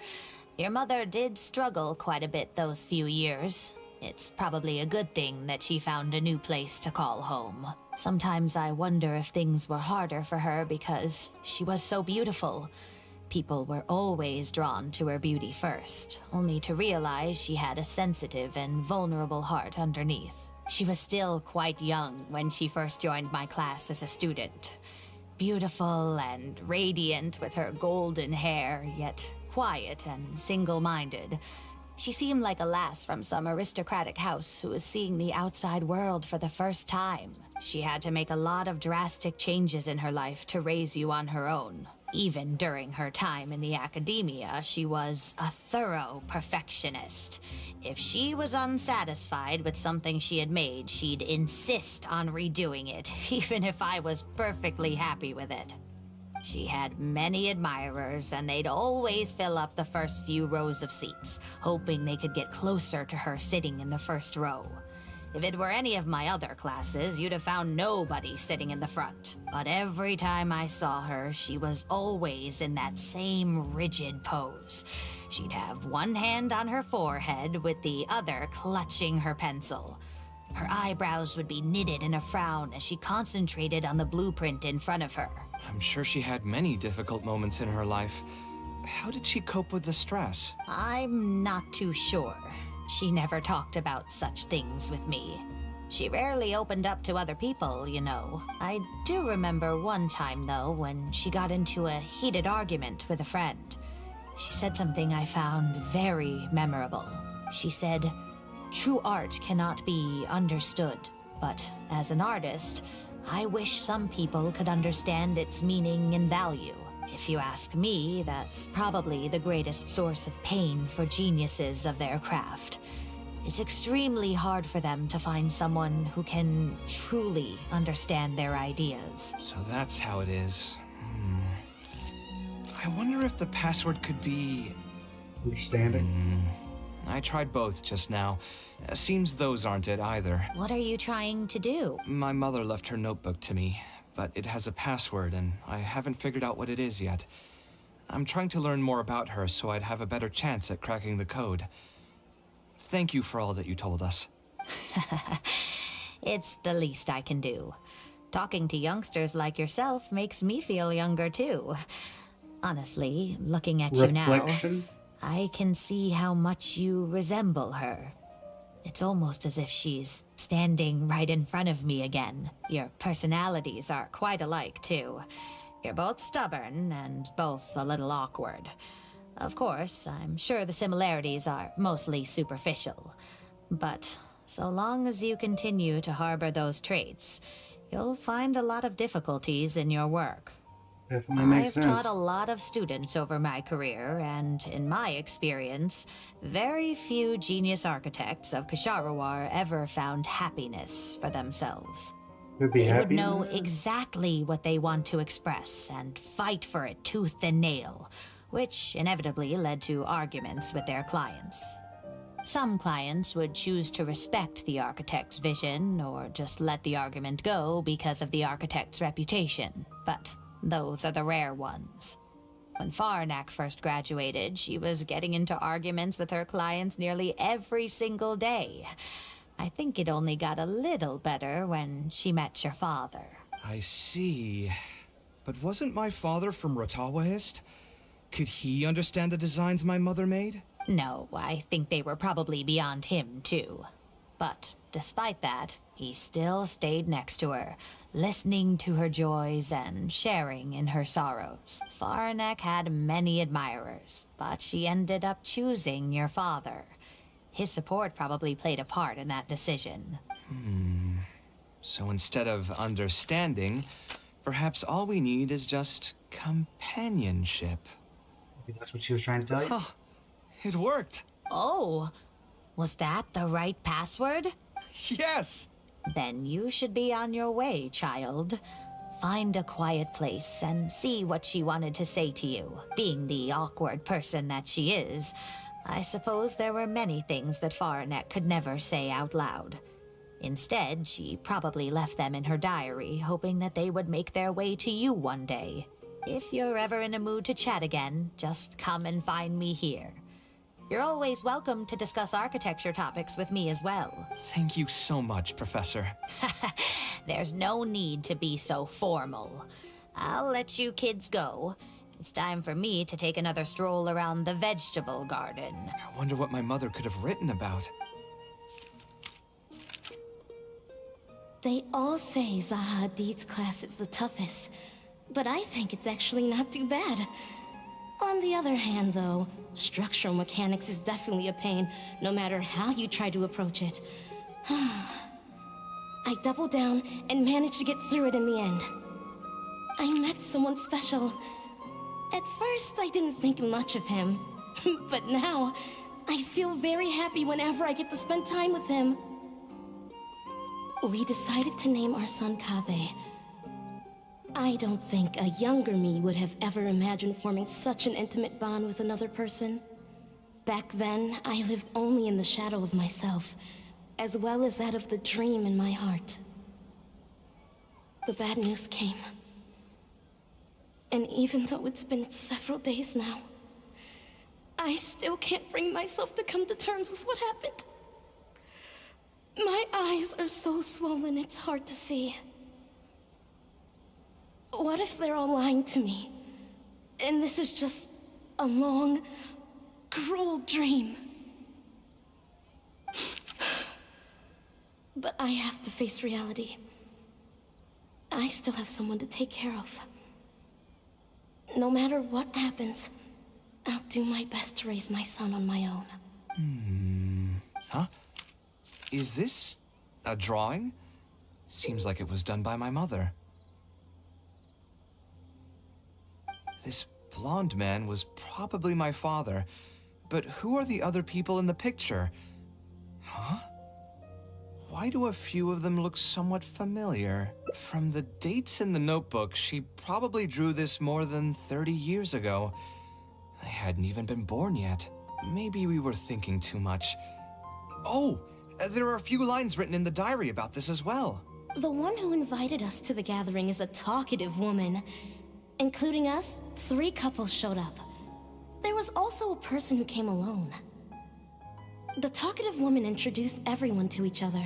Your mother did struggle quite a bit those few years. It's probably a good thing that she found a new place to call home. Sometimes I wonder if things were harder for her because she was so beautiful. People were always drawn to her beauty first, only to realize she had a sensitive and vulnerable heart underneath. She was still quite young when she first joined my class as a student. Beautiful and radiant with her golden hair, yet quiet and single-minded. She seemed like a lass from some aristocratic house who was seeing the outside world for the first time. She had to make a lot of drastic changes in her life to raise you on her own. Even during her time in the academia, she was a thorough perfectionist. If she was unsatisfied with something she had made, she'd insist on redoing it, even if I was perfectly happy with it. She had many admirers, and they'd always fill up the first few rows of seats, hoping they could get closer to her sitting in the first row. If it were any of my other classes, you'd have found nobody sitting in the front. But every time I saw her, she was always in that same rigid pose. She'd have one hand on her forehead with the other clutching her pencil. Her eyebrows would be knitted in a frown as she concentrated on the blueprint in front of her. I'm sure she had many difficult moments in her life. How did she cope with the stress? I'm not too sure. She never talked about such things with me. She rarely opened up to other people, you know. I do remember one time, though, when she got into a heated argument with a friend. She said something I found very memorable. She said, "True art cannot be understood, but as an artist, I wish some people could understand its meaning and value. If you ask me, that's probably the greatest source of pain for geniuses of their craft. It's extremely hard for them to find someone who can truly understand their ideas." So that's how it is. I wonder if the password could be... Understanding? I tried both just now. Seems those aren't it either. What are you trying to do? My mother left her notebook to me, but it has a password and I haven't figured out what it is yet. I'm trying to learn more about her so I'd have a better chance at cracking the code. Thank you for all that you told us. It's the least I can do. Talking to youngsters like yourself makes me feel younger too. Honestly, looking at you now, I can see how much you resemble her. It's almost as if she's standing right in front of me again. Your personalities are quite alike too. You're both stubborn and both a little awkward. Of course, I'm sure the similarities are mostly superficial. But so long as you continue to harbor those traits, you'll find a lot of difficulties in your work. Definitely makes sense. I've taught a lot of students over my career, and in my experience, very few genius architects of Ksharawar ever found happiness for themselves. They would know exactly what they want to express and fight for it tooth and nail, which inevitably led to arguments with their clients. Some clients would choose to respect the architect's vision or just let the argument go because of the architect's reputation, but those are the rare ones. When Faranak first graduated, she was getting into arguments with her clients nearly every single day. I think it only got a little better when she met your father. I see. But wasn't my father from Rotawahist? Could he understand the designs my mother made? No, I think they were probably beyond him, too. But despite that, he still stayed next to her, listening to her joys and sharing in her sorrows. Faranek had many admirers, but she ended up choosing your father. His support probably played a part in that decision. So instead of understanding, perhaps all we need is just companionship. Maybe that's what she was trying to tell you? Huh. It worked. Oh, was that the right password? Yes! Then you should be on your way, child. Find a quiet place and see what she wanted to say to you. Being the awkward person that she is, I suppose there were many things that Faranek could never say out loud. Instead, she probably left them in her diary, hoping that they would make their way to you one day. If you're ever in a mood to chat again, just come and find me here. You're always welcome to discuss architecture topics with me as well. Thank you so much, Professor. There's no need to be so formal. I'll let you kids go. It's time for me to take another stroll around the vegetable garden. I wonder what my mother could have written about. They all say Zaha Hadid's class is the toughest, but I think it's actually not too bad. On the other hand, though, structural mechanics is definitely a pain, no matter how you try to approach it. I doubled down and managed to get through it in the end. I met someone special. At first, I didn't think much of him, but now, I feel very happy whenever I get to spend time with him. We decided to name our son Kaveh. I don't think a younger me would have ever imagined forming such an intimate bond with another person. Back then, I lived only in the shadow of myself, as well as that of the dream in my heart. The bad news came. And even though it's been several days now, I still can't bring myself to come to terms with what happened. My eyes are so swollen it's hard to see. What if they're all lying to me? And this is just a long, cruel dream. But I have to face reality. I still have someone to take care of. No matter what happens, I'll do my best to raise my son on my own. Huh? Is this a drawing? Seems like it was done by my mother. This blonde man was probably my father, but who are the other people in the picture? Huh? Why do a few of them look somewhat familiar? From the dates in the notebook, she probably drew this more than 30 years ago. I hadn't even been born yet. maybe we were thinking too much. Oh, there are a few lines written in the diary about this as well. The one who invited us to the gathering is a talkative woman. Including us, 3 couples showed up. There was also a person who came alone. The talkative woman introduced everyone to each other.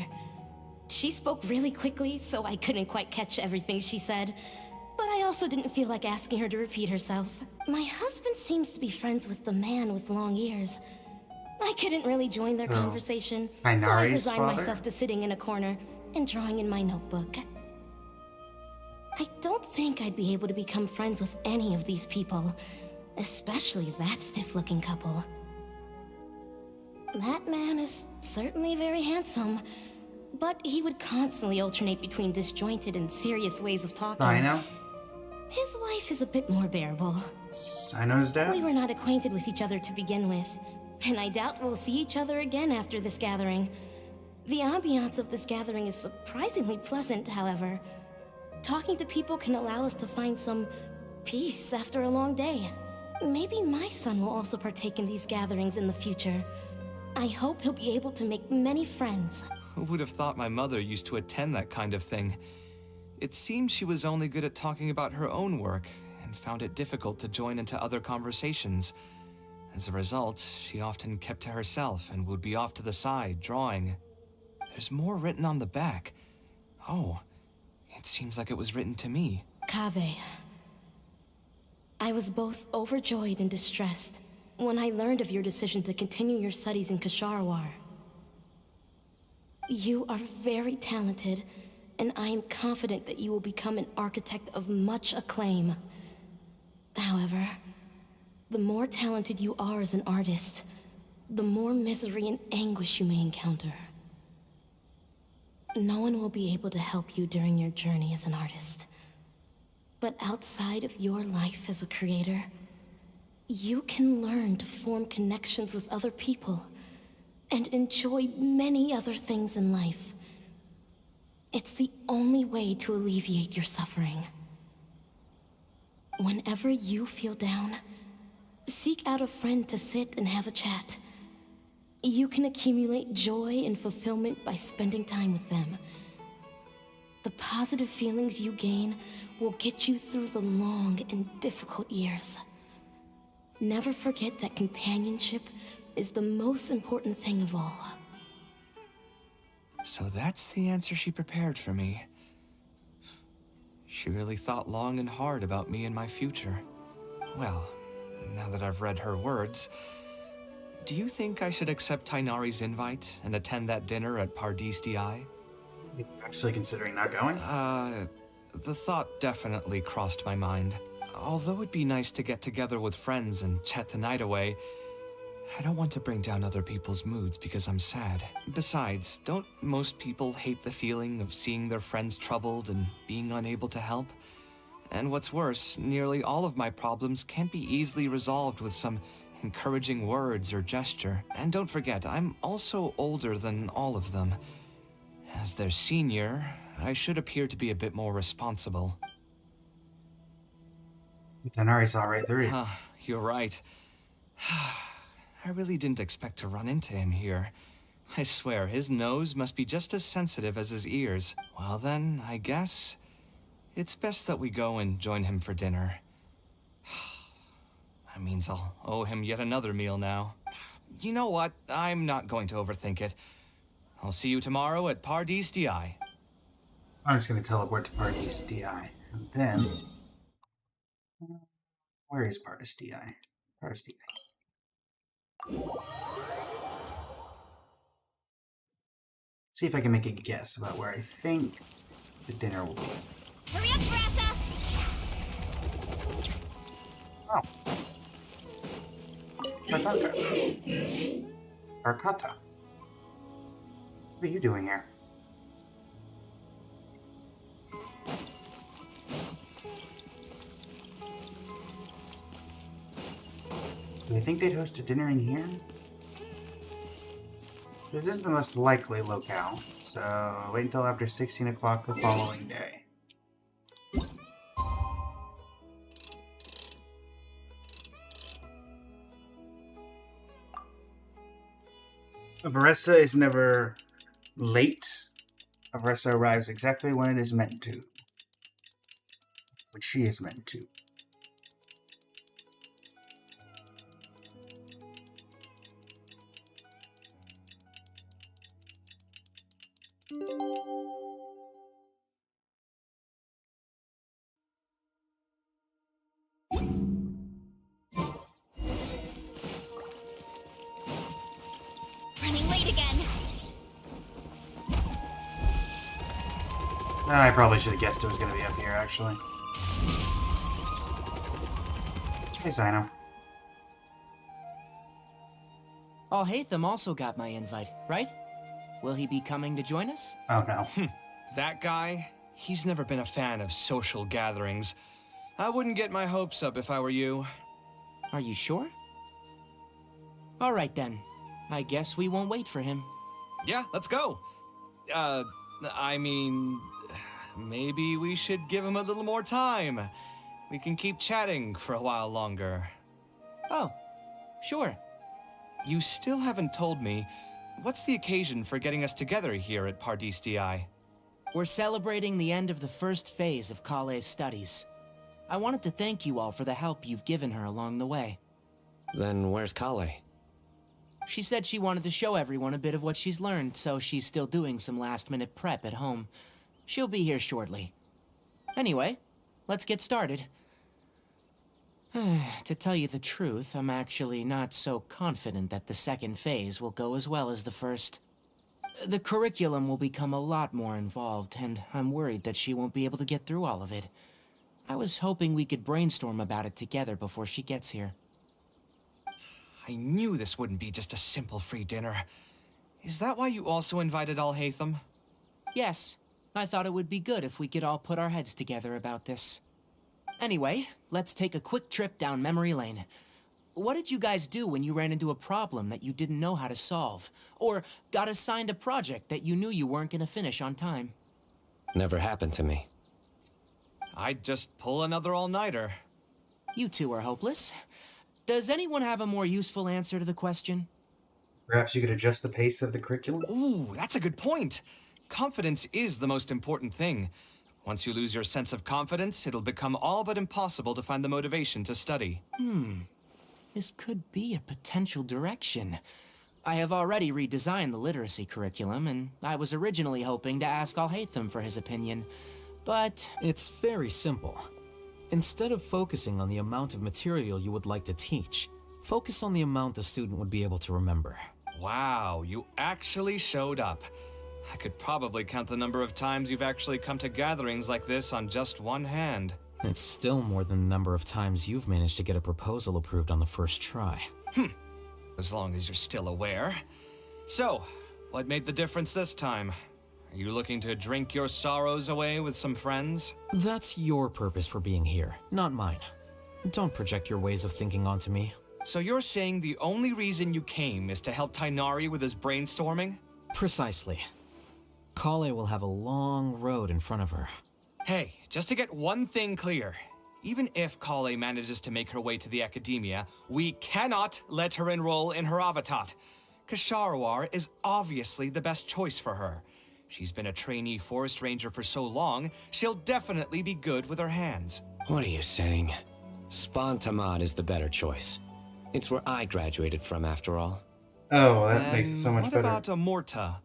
She spoke really quickly, so I couldn't quite catch everything she said. But I also didn't feel like asking her to repeat herself. My husband seems to be friends with the man with long ears. I couldn't really join their conversation, so I Inari's resigned father? myself to sitting in a corner and drawing in my notebook. I don't think I'd be able to become friends with any of these people, especially that stiff-looking couple. That man is certainly very handsome, but he would constantly alternate between disjointed and serious ways of talking. Sino? His wife is a bit more bearable. Sino's dad? We were not acquainted with each other to begin with, and I doubt we'll see each other again after this gathering. The ambiance of this gathering is surprisingly pleasant, however. Talking to people can allow us to find some peace after a long day. Maybe my son will also partake in these gatherings in the future. I hope he'll be able to make many friends. Who would have thought my mother used to attend that kind of thing? It seemed she was only good at talking about her own work, and found it difficult to join into other conversations. As a result, she often kept to herself and would be off to the side, drawing. There's more written on the back. Oh, it seems like it was written to me. Kaveh. I was both overjoyed and distressed when I learned of your decision to continue your studies in Kasharwar. You are very talented, and I am confident that you will become an architect of much acclaim. However, the more talented you are as an artist, the more misery and anguish you may encounter. No one will be able to help you during your journey as an artist. But outside of your life as a creator, you can learn to form connections with other people and enjoy many other things in life. It's the only way to alleviate your suffering. Whenever you feel down, seek out a friend to sit and have a chat. You can accumulate joy and fulfillment by spending time with them. The positive feelings you gain will get you through the long and difficult years. Never forget that companionship is the most important thing of all. So that's the answer she prepared for me. She really thought long and hard about me and my future. Well, now that I've read her words, do you think I should accept Tainari's invite and attend that dinner at Pardis Di? You're actually considering not going? The thought definitely crossed my mind. Although it'd be nice to get together with friends and chat the night away, I don't want to bring down other people's moods because I'm sad. Besides, don't most people hate the feeling of seeing their friends troubled and being unable to help? And what's worse, nearly all of my problems can't be easily resolved with some encouraging words or gesture. And don't forget, I'm also older than all of them. As their senior, I should appear to be a bit more responsible. Tainari saw right through you. You're right. I really didn't expect to run into him here. I swear, his nose must be just as sensitive as his ears. Well then, I guess it's best that we go and join him for dinner. That means I'll owe him yet another meal now. You know what? I'm not going to overthink it. I'll see you tomorrow at Pardis Di. I'm just going to teleport to Pardis Di. And then... Where is Pardis Di? Pardis Di. See if I can make a guess about where I think the dinner will be. Hurry up, Brassa! Oh. Arcata. Arcata. What are you doing here? Do you think they'd host a dinner in here? This is the most likely locale, so wait until after 16 o'clock the following day. Varessa is never late. Varessa arrives exactly when it is meant to. Which she is meant to. Running late again. I probably should have guessed it was going to be up here, actually. Hey, Zino. Alhaitham also got my invite, right? Will he be coming to join us? Oh, no. That guy? He's never been a fan of social gatherings. I wouldn't get my hopes up if I were you. Are you sure? All right, then. I guess we won't wait for him. Yeah, let's go. I mean, maybe we should give him a little more time. We can keep chatting for a while longer. Oh, sure. You still haven't told me, what's the occasion for getting us together here at Pardis Di? We're celebrating the end of the first phase of Kale's studies. I wanted to thank you all for the help you've given her along the way. Then where's Kale? She said she wanted to show everyone a bit of what she's learned, so she's still doing some last-minute prep at home. She'll be here shortly. Anyway, let's get started. To tell you the truth, I'm actually not so confident that the second phase will go as well as the first. The curriculum will become a lot more involved, and I'm worried that she won't be able to get through all of it. I was hoping we could brainstorm about it together before she gets here. I knew this wouldn't be just a simple free dinner. Is that why you also invited Alhaitham? Yes. I thought it would be good if we could all put our heads together about this. Anyway, let's take a quick trip down memory lane. What did you guys do when you ran into a problem that you didn't know how to solve? Or got assigned a project that you knew you weren't going to finish on time? Never happened to me. I'd just pull another all-nighter. You two are hopeless. Does anyone have a more useful answer to the question? Perhaps you could adjust the pace of the curriculum? Ooh, that's a good point. Confidence is the most important thing. Once you lose your sense of confidence, it'll become all but impossible to find the motivation to study. This could be a potential direction. I have already redesigned the literacy curriculum, and I was originally hoping to ask Alhaitham for his opinion, but... It's very simple. Instead of focusing on the amount of material you would like to teach, focus on the amount the student would be able to remember. Wow, you actually showed up. I could probably count the number of times you've actually come to gatherings like this on just one hand. It's still more than the number of times you've managed to get a proposal approved on the first try. As long as you're still aware. So, what made the difference this time? Are you looking to drink your sorrows away with some friends? That's your purpose for being here, not mine. Don't project your ways of thinking onto me. So you're saying the only reason you came is to help Tainari with his brainstorming? Precisely. Kale will have a long road in front of her. Hey, just to get one thing clear. Even if Kale manages to make her way to the academia, we cannot let her enroll in her Avatat. Kasharwar is obviously the best choice for her. She's been a trainee forest ranger for so long, she'll definitely be good with her hands. What are you saying? Spontamad is the better choice. It's where I graduated from, after all. Oh, that makes it so much better. What about Amorta?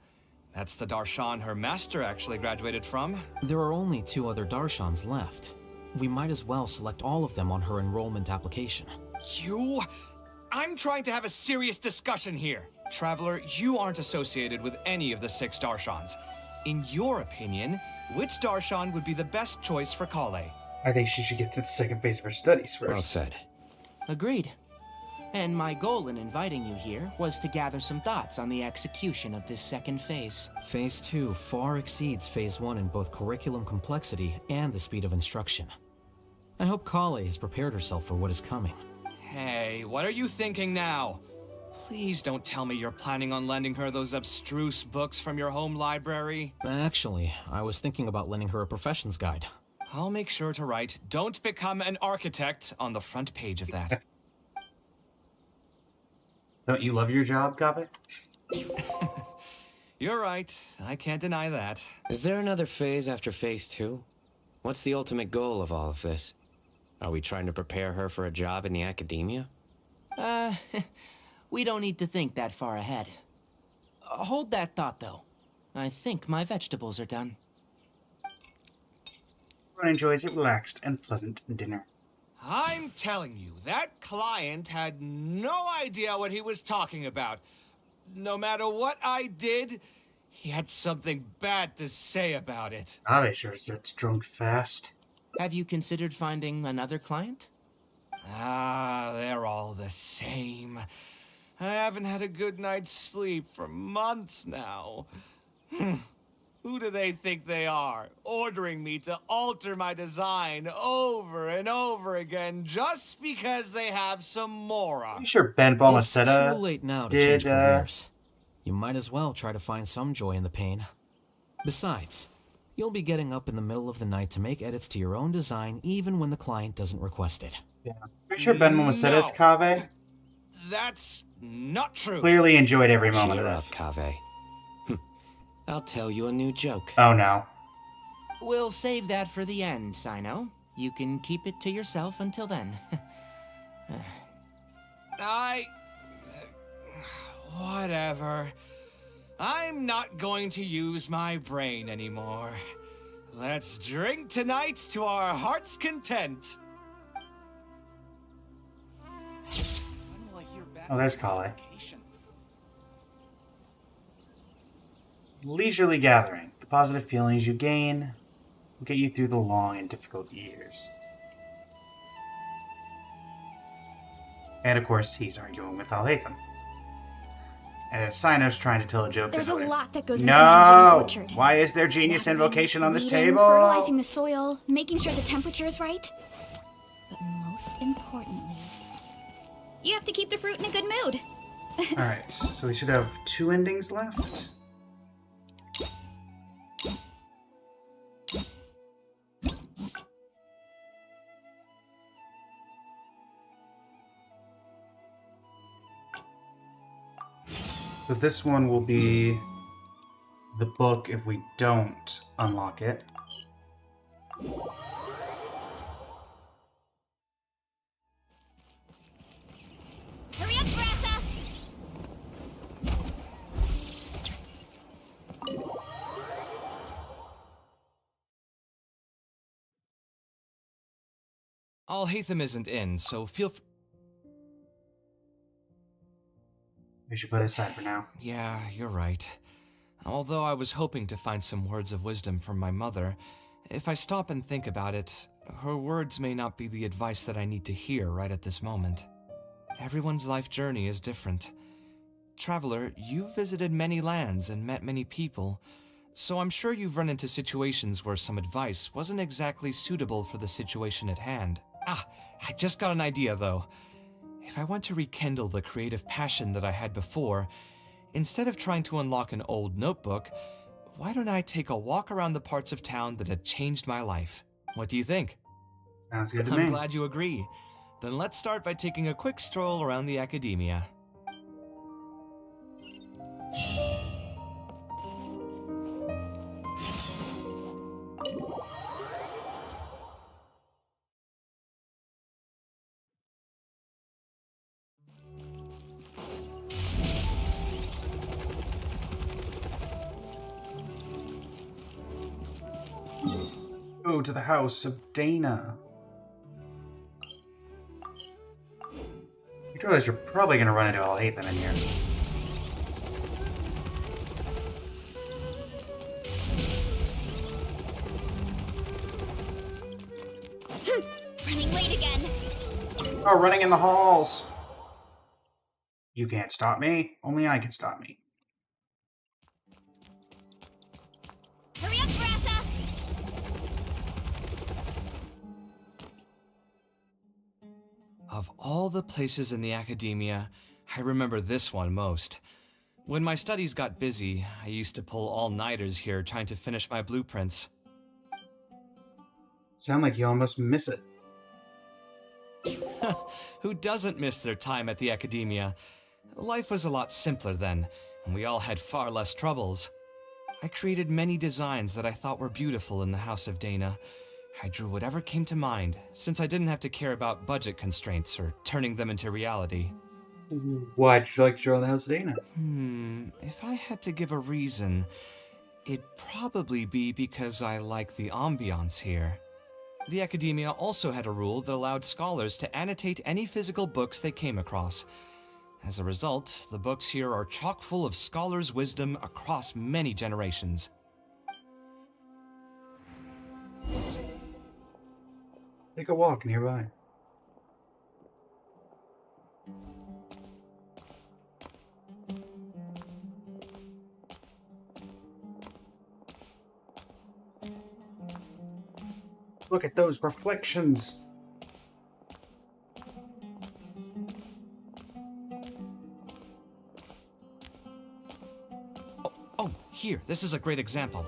That's the Darshan her master actually graduated from. There are only 2 other Darshans left. We might as well select all of them on her enrollment application. I'm trying to have a serious discussion here. Traveler, you aren't associated with any of the 6 Darshans. In your opinion, which Darshan would be the best choice for Kale? I think she should get to the second phase of her studies first. Well said. Agreed. And my goal in inviting you here was to gather some thoughts on the execution of this second phase. Phase 2 far exceeds Phase 1 in both curriculum complexity and the speed of instruction. I hope Kale has prepared herself for what is coming. Hey, what are you thinking now? Please don't tell me you're planning on lending her those abstruse books from your home library. Actually, I was thinking about lending her a professions guide. I'll make sure to write, "Don't become an architect" on the front page of that. Don't you love your job, Kaveh? You're right. I can't deny that. Is there another phase after phase 2? What's the ultimate goal of all of this? Are we trying to prepare her for a job in the academia? We don't need to think that far ahead. Hold that thought, though. I think my vegetables are done. Everyone enjoys a relaxed and pleasant dinner. I'm telling you, that client had no idea what he was talking about. No matter what I did, he had something bad to say about it. Kaveh sure gets drunk fast. Have you considered finding another client? They're all the same. I haven't had a good night's sleep for months now. Who do they think they are, ordering me to alter my design over and over again just because they have some mora? I'm sure Ben Balmaceda It's too late now to did, change careers. You might as well try to find some joy in the pain. Besides, you'll be getting up in the middle of the night to make edits to your own design even when the client doesn't request it. Yeah. Pretty sure Ben Balmaceda's Kaveh That's not true. clearly enjoyed every moment of Cheer this. up, Kaveh. I'll tell you a new joke. Oh no. We'll save that for the end, Sino. You can keep it to yourself until then. Whatever. I'm not going to use my brain anymore. Let's drink tonight to our heart's content. Oh, there's Kale. Leisurely gathering. The positive feelings you gain will get you through the long and difficult years. And of course, he's arguing with Alhaitham. Sino's trying to tell a joke. There's a about it. lot that goes into managing an No! orchard. Why is there genius invocation on this Weeding, table? fertilizing the soil, making sure the temperature is right. But most importantly, you have to keep the fruit in a good mood. Alright, so we should have 2 endings left. So this one will be the book if we don't unlock it. Hurry up, Grassa! Alhaitham isn't in, so feel free. We should put it aside for now. Yeah, you're right. Although I was hoping to find some words of wisdom from my mother, if I stop and think about it, her words may not be the advice that I need to hear right at this moment. Everyone's life journey is different. Traveler, you've visited many lands and met many people, so I'm sure you've run into situations where some advice wasn't exactly suitable for the situation at hand. I just got an idea though. If I want to rekindle the creative passion that I had before, instead of trying to unlock an old notebook, why don't I take a walk around the parts of town that had changed my life? What do you think? Sounds good to me. I'm glad you agree. Then let's start by taking a quick stroll around the academia. Go to the house of Dana. You realize you're probably going to run into Alhaitham in here. Running late again. Oh, running in the halls. You can't stop me. Only I can stop me. Hurry up, Grassa! Of all the places in the academia, I remember this one most. When my studies got busy, I used to pull all-nighters here trying to finish my blueprints. Sound like you almost miss it. Who doesn't miss their time at the academia? Life was a lot simpler then, and we all had far less troubles. I created many designs that I thought were beautiful in the House of Dana. I drew whatever came to mind, since I didn't have to care about budget constraints or turning them into reality. Why'd you like to draw the House of Dana? If I had to give a reason, it'd probably be because I like the ambiance here. The Academia also had a rule that allowed scholars to annotate any physical books they came across. As a result, the books here are chock full of scholars' wisdom across many generations. Take a walk nearby. Look at those reflections. Oh, here, this is a great example.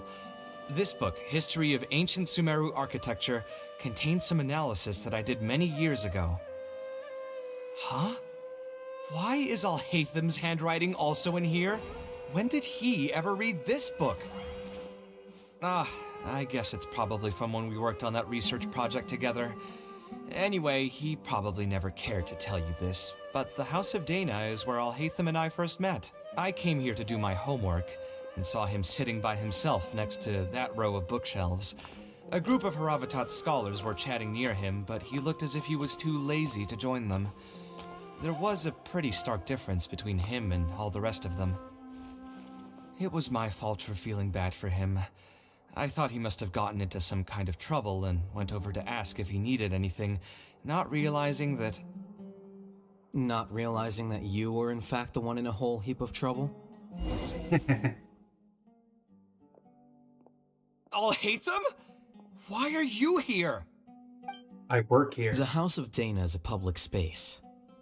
This book, History of Ancient Sumeru Architecture, contains some analysis that I did many years ago. Huh? Why is Alhaitham's handwriting also in here? When did he ever read this book? I guess it's probably from when we worked on that research project together. Anyway, he probably never cared to tell you this, but the House of Dana is where Alhaitham and I first met. I came here to do my homework, and saw him sitting by himself next to that row of bookshelves. A group of Haravatat scholars were chatting near him, but he looked as if he was too lazy to join them. There was a pretty stark difference between him and all the rest of them. It was my fault for feeling bad for him. I thought he must have gotten into some kind of trouble and went over to ask if he needed anything, not realizing that... Not realizing that you were in fact the one in a whole heap of trouble? Alhaitham? Why are you here? I work here. The House of Dana is a public space.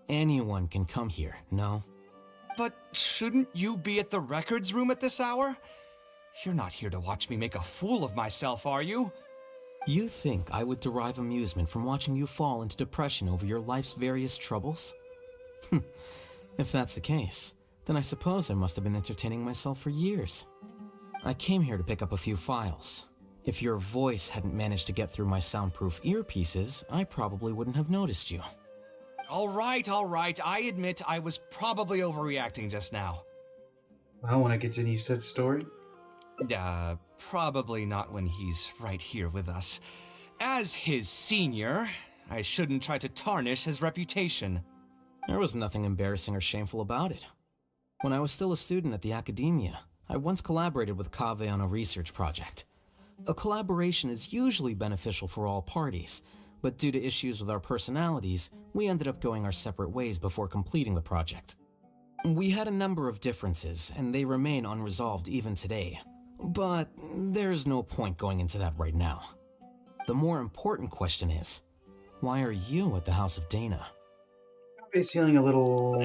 Anyone can come here, no? But shouldn't you be at the records room at this hour? You're not here to watch me make a fool of myself, are you? You think I would derive amusement from watching you fall into depression over your life's various troubles? If that's the case, then I suppose I must have been entertaining myself for years. I came here to pick up a few files. If your voice hadn't managed to get through my soundproof earpieces, I probably wouldn't have noticed you. All right, I admit I was probably overreacting just now. I want to continue said story. Probably not when he's right here with us. As his senior, I shouldn't try to tarnish his reputation. There was nothing embarrassing or shameful about it. When I was still a student at the Academia, I once collaborated with Kaveh on a research project. A collaboration is usually beneficial for all parties, but due to issues with our personalities, we ended up going our separate ways before completing the project. We had a number of differences, and they remain unresolved even today. But there's no point going into that right now. The more important question is, why are you at the House of Dana? He's feeling a little...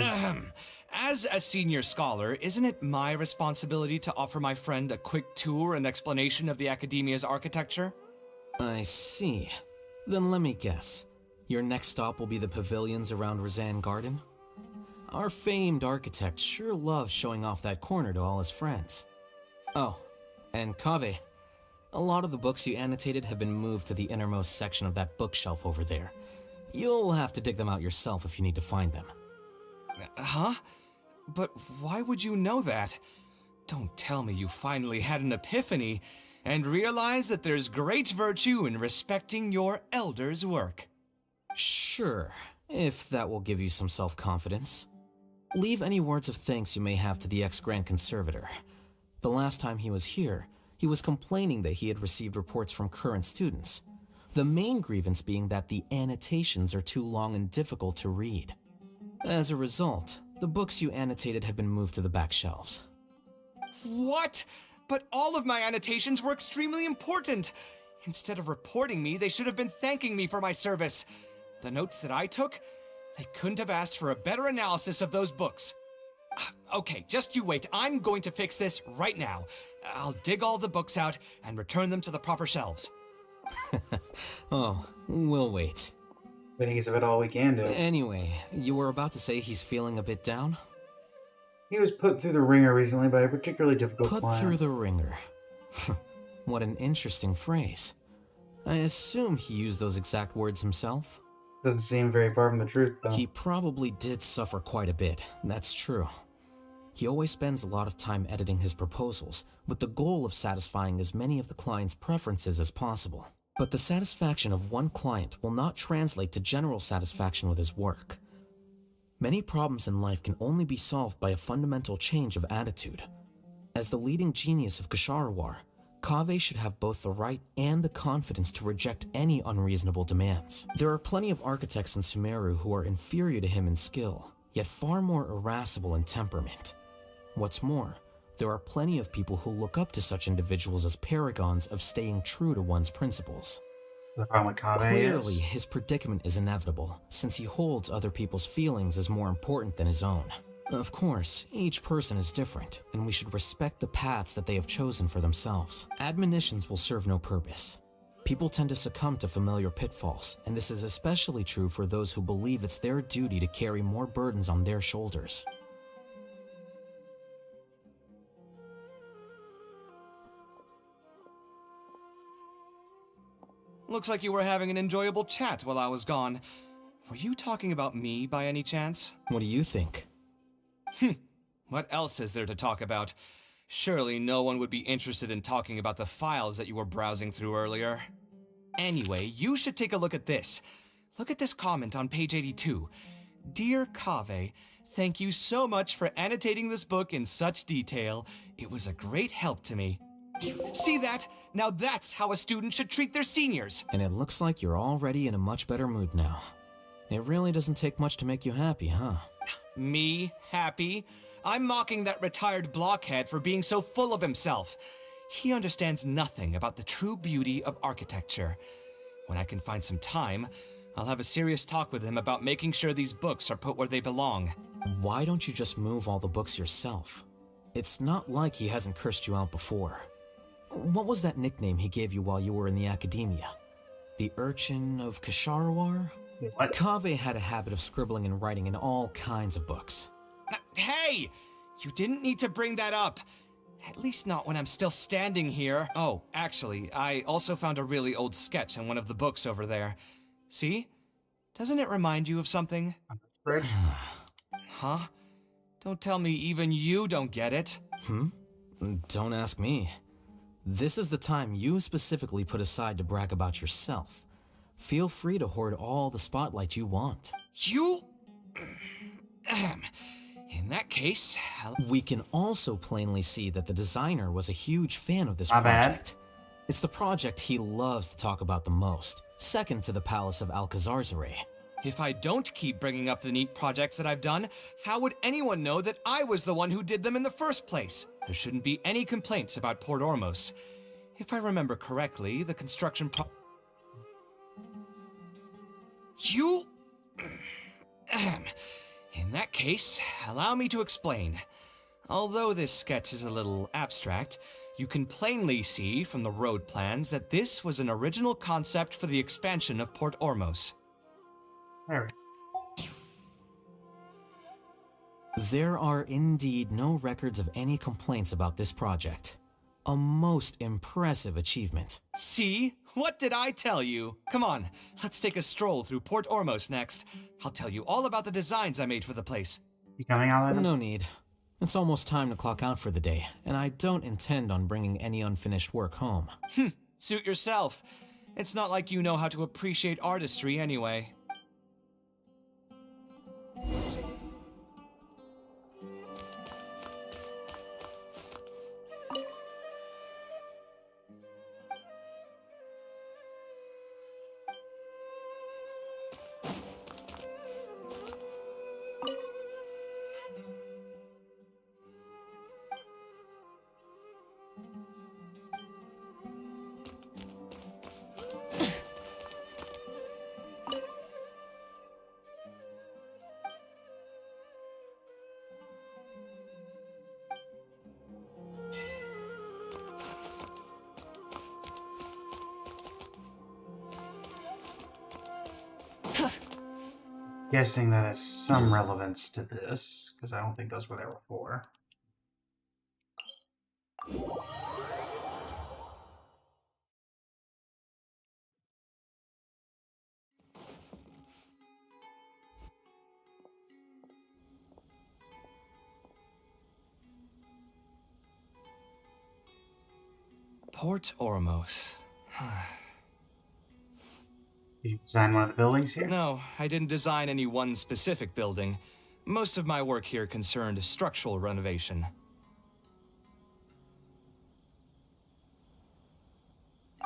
As a senior scholar, isn't it my responsibility to offer my friend a quick tour and explanation of the Academia's architecture? I see. Then let me guess. Your next stop will be the pavilions around Razan Garden? Our famed architect sure loves showing off that corner to all his friends. Oh, and Kaveh, a lot of the books you annotated have been moved to the innermost section of that bookshelf over there. You'll have to dig them out yourself if you need to find them. Huh? But why would you know that? Don't tell me you finally had an epiphany and realized that there's great virtue in respecting your elders' work. Sure, if that will give you some self-confidence. Leave any words of thanks you may have to the ex-Grand Conservator. The last time he was here, he was complaining that he had received reports from current students. The main grievance being that the annotations are too long and difficult to read. As a result, the books you annotated have been moved to the back shelves. What? But all of my annotations were extremely important. Instead of reporting me, they should have been thanking me for my service. The notes that I took, they couldn't have asked for a better analysis of those books. Okay, just you wait. I'm going to fix this right now. I'll dig all the books out and return them to the proper shelves. Oh, we'll wait. But he's of it all we can do. Anyway, you were about to say he's feeling a bit down? He was put through the ringer recently by a particularly difficult Put client. through the ringer. What an interesting phrase. I assume he used those exact words himself. Doesn't seem very far from the truth, though. He probably did suffer quite a bit, that's true. He always spends a lot of time editing his proposals, with the goal of satisfying as many of the client's preferences as possible. But the satisfaction of one client will not translate to general satisfaction with his work. Many problems in life can only be solved by a fundamental change of attitude. As the leading genius of Ksharawar, Kaveh should have both the right and the confidence to reject any unreasonable demands. There are plenty of architects in Sumeru who are inferior to him in skill, yet far more irascible in temperament. What's more, there are plenty of people who look up to such individuals as paragons of staying true to one's principles. The problem with Kaveh Clearly, is... his predicament is inevitable, since he holds other people's feelings as more important than his own. Of course, each person is different, and we should respect the paths that they have chosen for themselves. Admonitions will serve no purpose. People tend to succumb to familiar pitfalls, and this is especially true for those who believe it's their duty to carry more burdens on their shoulders. Looks like you were having an enjoyable chat while I was gone. Were you talking about me by any chance? What do you think? What else is there to talk about? Surely no one would be interested in talking about the files that you were browsing through earlier. Anyway, you should take a look at this. Look at this comment on page 82. Dear Kaveh, thank you so much for annotating this book in such detail. It was a great help to me. See that? Now that's how a student should treat their seniors. And it looks like you're already in a much better mood now. It really doesn't take much to make you happy, huh? Me happy? I'm mocking that retired blockhead for being so full of himself. He understands nothing about the true beauty of architecture. When I can find some time, I'll have a serious talk with him about making sure these books are put where they belong. Why don't you just move all the books yourself? It's not like he hasn't cursed you out before. What was that nickname he gave you while you were in the academia? The Urchin of Ksharawar? What? Kaveh had a habit of scribbling and writing in all kinds of books. Hey! You didn't need to bring that up. At least not when I'm still standing here. Oh, actually, I also found a really old sketch in one of the books over there. See? Doesn't it remind you of something? Huh? Don't tell me even you don't get it. Don't ask me. This is the time you specifically put aside to brag about yourself. Feel free to hoard all the spotlight you want. You... In that case... We can also plainly see that the designer was a huge fan of this Not bad. project. It's the project he loves to talk about the most, second to the Palace of Alcazarzaray. If I don't keep bringing up the neat projects that I've done, how would anyone know that I was the one who did them in the first place? There shouldn't be any complaints about Port Ormos. If I remember correctly, the construction You... In that case, allow me to explain. Although this sketch is a little abstract, you can plainly see from the road plans that this was an original concept for the expansion of Port Ormos. There are indeed no records of any complaints about this project. A most impressive achievement. See? What did I tell you? Come on, let's take a stroll through Port Ormos next. I'll tell you all about the designs I made for the place. You coming out later? No need. It's almost time to clock out for the day, and I don't intend on bringing any unfinished work home. Suit yourself. It's not like you know how to appreciate artistry anyway. Guessing that has some relevance to this, because I don't think those were there before. Port Ormos. You design one of the buildings here? No, I didn't design any one specific building. Most of my work here concerned structural renovation.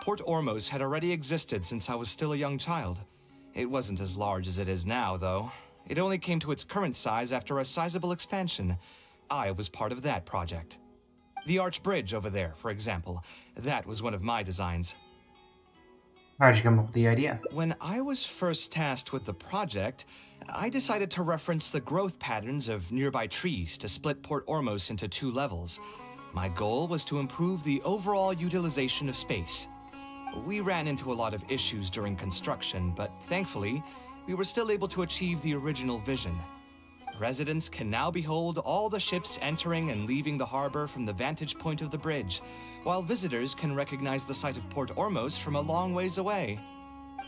Port Ormos had already existed since I was still a young child. It wasn't as large as it is now, though. It only came to its current size after a sizable expansion. I was part of that project. The arch bridge over there, for example, that was one of my designs. How'd you come up with the idea? When I was first tasked with the project, I decided to reference the growth patterns of nearby trees to split Port Ormos into 2 levels. My goal was to improve the overall utilization of space. We ran into a lot of issues during construction, but thankfully, we were still able to achieve the original vision. Residents can now behold all the ships entering and leaving the harbor from the vantage point of the bridge, while visitors can recognize the site of Port Ormos from a long ways away.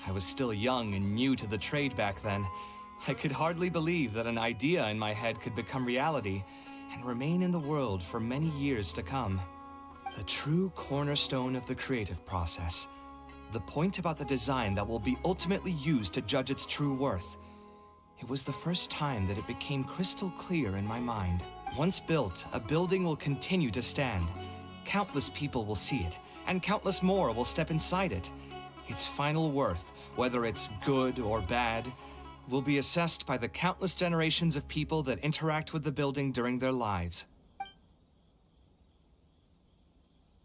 I was still young and new to the trade back then. I could hardly believe that an idea in my head could become reality and remain in the world for many years to come. The true cornerstone of the creative process. The point about the design that will be ultimately used to judge its true worth. It was the first time that it became crystal clear in my mind. Once built, a building will continue to stand. Countless people will see it, and countless more will step inside it. Its final worth, whether it's good or bad, will be assessed by the countless generations of people that interact with the building during their lives.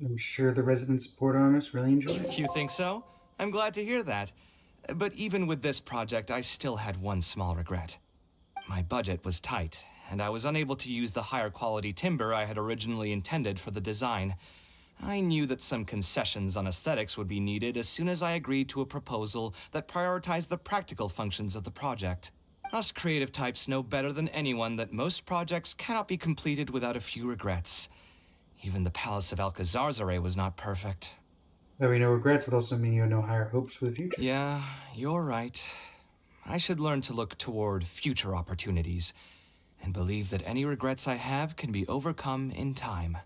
I'm sure the residents of Port Ormos really enjoy it. You think so? I'm glad to hear that. But even with this project, I still had one small regret. My budget was tight, and I was unable to use the higher quality timber I had originally intended for the design. I knew that some concessions on aesthetics would be needed as soon as I agreed to a proposal that prioritized the practical functions of the project. Us creative types know better than anyone that most projects cannot be completed without a few regrets. Even the Palace of Alcazar's was not perfect. Having no regrets would also mean you had no higher hopes for the future. Yeah, you're right. I should learn to look toward future opportunities, and believe that any regrets I have can be overcome in time.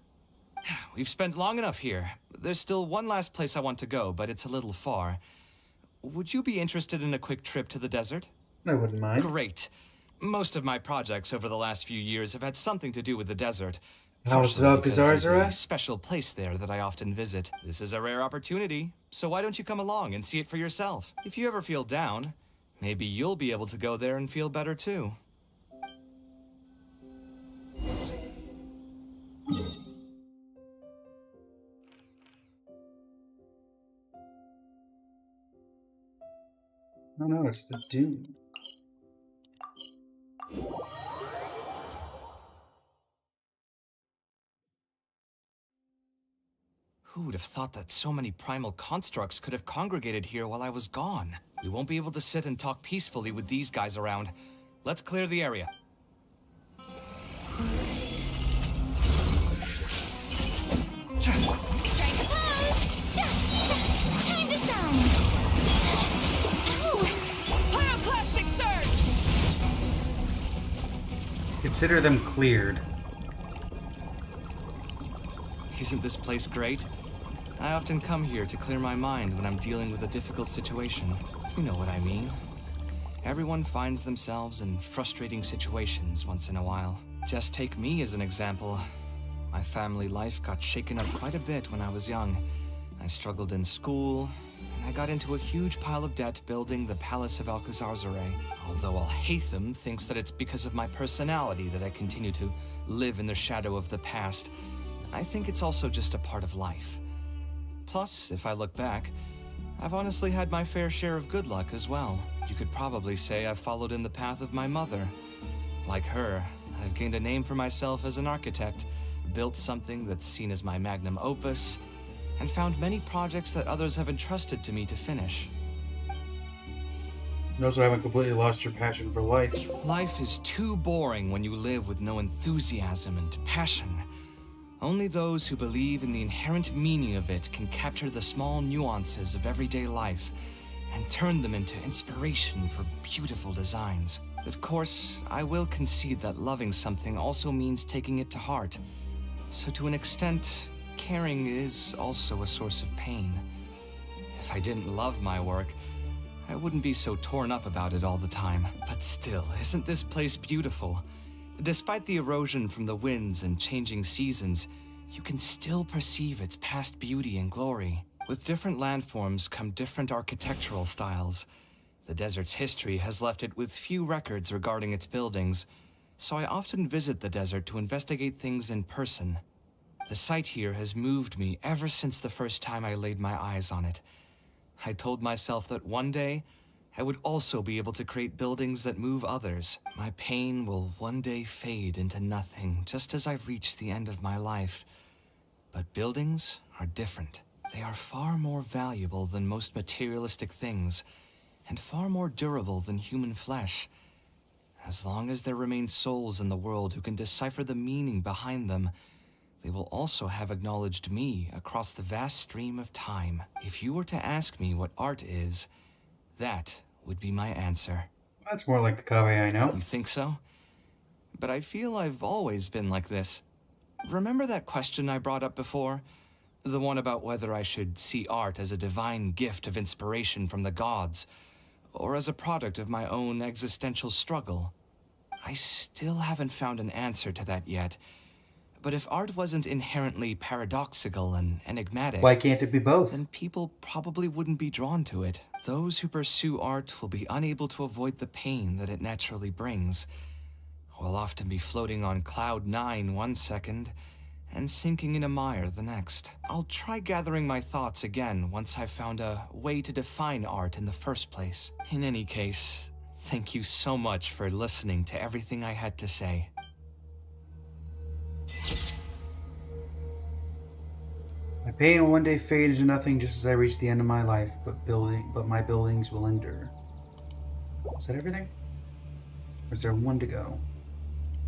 We've spent long enough here. There's still one last place I want to go, but it's a little far. Would you be interested in a quick trip to the desert? I wouldn't mind. Great. Most of my projects over the last few years have had something to do with the desert. Palace of Alcazar's There's a special place there that I often visit. This is a rare opportunity, so why don't you come along and see it for yourself? If you ever feel down, maybe you'll be able to go there and feel better too. Oh no, it's the Dune. Who would have thought that so many primal constructs could have congregated here while I was gone? We won't be able to sit and talk peacefully with these guys around. Let's clear the area. Strike a pose! Time to shine! Pyroclastic surge! Consider them cleared. Isn't this place great? I often come here to clear my mind when I'm dealing with a difficult situation. You know what I mean. Everyone finds themselves in frustrating situations once in a while. Just take me as an example. My family life got shaken up quite a bit when I was young. I struggled in school, and I got into a huge pile of debt building the Palace of Alcazar's. Although Alhaitham thinks that it's because of my personality that I continue to live in the shadow of the past, I think it's also just a part of life. Plus, if I look back, I've honestly had my fair share of good luck as well. You could probably say I've followed in the path of my mother. Like her, I've gained a name for myself as an architect, built something that's seen as my magnum opus, and found many projects that others have entrusted to me to finish. You also haven't completely lost your passion for life. Life is too boring when you live with no enthusiasm and passion. Only those who believe in the inherent meaning of it can capture the small nuances of everyday life and turn them into inspiration for beautiful designs. Of course, I will concede that loving something also means taking it to heart. So to an extent, caring is also a source of pain. If I didn't love my work, I wouldn't be so torn up about it all the time. But still, isn't this place beautiful? Despite the erosion from the winds and changing seasons, you can still perceive its past beauty and glory. With different landforms come different architectural styles. The desert's history has left it with few records regarding its buildings, so I often visit the desert to investigate things in person. The sight here has moved me ever since the first time I laid my eyes on it. I told myself that one day, I would also be able to create buildings that move others. My pain will one day fade into nothing, just as I reach the end of my life. But buildings are different. They are far more valuable than most materialistic things, and far more durable than human flesh. As long as there remain souls in the world who can decipher the meaning behind them, they will also have acknowledged me across the vast stream of time. If you were to ask me what art is, that would be my answer. That's more like the Kaveh I know. You think so? But I feel I've always been like this. Remember that question I brought up before? The one about whether I should see art as a divine gift of inspiration from the gods, or as a product of my own existential struggle. I still haven't found an answer to that yet. But if art wasn't inherently paradoxical and enigmatic, why can't it be both? Then people probably wouldn't be drawn to it. Those who pursue art will be unable to avoid the pain that it naturally brings. Will often be floating on cloud 9 one second, and sinking in a mire the next. I'll try gathering my thoughts again once I've found a way to define art in the first place. In any case, thank you so much for listening to everything I had to say. My pain will one day fade into nothing just as I reach the end of my life, but my buildings will endure. Is that everything? Or is there one to go?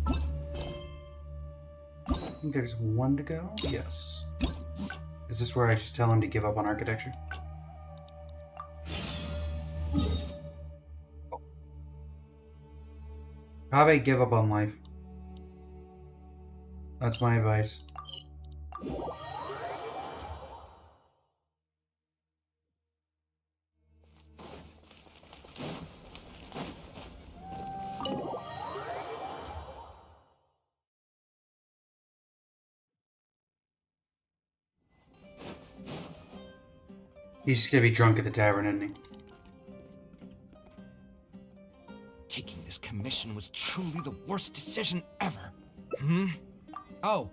I think there's one to go? Yes. Is this where I just tell him to give up on architecture? Oh. Kaveh, give up on life. That's my advice. He's just gonna be drunk at the tavern, isn't he? Taking this commission was truly the worst decision ever. Oh.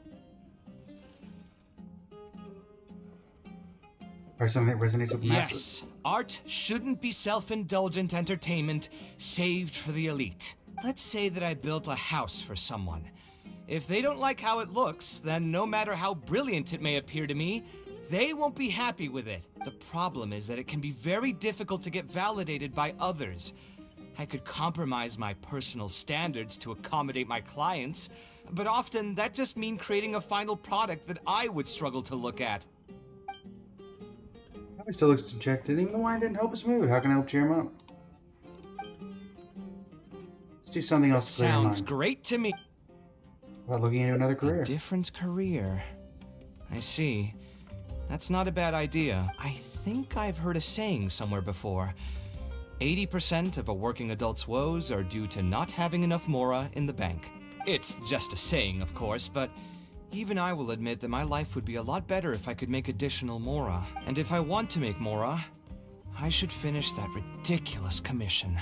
Or something that resonates with masses. Yes, art shouldn't be self-indulgent entertainment saved for the elite. Let's say that I built a house for someone. If they don't like how it looks, then no matter how brilliant it may appear to me, they won't be happy with it. The problem is that it can be very difficult to get validated by others. I could compromise my personal standards to accommodate my clients, but often that just means creating a final product that I would struggle to look at. He still looks dejected. Even the wine didn't help his mood. How can I help cheer him up? Let's do something else to clear your mind. Sounds great to me. About looking into another career. A different career. I see. That's not a bad idea. I think I've heard a saying somewhere before. 80% of a working adult's woes are due to not having enough mora in the bank. It's just a saying, of course, but even I will admit that my life would be a lot better if I could make additional mora. And if I want to make mora, I should finish that ridiculous commission.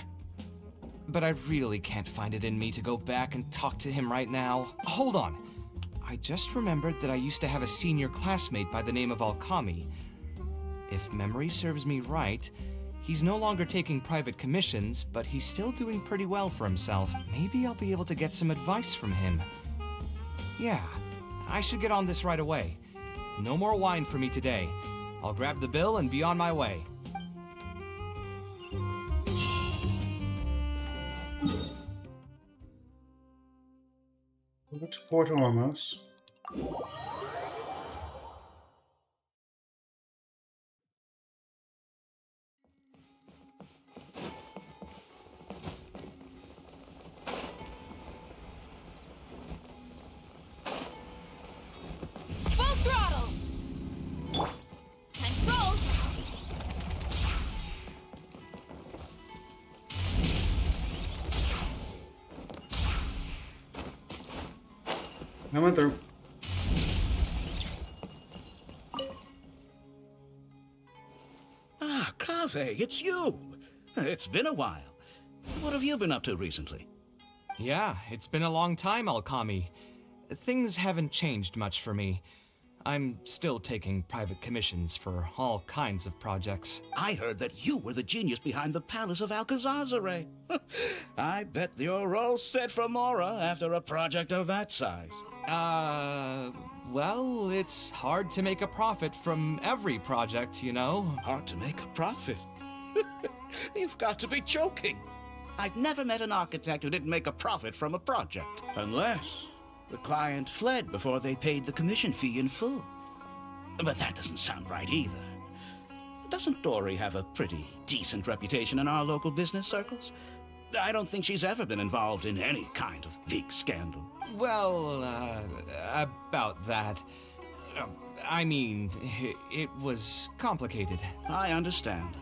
But I really can't find it in me to go back and talk to him right now. Hold on. I just remembered that I used to have a senior classmate by the name of Alkami. If memory serves me right, he's no longer taking private commissions, but he's still doing pretty well for himself. Maybe I'll be able to get some advice from him. Yeah, I should get on this right away. No more wine for me today. I'll grab the bill and be on my way. What's Port Ormos? Full throttle! Time to roll! I went through. Ah, Kaveh, it's you! It's been a while. What have you been up to recently? Yeah, it's been a long time, Alkami. Things haven't changed much for me. I'm still taking private commissions for all kinds of projects. I heard that you were the genius behind the Palace of Alcazazare. I bet you're all set for Mora after a project of that size. Well, it's hard to make a profit from every project, you know? Hard to make a profit? You've got to be joking. I've never met an architect who didn't make a profit from a project. Unless the client fled before they paid the commission fee in full. But that doesn't sound right either. Doesn't Dory have a pretty decent reputation in our local business circles? I don't think she's ever been involved in any kind of big scandal. Well, about that. I mean, it was complicated. I understand.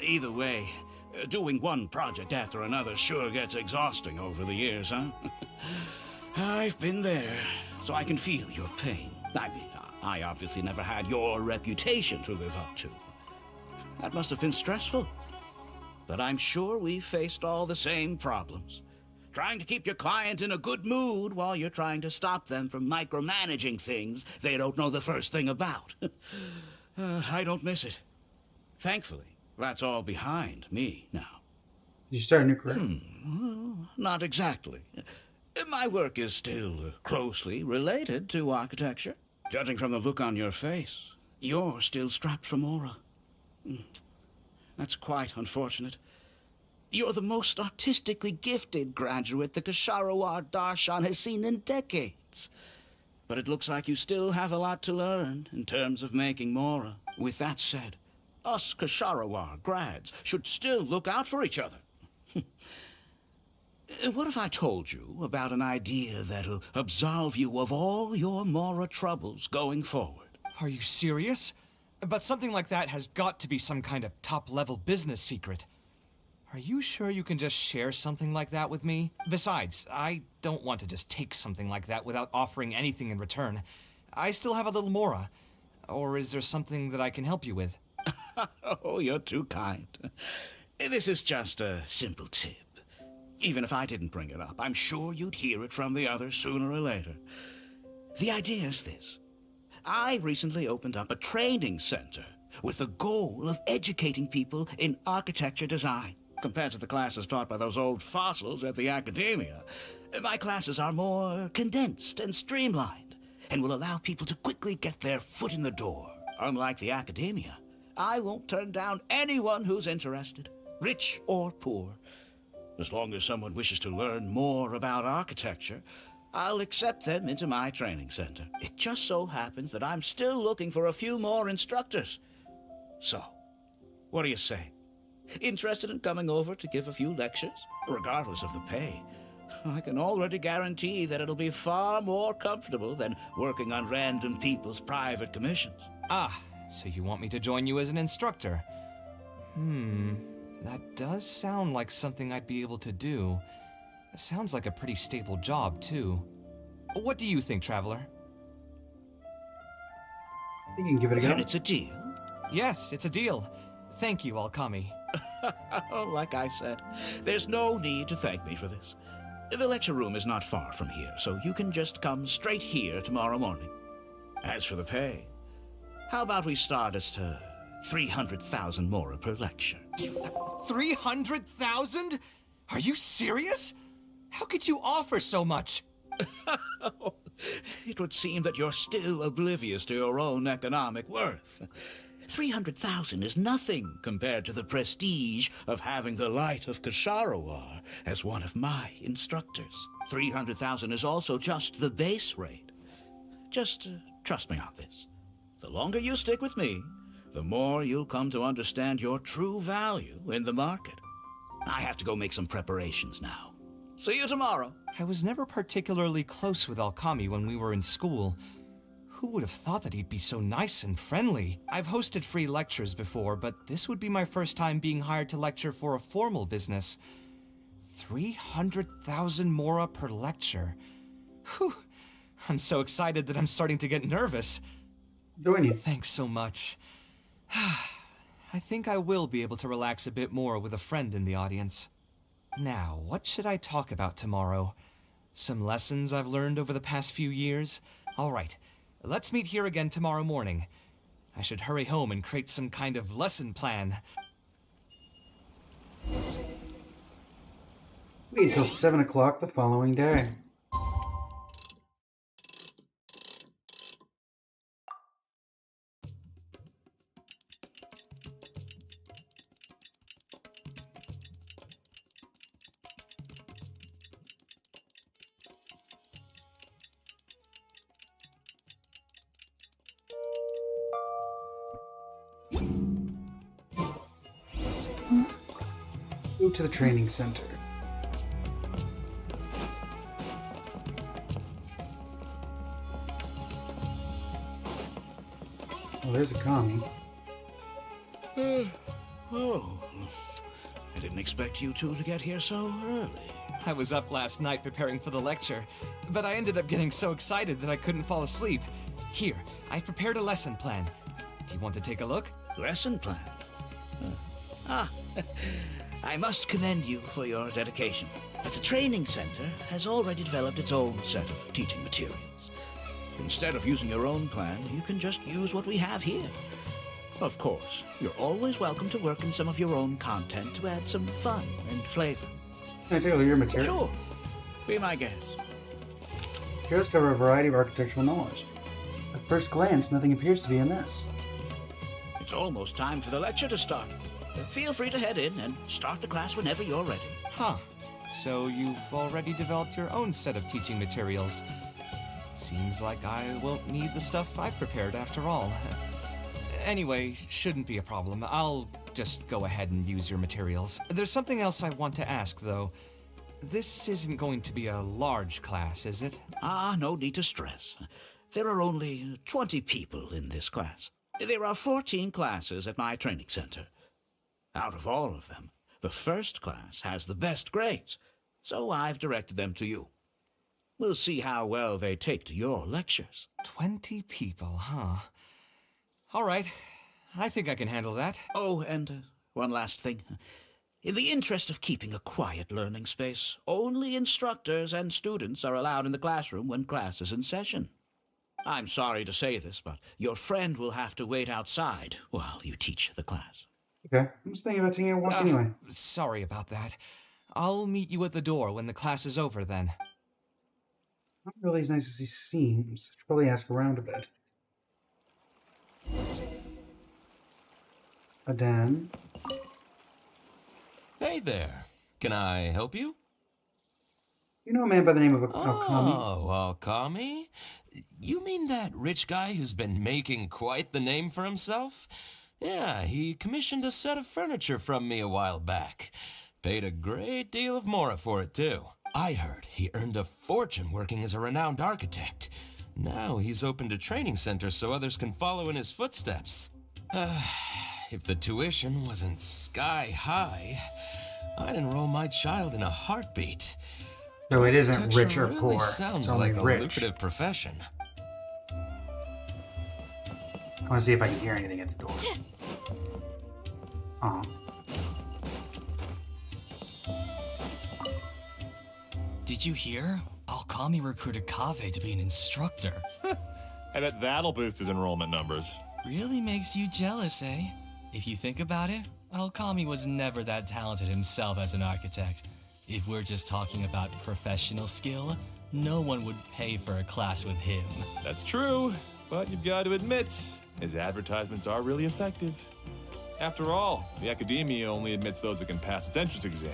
Either way, doing one project after another sure gets exhausting over the years, huh? I've been there, so I can feel your pain. I mean, I obviously never had your reputation to live up to. That must have been stressful. But I'm sure we faced all the same problems. Trying to keep your client in a good mood while you're trying to stop them from micromanaging things they don't know the first thing about. I don't miss it. Thankfully, that's all behind me now. You start a new career? Not exactly. My work is still closely related to architecture. Judging from the look on your face, you're still strapped for Mora. That's quite unfortunate. You're the most artistically gifted graduate the Kasharawar Darshan has seen in decades. But it looks like you still have a lot to learn in terms of making Mora. With that said, us Kasharawar grads should still look out for each other. What if I told you about an idea that'll absolve you of all your Mora troubles going forward? Are you serious? But something like that has got to be some kind of top-level business secret. Are you sure you can just share something like that with me? Besides, I don't want to just take something like that without offering anything in return. I still have a little Mora. Or is there something that I can help you with? Oh, you're too kind. This is just a simple tip. Even if I didn't bring it up, I'm sure you'd hear it from the others sooner or later. The idea is this. I recently opened up a training center with the goal of educating people in architecture design. Compared to the classes taught by those old fossils at the academia, my classes are more condensed and streamlined and will allow people to quickly get their foot in the door. Unlike the academia, I won't turn down anyone who's interested, rich or poor. As long as someone wishes to learn more about architecture, I'll accept them into my training center. It just so happens that I'm still looking for a few more instructors. So, what do you say? Interested in coming over to give a few lectures? Regardless of the pay, I can already guarantee that it'll be far more comfortable than working on random people's private commissions. Ah, so you want me to join you as an instructor? That does sound like something I'd be able to do. It sounds like a pretty stable job, too. What do you think, Traveler? You can give it a go. Then it's a deal? Yes, it's a deal. Thank you, Alkami. Like I said, there's no need to thank me for this. The lecture room is not far from here, so you can just come straight here tomorrow morning. As for the pay, how about we start at 300,000 Mora per lecture? 300,000? Are you serious? How could you offer so much? It would seem that you're still oblivious to your own economic worth. 300,000 is nothing compared to the prestige of having the Light of Kasharawar as one of my instructors. 300,000 is also just the base rate. Just trust me on this. The longer you stick with me, the more you'll come to understand your true value in the market. I have to go make some preparations now. See you tomorrow. I was never particularly close with Alkami when we were in school. Who would have thought that he'd be so nice and friendly? I've hosted free lectures before, but this would be my first time being hired to lecture for a formal business. 300,000 mora per lecture. Whew. I'm so excited that I'm starting to get nervous. Join you. Thanks so much. I think I will be able to relax a bit more with a friend in the audience. Now, what should I talk about tomorrow? Some lessons I've learned over the past few years? All right, let's meet here again tomorrow morning. I should hurry home and create some kind of lesson plan. Wait until 7 o'clock the following day. Go to the training center. Oh, there's a Kami. Oh, I didn't expect you two to get here so early. I was up last night preparing for the lecture, but I ended up getting so excited that I couldn't fall asleep. Here, I've prepared a lesson plan. Do you want to take a look? Lesson plan? I must commend you for your dedication. But the training center has already developed its own set of teaching materials. Instead of using your own plan, you can just use what we have here. Of course, you're always welcome to work in some of your own content to add some fun and flavor. Can I take a look at your material? Sure. Be my guest. Heroes cover a variety of architectural knowledge. At first glance, nothing appears to be amiss. It's almost time for the lecture to start. Feel free to head in and start the class whenever you're ready. Huh. So you've already developed your own set of teaching materials. Seems like I won't need the stuff I've prepared after all. Anyway, shouldn't be a problem. I'll just go ahead and use your materials. There's something else I want to ask, though. This isn't going to be a large class, is it? No need to stress. There are only 20 people in this class. There are 14 classes at my training center. Out of all of them, the first class has the best grades, so I've directed them to you. We'll see how well they take to your lectures. 20 people, huh? All right. I think I can handle that. Oh, and one last thing. In the interest of keeping a quiet learning space, only instructors and students are allowed in the classroom when class is in session. I'm sorry to say this, but your friend will have to wait outside while you teach the class. Okay, I'm just thinking about taking a walk anyway. Sorry about that. I'll meet you at the door when the class is over, then. Not really as nice as he seems. I should probably ask around a bit. Adan. Hey there. Can I help you? You know a man by the name of Alkami? Oh, Alkami? You mean that rich guy who's been making quite the name for himself? Yeah, he commissioned a set of furniture from me a while back. Paid a great deal of mora for it, too. I heard he earned a fortune working as a renowned architect. Now he's opened a training center so others can follow in his footsteps. If the tuition wasn't sky high, I'd enroll my child in a heartbeat. So it isn't rich or really poor. Sounds it's only like a rich. lucrative profession. I want to see if I can hear anything at the door. Aw. Did you hear? Alkami recruited Kaveh to be an instructor. I bet that'll boost his enrollment numbers. Really makes you jealous, eh? If you think about it, Alkami was never that talented himself as an architect. If we're just talking about professional skill, no one would pay for a class with him. That's true, but you've got to admit, his advertisements are really effective. After all, the academia only admits those that can pass its entrance exam.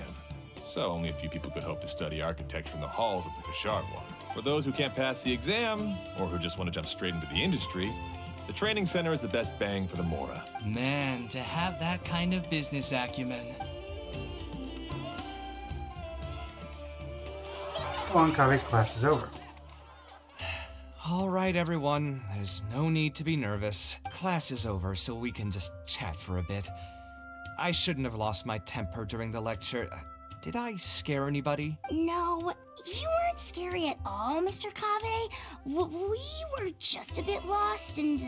so only a few people could hope to study architecture in the halls of the Kashar one. For those who can't pass the exam, or who just want to jump straight into the industry, the training center is the best bang for the Mora. Man, to have that kind of business acumen. Well, Kave's class is over. All right, everyone. There's no need to be nervous. Class is over, so we can just chat for a bit. I shouldn't have lost my temper during the lecture. Did I scare anybody? No, you weren't scary at all, Mr. Kave. We were just a bit lost and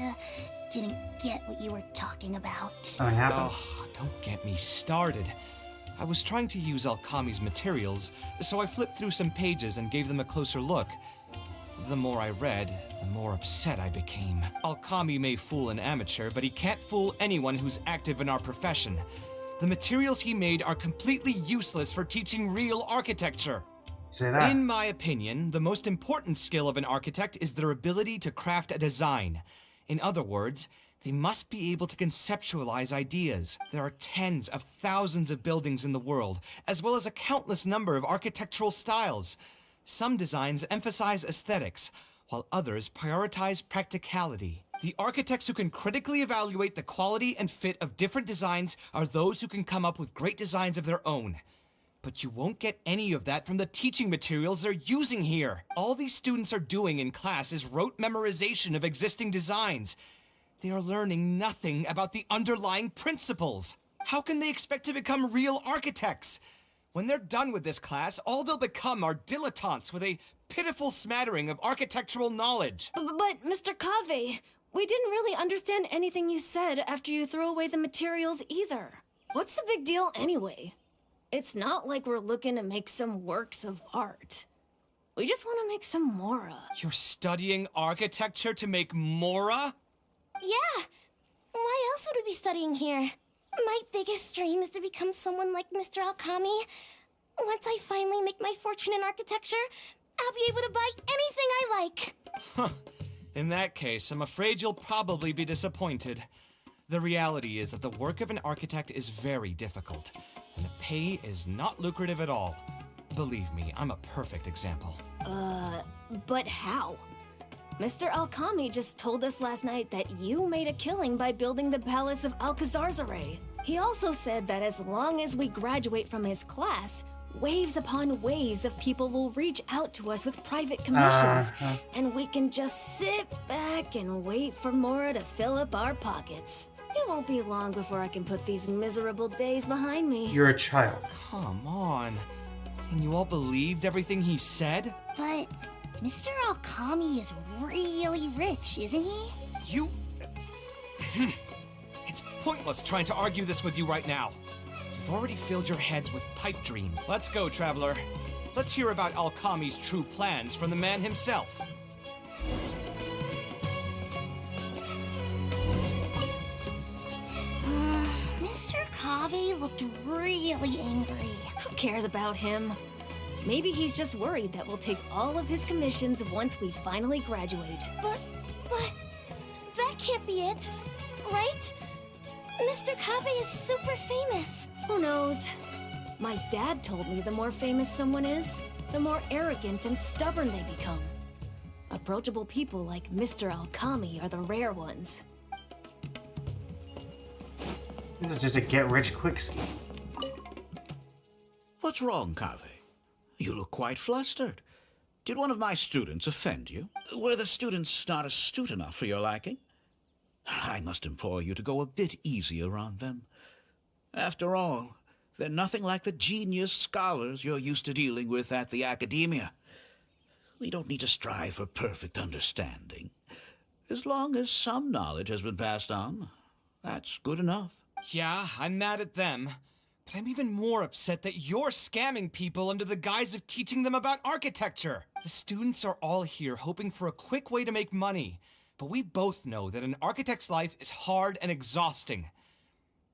didn't get what you were talking about. Something happened? Oh, don't get me started. I was trying to use Alkami's materials, so I flipped through some pages and gave them a closer look. The more I read, the more upset I became. Alkami may fool an amateur, but he can't fool anyone who's active in our profession. The materials he made are completely useless for teaching real architecture. Say that. In my opinion, the most important skill of an architect is their ability to craft a design. In other words, they must be able to conceptualize ideas. There are tens of thousands of buildings in the world, as well as a countless number of architectural styles. Some designs emphasize aesthetics, while others prioritize practicality. The architects who can critically evaluate the quality and fit of different designs are those who can come up with great designs of their own. But you won't get any of that from the teaching materials they're using here. All these students are doing in class is rote memorization of existing designs. They are learning nothing about the underlying principles. How can they expect to become real architects? When they're done with this class, all they'll become are dilettantes with a pitiful smattering of architectural knowledge. But Mr. Kave, we didn't really understand anything you said after you threw away the materials either. What's the big deal anyway? It's not like we're looking to make some works of art. We just want to make some Mora. You're studying architecture to make Mora? Yeah. Why else would we be studying here? My biggest dream is to become someone like Mr. Alkami. Once I finally make my fortune in architecture, I'll be able to buy anything I like. Huh. In that case, I'm afraid you'll probably be disappointed. The reality is that the work of an architect is very difficult, and the pay is not lucrative at all. Believe me, I'm a perfect example. But how? Mr. Alkami just told us last night that you made a killing by building the Palace of Alcazarzare. He also said that as long as we graduate from his class, waves upon waves of people will reach out to us with private commissions, and we can just sit back and wait for Mora to fill up our pockets. It won't be long before I can put these miserable days behind me. You're a child. Come on. And you all believed everything he said? But Mr. Alkami is really rich, isn't he? You... It's pointless trying to argue this with you right now. You've already filled your heads with pipe dreams. Let's go, traveler. Let's hear about Alkami's true plans from the man himself. Mr. Kave looked really angry. Who cares about him? Maybe he's just worried that we'll take all of his commissions once we finally graduate. But that can't be it, right? Mr. Kave is super famous. Who knows? My dad told me the more famous someone is, the more arrogant and stubborn they become. Approachable people like Mr. Alkami are the rare ones. This is just a get-rich-quick scheme. What's wrong, Kave? You look quite flustered. Did one of my students offend you? Were the students not astute enough for your liking? I must implore you to go a bit easier on them. After all, they're nothing like the genius scholars you're used to dealing with at the academia. We don't need to strive for perfect understanding. As long as some knowledge has been passed on, that's good enough. Yeah, I'm mad at them. But I'm even more upset that you're scamming people under the guise of teaching them about architecture. The students are all here hoping for a quick way to make money, but we both know that an architect's life is hard and exhausting.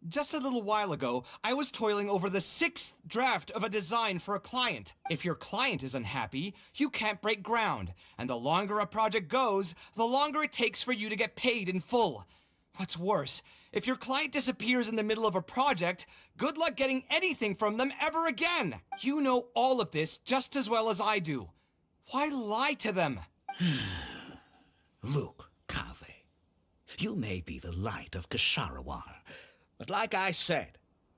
Just a little while ago, I was toiling over the 6th draft of a design for a client. If your client is unhappy, you can't break ground, and the longer a project goes, the longer it takes for you to get paid in full. What's worse, if your client disappears in the middle of a project, good luck getting anything from them ever again. You know all of this just as well as I do. Why lie to them? Look, Kaveh, you may be the light of Ksharawar, but like I said,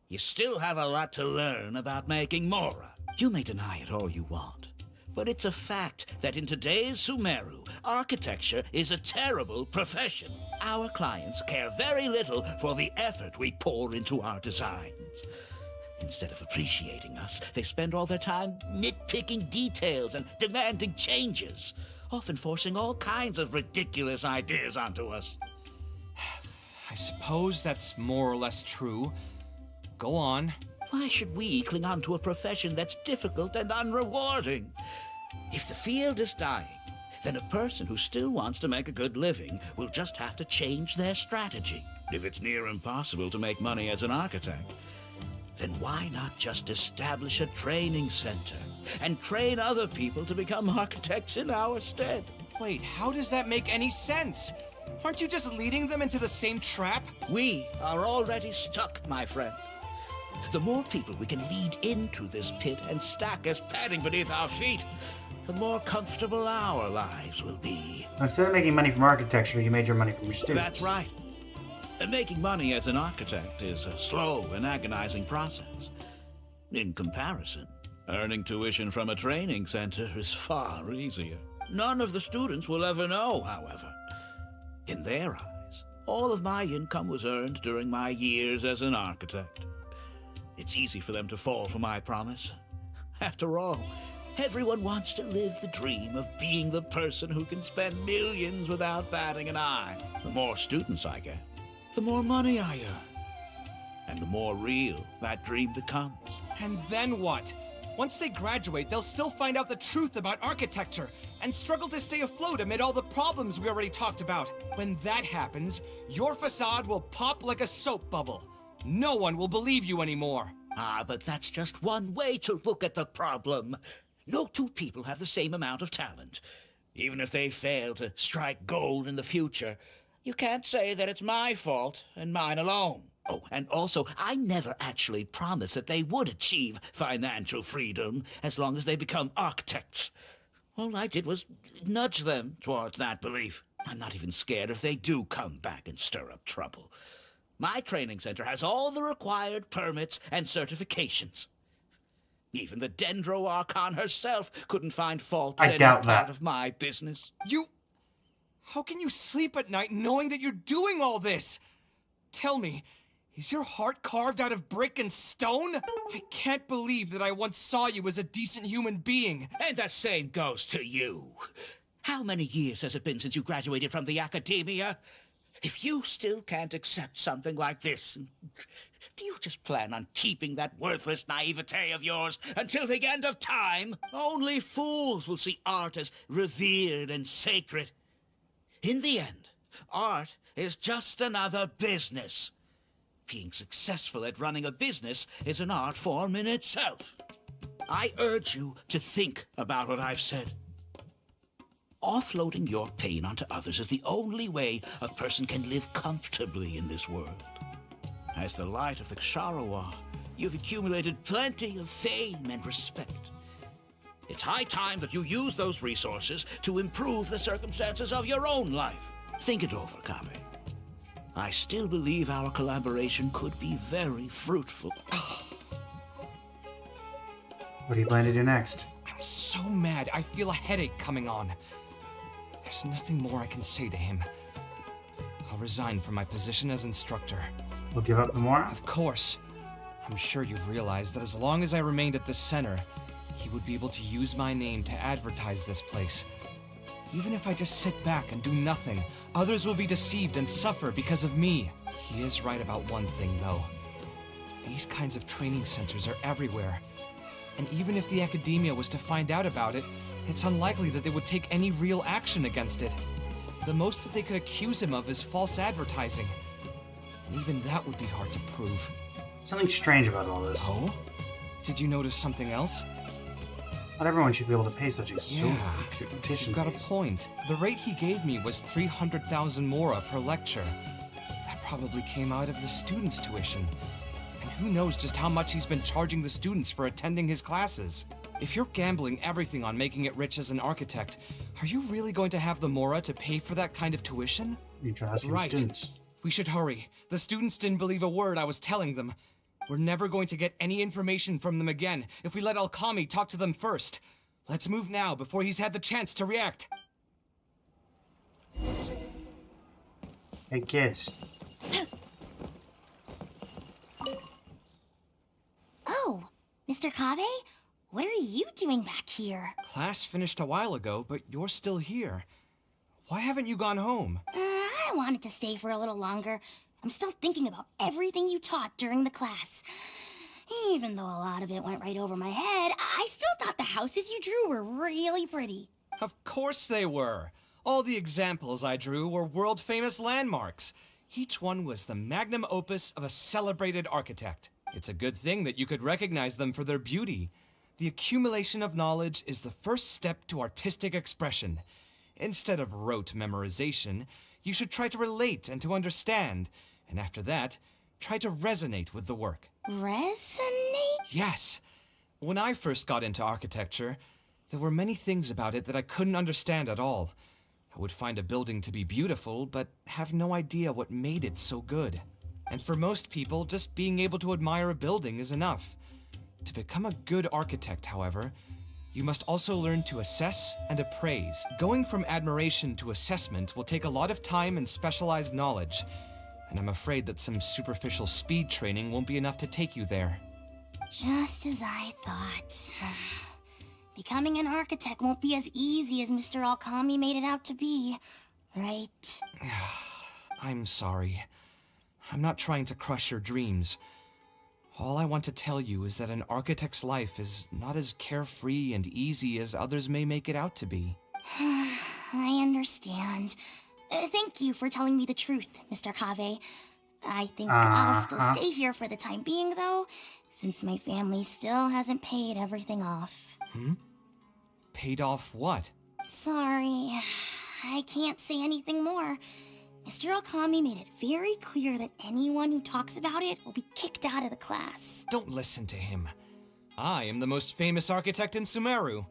you still have a lot to learn about making Mora. You may deny it all you want, but it's a fact that in today's Sumeru, architecture is a terrible profession. Our clients care very little for the effort we pour into our designs. Instead of appreciating us, they spend all their time nitpicking details and demanding changes, often forcing all kinds of ridiculous ideas onto us. I suppose that's more or less true. Go on. Why should we cling on to a profession that's difficult and unrewarding? If the field is dying, then a person who still wants to make a good living will just have to change their strategy. If it's near impossible to make money as an architect, then why not just establish a training center and train other people to become architects in our stead? Wait, how does that make any sense? Aren't you just leading them into the same trap? We are already stuck, my friend. The more people we can lead into this pit and stack as padding beneath our feet, the more comfortable our lives will be. Instead of making money from architecture, you made your money from your students. That's right. And making money as an architect is a slow and agonizing process. In comparison, earning tuition from a training center is far easier. None of the students will ever know, however. In their eyes, all of my income was earned during my years as an architect. It's easy for them to fall for my promise. After all, everyone wants to live the dream of being the person who can spend millions without batting an eye. The more students I get, the more money I earn. And the more real that dream becomes. And then what? Once they graduate, they'll still find out the truth about architecture and struggle to stay afloat amid all the problems we already talked about. When that happens, your facade will pop like a soap bubble. No one will believe you anymore. Ah, but that's just one way to look at the problem. No two people have the same amount of talent. Even if they fail to strike gold in the future, you can't say that it's my fault and mine alone. Oh, and also, I never actually promised that they would achieve financial freedom as long as they become architects. All I did was nudge them towards that belief. I'm not even scared if they do come back and stir up trouble. My training center has all the required permits and certifications. Even the Dendro Archon herself couldn't find fault in any part of my business. How can you sleep at night knowing that you're doing all this? Tell me, is your heart carved out of brick and stone? I can't believe that I once saw you as a decent human being. And the same goes to you. How many years has it been since you graduated from the academia? If you still can't accept something like this, do you just plan on keeping that worthless naivete of yours until the end of time? Only fools will see art as revered and sacred. In the end, art is just another business. Being successful at running a business is an art form in itself. I urge you to think about what I've said. Offloading your pain onto others is the only way a person can live comfortably in this world. As the light of the Ksharawar, you've accumulated plenty of fame and respect. It's high time that you use those resources to improve the circumstances of your own life. Think it over, Kaveh. I still believe our collaboration could be very fruitful. What do you plan to do next? I'm so mad, I feel a headache coming on. There's nothing more I can say to him. I'll resign from my position as instructor. We'll give up the Mora? Of course. I'm sure you've realized that as long as I remained at this center, he would be able to use my name to advertise this place. Even if I just sit back and do nothing, others will be deceived and suffer because of me. He is right about one thing, though. These kinds of training centers are everywhere. And even if the academia was to find out about it, it's unlikely that they would take any real action against it. The most that they could accuse him of is false advertising. And even that would be hard to prove. Something strange about all this. Oh? Did you notice something else? Not everyone should be able to pay such exorbitant You've got a point. The rate he gave me was 300,000 Mora per lecture. probably came out of the students' tuition. And who knows just how much he's been charging the students for attending his classes. If you're gambling everything on making it rich as an architect, are you really going to have the Mora to pay for that kind of tuition? Right. Students. We should hurry. The students didn't believe a word I was telling them. We're never going to get any information from them again if we let Alkami talk to them first. Let's move now before he's had the chance to react. Hey kids. Oh, Mr. Kaveh? What are you doing back here? Class finished a while ago, but you're still here. Why haven't you gone home? I wanted to stay for a little longer. I'm still thinking about everything you taught during the class. Even though a lot of it went right over my head, I still thought the houses you drew were really pretty. Of course they were. All the examples I drew were world-famous landmarks. Each one was the magnum opus of a celebrated architect. It's a good thing that you could recognize them for their beauty. The accumulation of knowledge is the first step to artistic expression. Instead of rote memorization, you should try to relate and to understand. And after that, try to resonate with the work. Resonate? Yes. When I first got into architecture, there were many things about it that I couldn't understand at all. I would find a building to be beautiful, but have no idea what made it so good. And for most people, just being able to admire a building is enough. To become a good architect, however, you must also learn to assess and appraise. Going from admiration to assessment will take a lot of time and specialized knowledge, and I'm afraid that some superficial speed training won't be enough to take you there. Just as I thought. Becoming an architect won't be as easy as Mr. Alkami made it out to be, right? I'm sorry. I'm not trying to crush your dreams. All I want to tell you is that an architect's life is not as carefree and easy as others may make it out to be. I understand. Thank you for telling me the truth, Mr. Kaveh. I think I'll still stay here for the time being, though, since my family still hasn't paid everything off. Paid off what? Sorry, I can't say anything more. Mr. Alkami made it very clear that anyone who talks about it will be kicked out of the class. Don't listen to him. I am the most famous architect in Sumeru.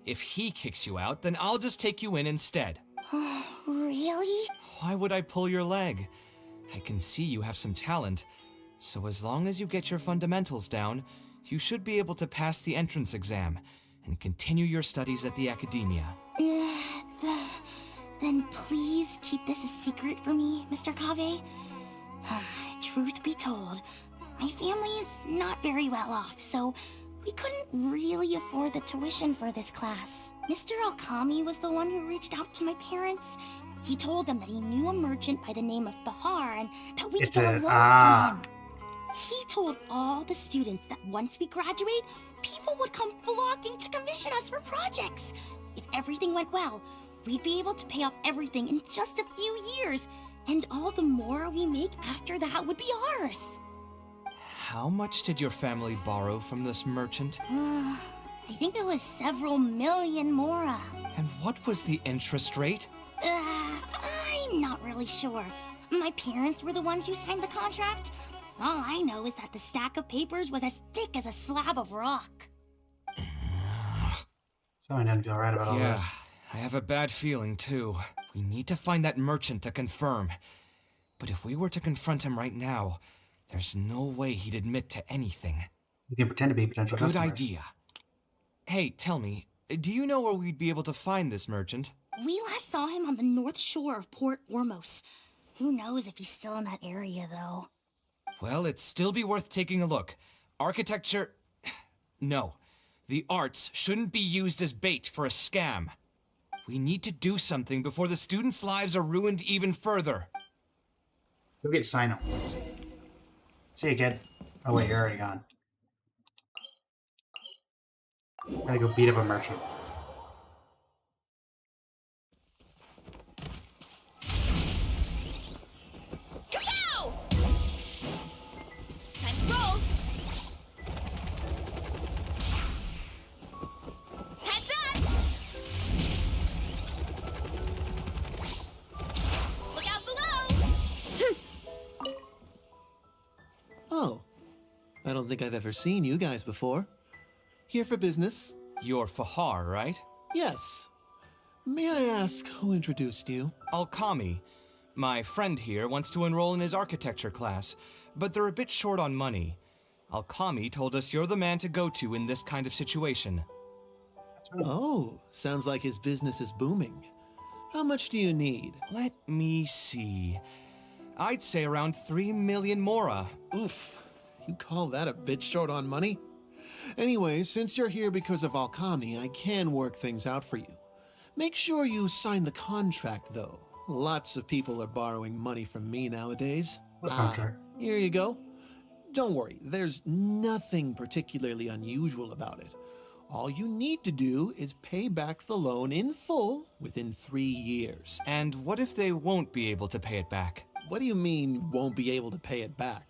If he kicks you out, then I'll just take you in instead. Really? Why would I pull your leg? I can see you have some talent, so as long as you get your fundamentals down, you should be able to pass the entrance exam and continue your studies at the academia. Then please keep this a secret for me, Mr. Kaveh. Truth be told, my family is not very well off, so we couldn't really afford the tuition for this class. Mr. Alkami was the one who reached out to my parents. He told them that he knew a merchant by the name of Bahar and that we could get a loan from him. He told all the students that once we graduate, people would come flocking to commission us for projects. If everything went well, we'd be able to pay off everything in just a few years, and all the more we make after that would be ours. How much did your family borrow from this merchant? I think it was several million Mora. And what was the interest rate? I'm not really sure. My parents were the ones who signed the contract. All I know is that the stack of papers was as thick as a slab of rock. So I didn't feel right about all this. I have a bad feeling, too. We need to find that merchant to confirm. But if we were to confront him right now, there's no way he'd admit to anything. You can pretend to be potential Good customers. idea. Hey, tell me, do you know where we'd be able to find this merchant? We last saw him on the north shore of Port Ormos. Who knows if he's still in that area, though. Well, it'd still be worth taking a look. Architecture... No. The arts shouldn't be used as bait for a scam. We need to do something before the students' lives are ruined even further. Go get Sino. See you, kid. Oh wait, you're already gone. Gotta go beat up a merchant. Kapow! Time to roll. Heads up! Look out below! I don't think I've ever seen you guys before. Here for business? You're Fahar, right? Yes. May I ask who introduced you? Alkami. My friend here wants to enroll in his architecture class, but they're a bit short on money. Alkami told us you're the man to go to in this kind of situation. Oh, sounds like his business is booming. How much do you need? Let me see. I'd say around 3 million mora. Oof. You call that a bit short on money? Anyway, since you're here because of Alkami, I can work things out for you. Make sure you sign the contract, though. Lots of people are borrowing money from me nowadays. What contract? Here you go. Don't worry, there's nothing particularly unusual about it. All you need to do is pay back the loan in full within 3 years. And what if they won't be able to pay it back? What do you mean, won't be able to pay it back?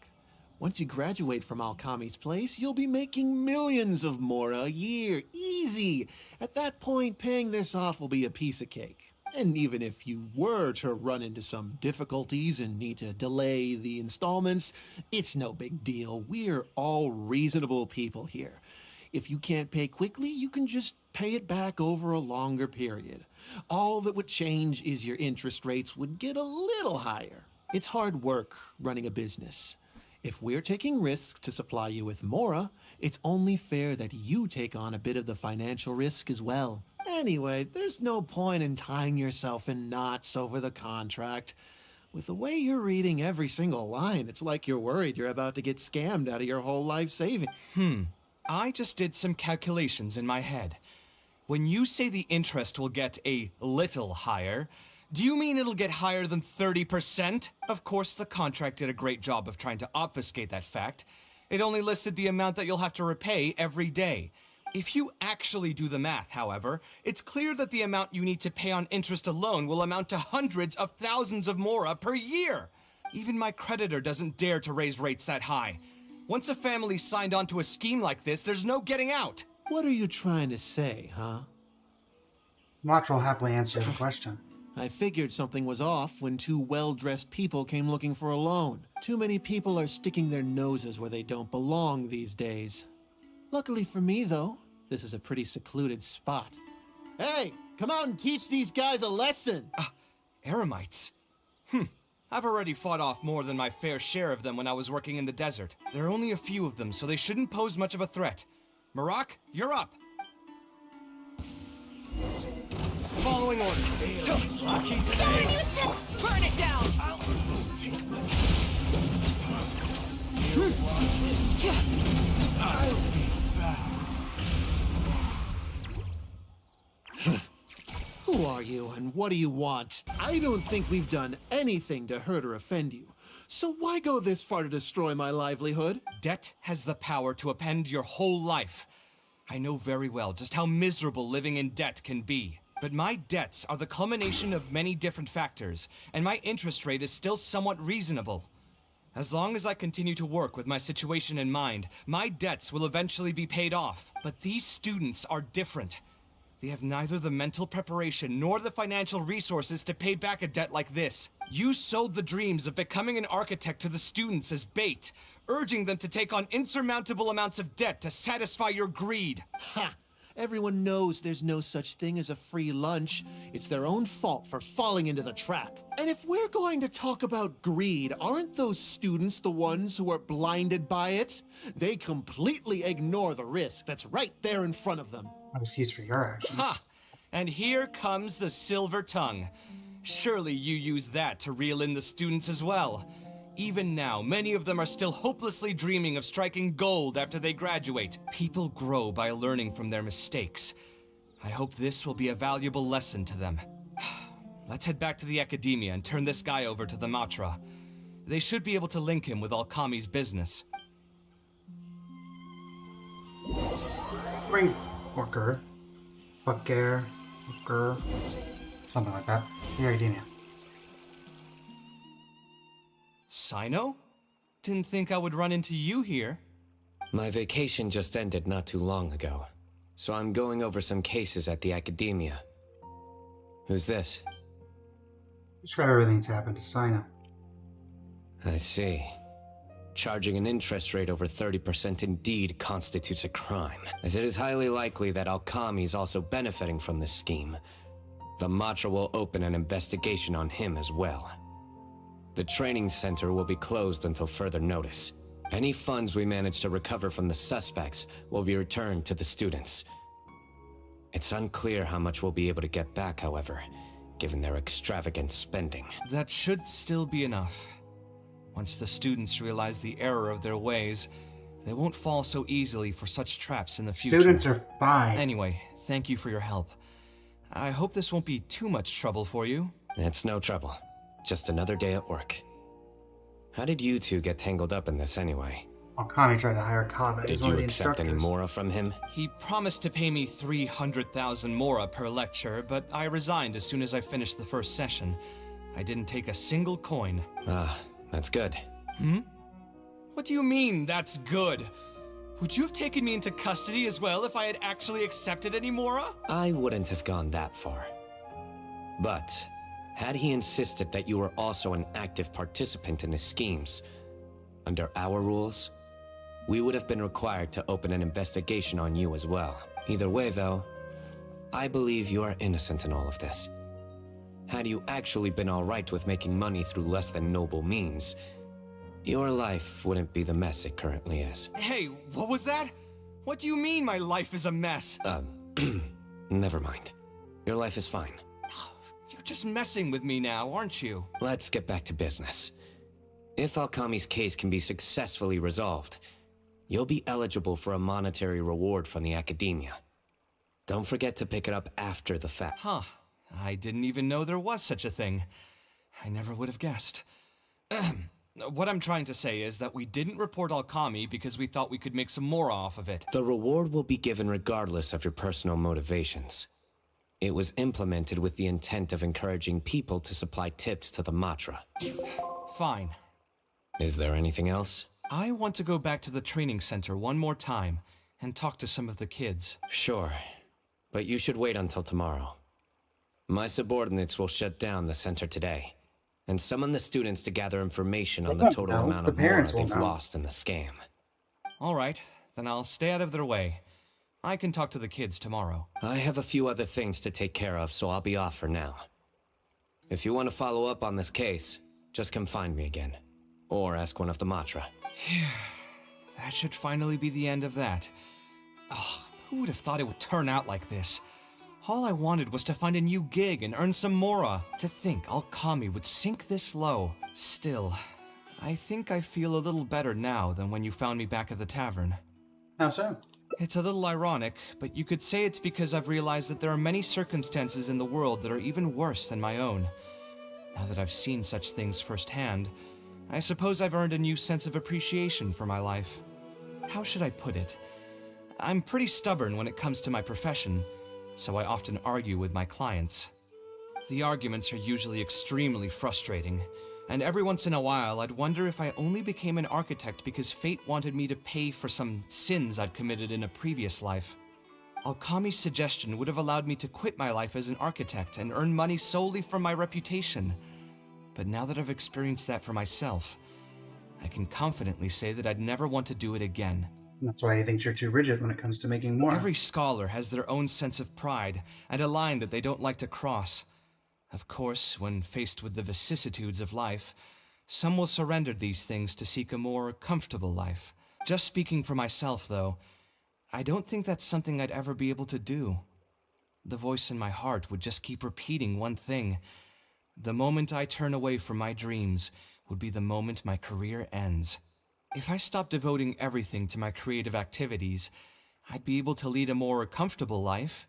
Once you graduate from Alkami's place, you'll be making millions of mora a year. Easy! At that point, paying this off will be a piece of cake. And even if you were to run into some difficulties and need to delay the installments, it's no big deal. We're all reasonable people here. If you can't pay quickly, you can just pay it back over a longer period. All that would change is your interest rates would get a little higher. It's hard work running a business. If we're taking risks to supply you with mora, it's only fair that you take on a bit of the financial risk as well. Anyway, there's no point in tying yourself in knots over the contract. With the way you're reading every single line, it's like you're worried you're about to get scammed out of your whole life savings. I just did some calculations in my head. When you say the interest will get a little higher, do you mean it'll get higher than 30%? Of course, the contract did a great job of trying to obfuscate that fact. It only listed the amount that you'll have to repay every day. If you actually do the math, however, it's clear that the amount you need to pay on interest alone will amount to hundreds of thousands of mora per year. Even my creditor doesn't dare to raise rates that high. Once a family's signed on to a scheme like this, there's no getting out. What are you trying to say, huh? Matra will happily answer the question. I figured something was off when 2 well-dressed people came looking for a loan. Too many people are sticking their noses where they don't belong these days. Luckily for me, though, this is a pretty secluded spot. Hey, come out and teach these guys a lesson! Eremites? I've already fought off more than my fair share of them when I was working in the desert. There are only a few of them, so they shouldn't pose much of a threat. Marak, you're up! Following orders. Burn it down! I'll take my... I'll be back. Who are you and what do you want? I don't think we've done anything to hurt or offend you. So why go this far to destroy my livelihood? Debt has the power to upend your whole life. I know very well just how miserable living in debt can be. But my debts are the culmination of many different factors, and my interest rate is still somewhat reasonable. As long as I continue to work with my situation in mind, my debts will eventually be paid off. But these students are different. They have neither the mental preparation nor the financial resources to pay back a debt like this. You sold the dreams of becoming an architect to the students as bait, urging them to take on insurmountable amounts of debt to satisfy your greed. Ha! Everyone knows there's no such thing as a free lunch. It's their own fault for falling into the trap. And if we're going to talk about greed, aren't those students the ones who are blinded by it? They completely ignore the risk that's right there in front of them. No excuse for your actions. Ha! And here comes the silver tongue. Surely you use that to reel in the students as well. Even now, many of them are still hopelessly dreaming of striking gold after they graduate. People grow by learning from their mistakes. I hope this will be a valuable lesson to them. Let's head back to the academia and turn this guy over to the Matra. They should be able to link him with Alkami's business. Ring worker. Fucker. Worker. Something like that. The academia. Sino? Didn't think I would run into you here. My vacation just ended not too long ago, so I'm going over some cases at the academia. Who's this? Describe everything that's happened to Sino. I see. charging an interest rate over 30% indeed constitutes a crime, as it is highly likely that Alkami is also benefiting from this scheme. The Matra will open an investigation on him as well. The training center will be closed until further notice. Any funds we manage to recover from the suspects will be returned to the students. It's unclear how much we'll be able to get back, however, given their extravagant spending. That should still be enough. Once the students realize the error of their ways, they won't fall so easily for such traps in the future. Students are fine. Anyway, thank you for your help. I hope this won't be too much trouble for you. It's no trouble. Just another day at work. How did you two get tangled up in this anyway? Alkami tried to hire Kaveh. Did you accept any mora from him? He promised to pay me 300,000 mora per lecture, but I resigned as soon as I finished the first session. I didn't take a single coin. Ah, that's good. Hmm? What do you mean, that's good? Would you have taken me into custody as well if I had actually accepted any mora? I wouldn't have gone that far. But, had he insisted that you were also an active participant in his schemes, under our rules, we would have been required to open an investigation on you as well. Either way, though, I believe you are innocent in all of this. Had you actually been alright with making money through less than noble means, your life wouldn't be the mess it currently is. Hey, what was that? What do you mean my life is a mess? Never mind. Your life is fine. You're just messing with me now, aren't you? Let's get back to business. If Alkami's case can be successfully resolved, you'll be eligible for a monetary reward from the Academia. Don't forget to pick it up after the fact. Huh. I didn't even know there was such a thing. I never would have guessed. What I'm trying to say is that we didn't report Alkami because we thought we could make some more off of it. The reward will be given regardless of your personal motivations. It was implemented with the intent of encouraging people to supply tips to the Matra. Fine. Is there anything else? I want to go back to the training center one more time and talk to some of the kids. Sure, but you should wait until tomorrow. My subordinates will shut down the center today and summon the students to gather information on the total amount of mora they've lost in the scam. All right, then I'll stay out of their way. I can talk to the kids tomorrow. I have a few other things to take care of, so I'll be off for now. If you want to follow up on this case, just come find me again. Or ask one of the Matra. That should finally be the end of that. Oh, who would have thought it would turn out like this? All I wanted was to find a new gig and earn some mora. To think Alkami would sink this low. Still, I think I feel a little better now than when you found me back at the tavern. How so? It's a little ironic, but you could say it's because I've realized that there are many circumstances in the world that are even worse than my own. Now that I've seen such things firsthand, I suppose I've earned a new sense of appreciation for my life. How should I put it? I'm pretty stubborn when it comes to my profession, so I often argue with my clients. The arguments are usually extremely frustrating, and every once in a while I'd wonder if I only became an architect because fate wanted me to pay for some sins I'd committed in a previous life. Alkami's suggestion would have allowed me to quit my life as an architect and earn money solely from my reputation. But now that I've experienced that for myself, I can confidently say that I'd never want to do it again. That's why he thinks you're too rigid when it comes to making more. Every scholar has their own sense of pride and a line that they don't like to cross. Of course, when faced with the vicissitudes of life, some will surrender these things to seek a more comfortable life. Just speaking for myself, though, I don't think that's something I'd ever be able to do. The voice in my heart would just keep repeating one thing. The moment I turn away from my dreams would be the moment my career ends. If I stopped devoting everything to my creative activities, I'd be able to lead a more comfortable life,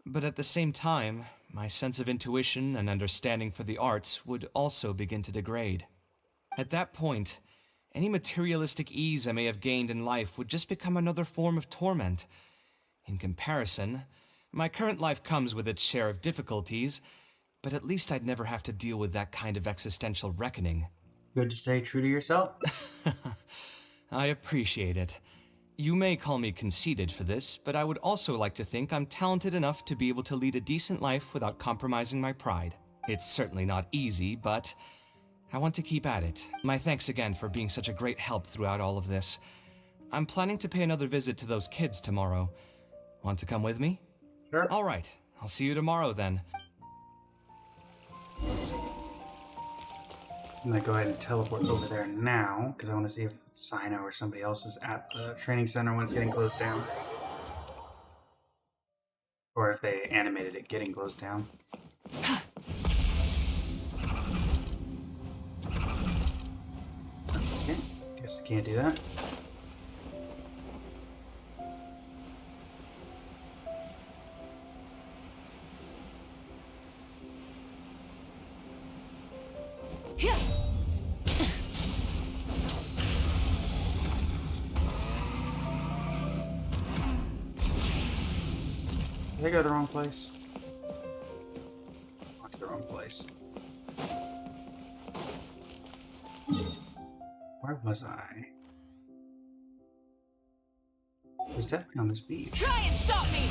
but at the same time, my sense of intuition and understanding for the arts would also begin to degrade. At that point, any materialistic ease I may have gained in life would just become another form of torment. In comparison, my current life comes with its share of difficulties, but at least I'd never have to deal with that kind of existential reckoning. Good to stay true to yourself. I appreciate it. You may call me conceited for this, but I would also like to think I'm talented enough to be able to lead a decent life without compromising my pride. It's certainly not easy, but I want to keep at it. My thanks again for being such a great help throughout all of this. I'm planning to pay another visit to those kids tomorrow. Want to come with me? Sure. All right. I'll see you tomorrow then. I'm gonna go ahead and teleport over there now, because I want to see if Sino or somebody else is at the training center when it's getting closed down. Or if they animated it getting closed down. Okay, guess I can't do that. Did I go to the wrong place? Went to the wrong place. Where was I? I was definitely on this beach. Try and stop me!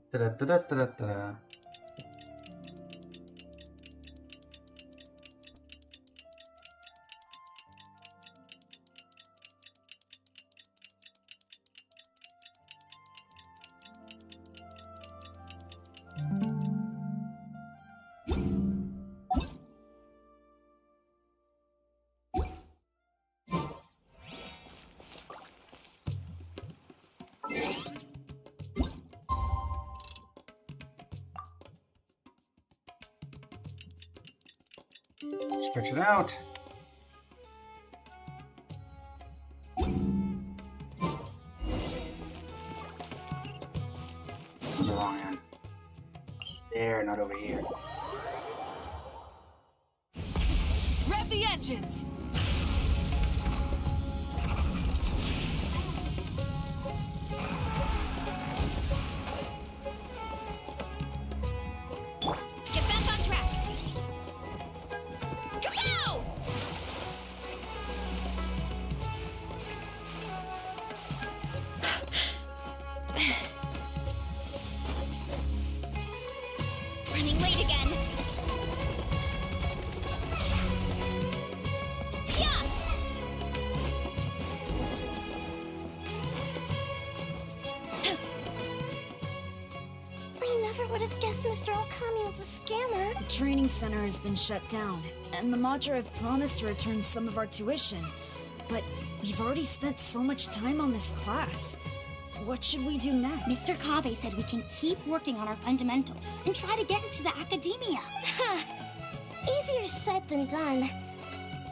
Da-da-da-da-da-da. Stretch it out. This is the wrong end. There, not over here. Rev the engines! Get back on track! Kapow! Running late again. Yeah! I never would have guessed Mr. Okami was a scammer. The training center has been shut down, and the Madra have promised to return some of our tuition. But we've already spent so much time on this class. What should we do next? Mr. Kaveh said we can keep working on our fundamentals and try to get into the academia. Easier said than done.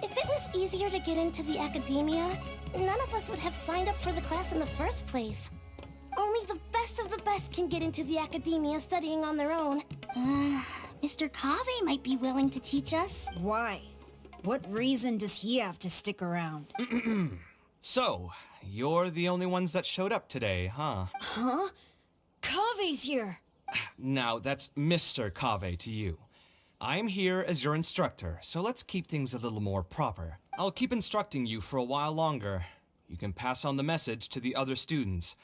If it was easier to get into the academia, none of us would have signed up for the class in the first place. Only the best of the best can get into the academia studying on their own. Mr. Kaveh might be willing to teach us. Why? What reason does he have to stick around? So, you're the only ones that showed up today, huh? Huh? Kaveh's here! Now, that's Mr. Kaveh to you. I'm here as your instructor, so let's keep things a little more proper. I'll keep instructing you for a while longer. You can pass on the message to the other students.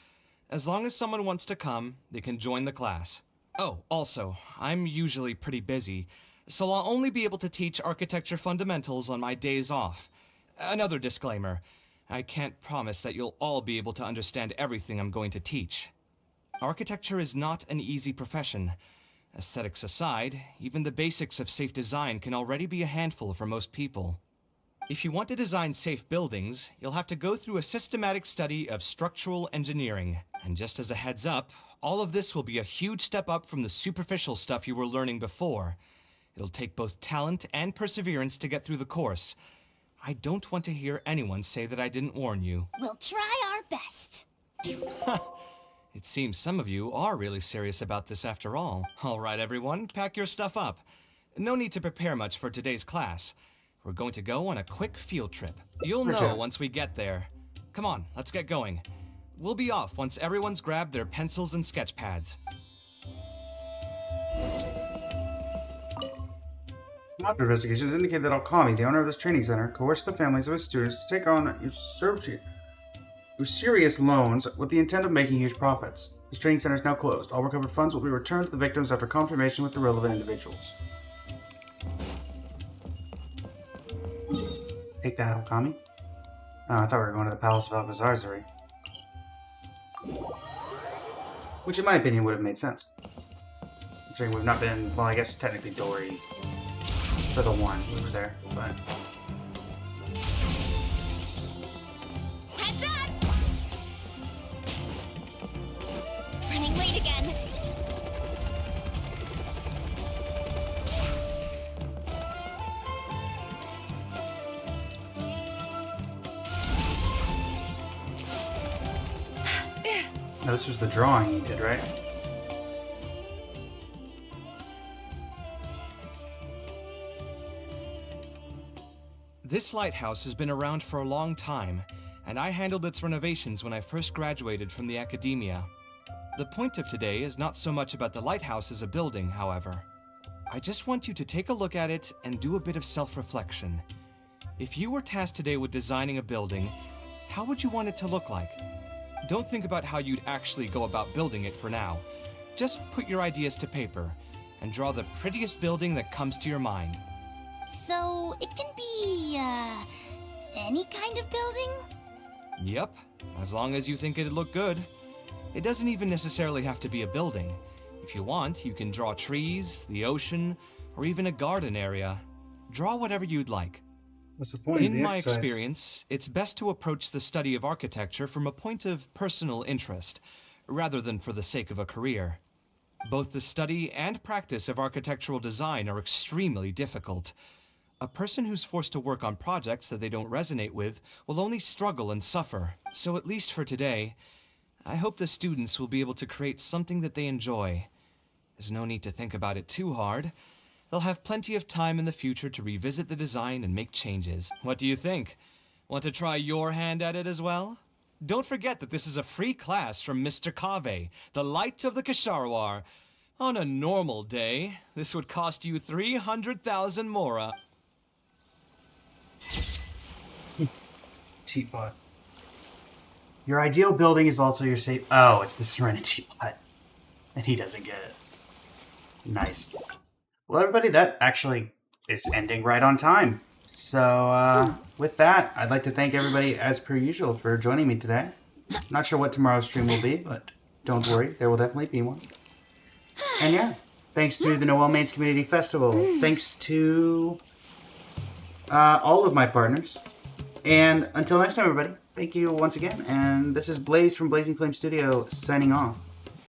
As long as someone wants to come, they can join the class. Oh, also, I'm usually pretty busy, so I'll only be able to teach architecture fundamentals on my days off. Another disclaimer. I can't promise that you'll all be able to understand everything I'm going to teach. Architecture is not an easy profession. Aesthetics aside, even the basics of safe design can already be a handful for most people. If you want to design safe buildings, you'll have to go through a systematic study of structural engineering. And just as a heads up, all of this will be a huge step up from the superficial stuff you were learning before. It'll take both talent and perseverance to get through the course. I don't want to hear anyone say that I didn't warn you. We'll try our best. It seems some of you are really serious about this after all. All right, everyone, pack your stuff up. No need to prepare much for today's class. We're going to go on a quick field trip. You'll know once we get there. Come on, let's get going. We'll be off once everyone's grabbed their pencils and sketch pads. After investigations indicate that Alkami, the owner of this training center, coerced the families of his students to take on usurious loans with the intent of making huge profits. This training center is now closed. All recovered funds will be returned to the victims after confirmation with the relevant individuals. Take that, Alkami. Oh, I thought we were going to the Palace of Alcazarzery. Which, in my opinion, would have made sense. Considering we've not been, well, I guess technically Dory for the one we were there, but... Heads up! Running late again. No, this was the drawing you did, right? This lighthouse has been around for a long time, and I handled its renovations when I first graduated from the academia. The point of today is not so much about the lighthouse as a building, however. I just want you to take a look at it and do a bit of self-reflection. If you were tasked today with designing a building, how would you want it to look like? Don't think about how you'd actually go about building it for now. Just put your ideas to paper and draw the prettiest building that comes to your mind. So, it can be, any kind of building? Yep, as long as you think it'd look good. It doesn't even necessarily have to be a building. If you want, you can draw trees, the ocean, or even a garden area. Draw whatever you'd like. What's the point of the In my exercise? experience, it's best to approach the study of architecture from a point of personal interest, rather than for the sake of a career. Both the study and practice of architectural design are extremely difficult. A person who's forced to work on projects that they don't resonate with will only struggle and suffer. So at least for today, I hope the students will be able to create something that they enjoy. There's no need to think about it too hard. They'll have plenty of time in the future to revisit the design and make changes. What do you think? Want to try your hand at it as well? Don't forget that this is a free class from Mr. Kaveh, the Light of the Kasharwar. On a normal day, this would cost you 300,000 mora. Teapot. Your ideal building is also your safe... Oh, it's the Serenity Pot. And he doesn't get it. Nice. Well, everybody, that actually is ending right on time. So, with that, I'd like to thank everybody, as per usual, for joining me today. Not sure what tomorrow's stream will be, but don't worry, there will definitely be one. And yeah, thanks to the Noel Mains Community Festival. Thanks to all of my partners. And until next time, everybody, thank you once again. And this is Blaze from Blazing Flame Studio, signing off.